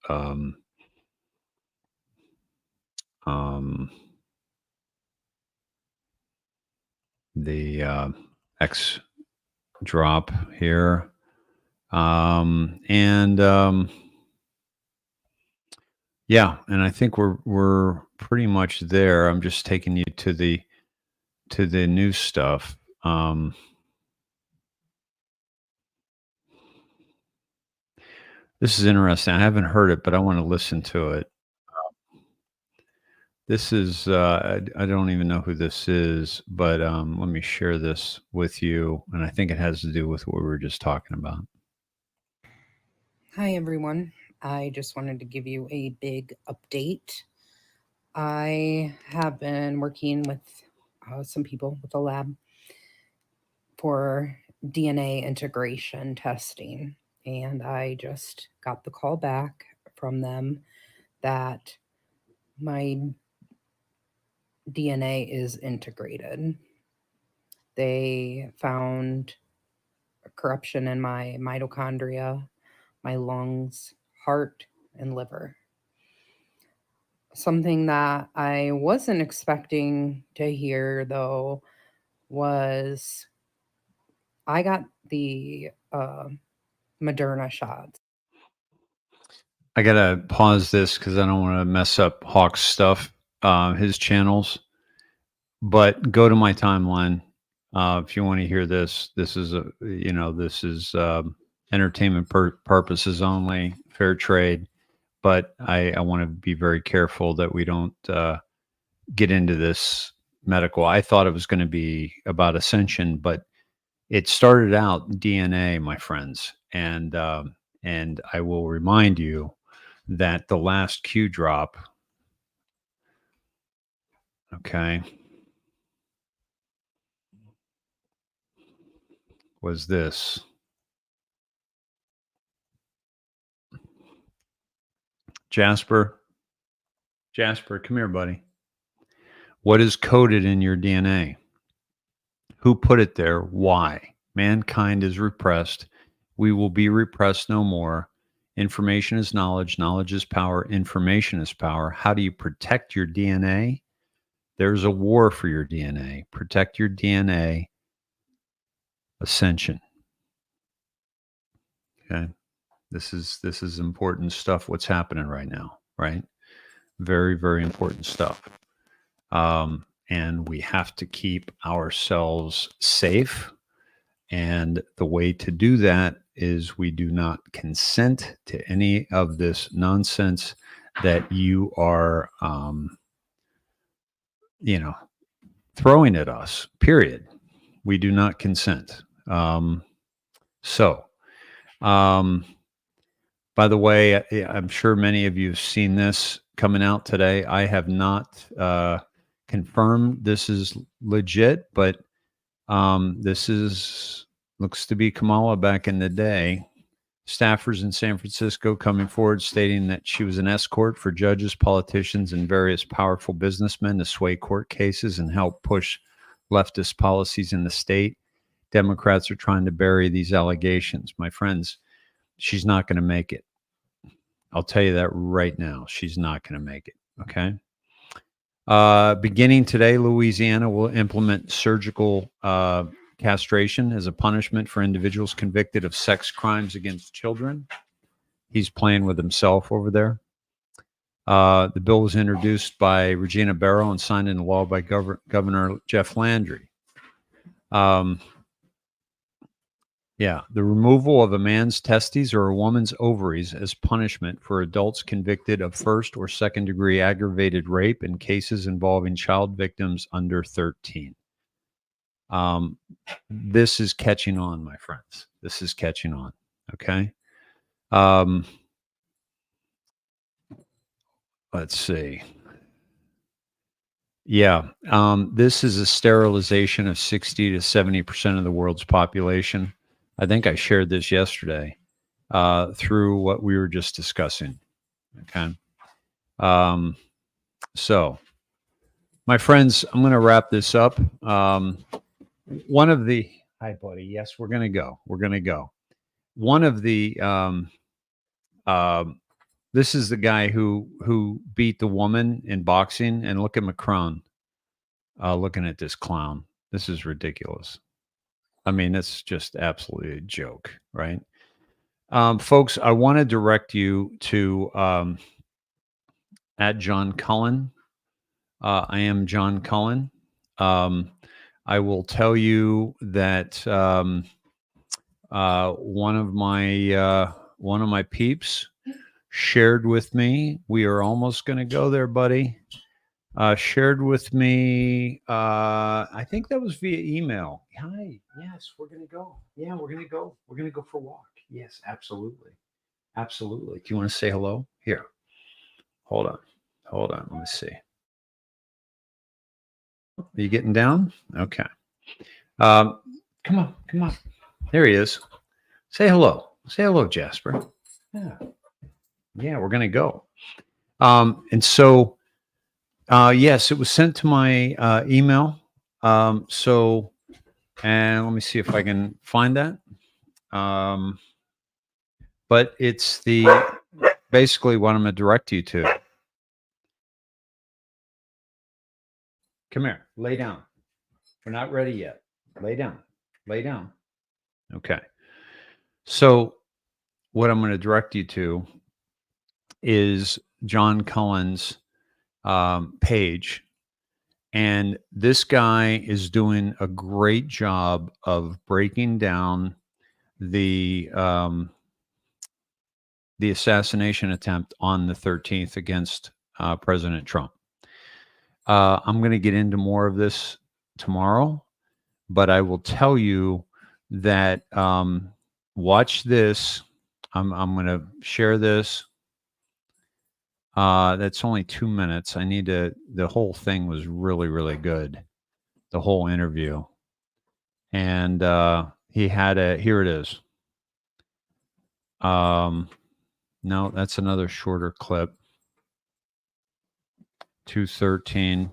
The X drop here. Yeah, and I think we're pretty much there. I'm just taking you to the new stuff. This is interesting. I haven't heard it, but I want to listen to it. This is I don't even know who this is, but let me share this with you, and I think it has to do with what we were just talking about. Hi, everyone. I just wanted to give you a big update. I have been working with some people with a lab for DNA integration testing, and I just got the call back from them that my DNA is integrated. They found corruption in my mitochondria, my lungs, heart, and liver. Something that I wasn't expecting to hear, though, was I got the Moderna shots. I gotta pause this because I don't want to mess up Hawk's stuff, his channels. But go to my timeline if you want to hear this. This is this is entertainment purposes only, fair trade. But I want to be very careful that we don't get into this medical. I thought it was going to be about ascension, but it started out DNA, my friends, and I will remind you that the last Q drop, okay, was this. Jasper, come here, buddy. What is coded in your DNA? Who put it there? Why? Mankind is repressed. We will be repressed no more. Information is knowledge. Knowledge is power. Information is power. How do you protect your DNA? There's a war for your DNA. Protect your DNA. Ascension. Okay. This is important stuff. What's happening right now, right? Very, very important stuff. And we have to keep ourselves safe. And the way to do that is we do not consent to any of this nonsense that you are, throwing at us, period. We do not consent. By the way, I'm sure many of you have seen this coming out today. I have not confirmed this is legit, but this looks to be Kamala back in the day. Staffers in San Francisco coming forward stating that she was an escort for judges, politicians, and various powerful businessmen to sway court cases and help push leftist policies in the state. Democrats are trying to bury these allegations. My friends, she's not going to make it. I'll tell you that right now. She's not going to make it. Okay. Beginning today, Louisiana will implement surgical castration as a punishment for individuals convicted of sex crimes against children. He's playing with himself over there. The bill was introduced by Regina Barrow and signed into law by Governor Jeff Landry. The removal of a man's testes or a woman's ovaries as punishment for adults convicted of first or second degree aggravated rape in cases involving child victims under 13. This is catching on, my friends. This is catching on. Okay. Let's see. This is a sterilization of 60 to 70% of the world's population. I think I shared this yesterday through what we were just discussing. Okay. So, my friends, I'm going to wrap this up. One of the, hi, buddy. Yes, we're going to go. We're going to go. One of the, this is the guy who beat the woman in boxing, and look at Macron looking at this clown. This is ridiculous. I mean, it's just absolutely a joke, right? Folks, I want to direct you to at John Cullen. I am John Cullen. I will tell you that one of my peeps shared with me. We are almost going to go there, buddy. Shared with me. I think that was via email. Hi. Yes, we're going to go. Yeah, we're going to go. We're going to go for a walk. Yes, absolutely. Absolutely. Do you want to say hello? Here. Hold on. Hold on. Let me see. Are you getting down? Okay. Come on. Come on. There he is. Say hello. Say hello, Jasper. Yeah. Yeah, we're going to go. And so, yes, it was sent to my email. So, and let me see if I can find that. But it's basically what I'm going to direct you to. Come here. Lay down. We're not ready yet. Lay down. Lay down. Okay. So what I'm going to direct you to is John Cullen's page. And this guy is doing a great job of breaking down the assassination attempt on the 13th against President Trump. I'm going to get into more of this tomorrow, but I will tell you that watch this. I'm going to share this. That's only 2 minutes. The whole thing was really, really good. The whole interview. And he had here it is. No, that's another shorter clip. 213.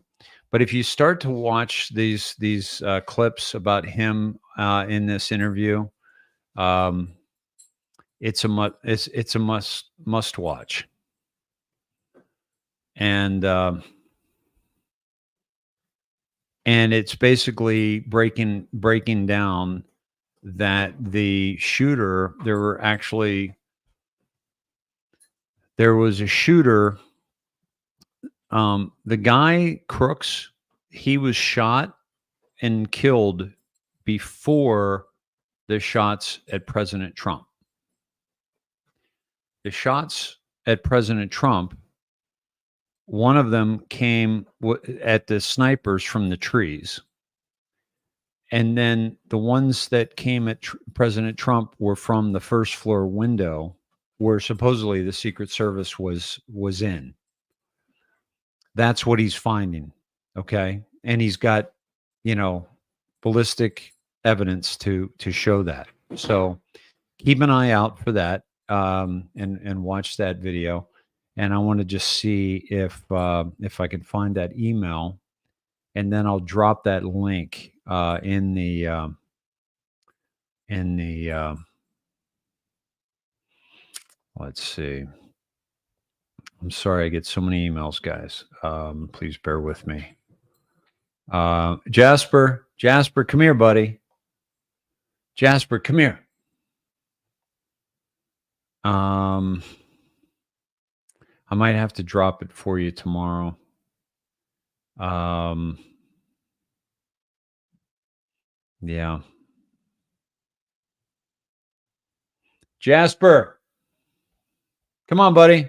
But if you start to watch these clips about him in this interview, it's a must watch. And it's basically breaking down that the shooter, there was a shooter. The guy Crooks, he was shot and killed before the shots at President Trump. The shots at President Trump, one of them came at the snipers from the trees. And then the ones that came at President Trump were from the first floor window where supposedly the Secret Service was in. That's what he's finding. Okay. And he's got, ballistic evidence to show that. So keep an eye out for that, and watch that video. And I want to just see if I can find that email, and then I'll drop that link in the let's see. I'm sorry I get so many emails, guys. Please bear with me. Jasper, come here, buddy. Jasper, come here. I might have to drop it for you tomorrow. Yeah. Jasper, come on, buddy.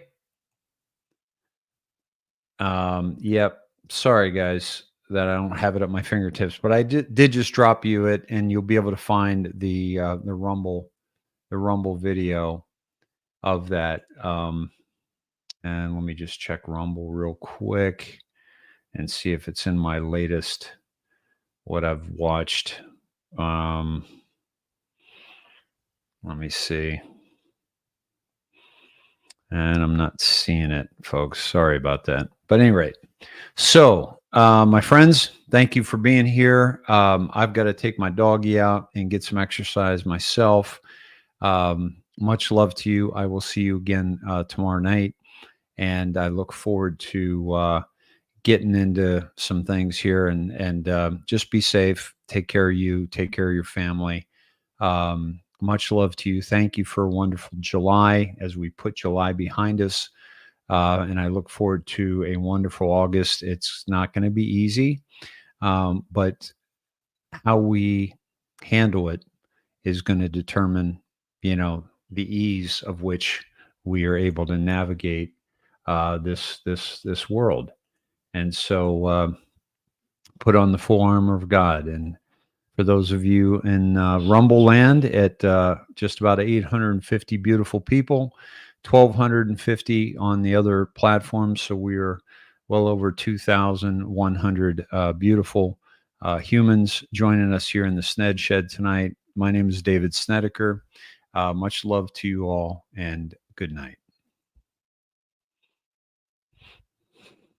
Yep. Sorry, guys, that I don't have it at my fingertips, but I did just drop you it, and you'll be able to find the Rumble video of that. And let me just check Rumble real quick and see if it's in my latest, what I've watched. Let me see. And I'm not seeing it, folks. Sorry about that. But at any rate, so my friends, thank you for being here. I've got to take my doggy out and get some exercise myself. Much love to you. I will see you again tomorrow night. And I look forward to getting into some things here, and just be safe. Take care of you. Take care of your family. Much love to you. Thank you for a wonderful July as we put July behind us. And I look forward to a wonderful August. It's not going to be easy, but how we handle it is going to determine, the ease of which we are able to navigate this world. And so put on the full armor of God. And for those of you in Rumble land, at just about 850 beautiful people, 1,250 on the other platforms. So we are well over 2,100 beautiful humans joining us here in the Sned Shed tonight. My name is David Snedeker. Much love to you all, and good night.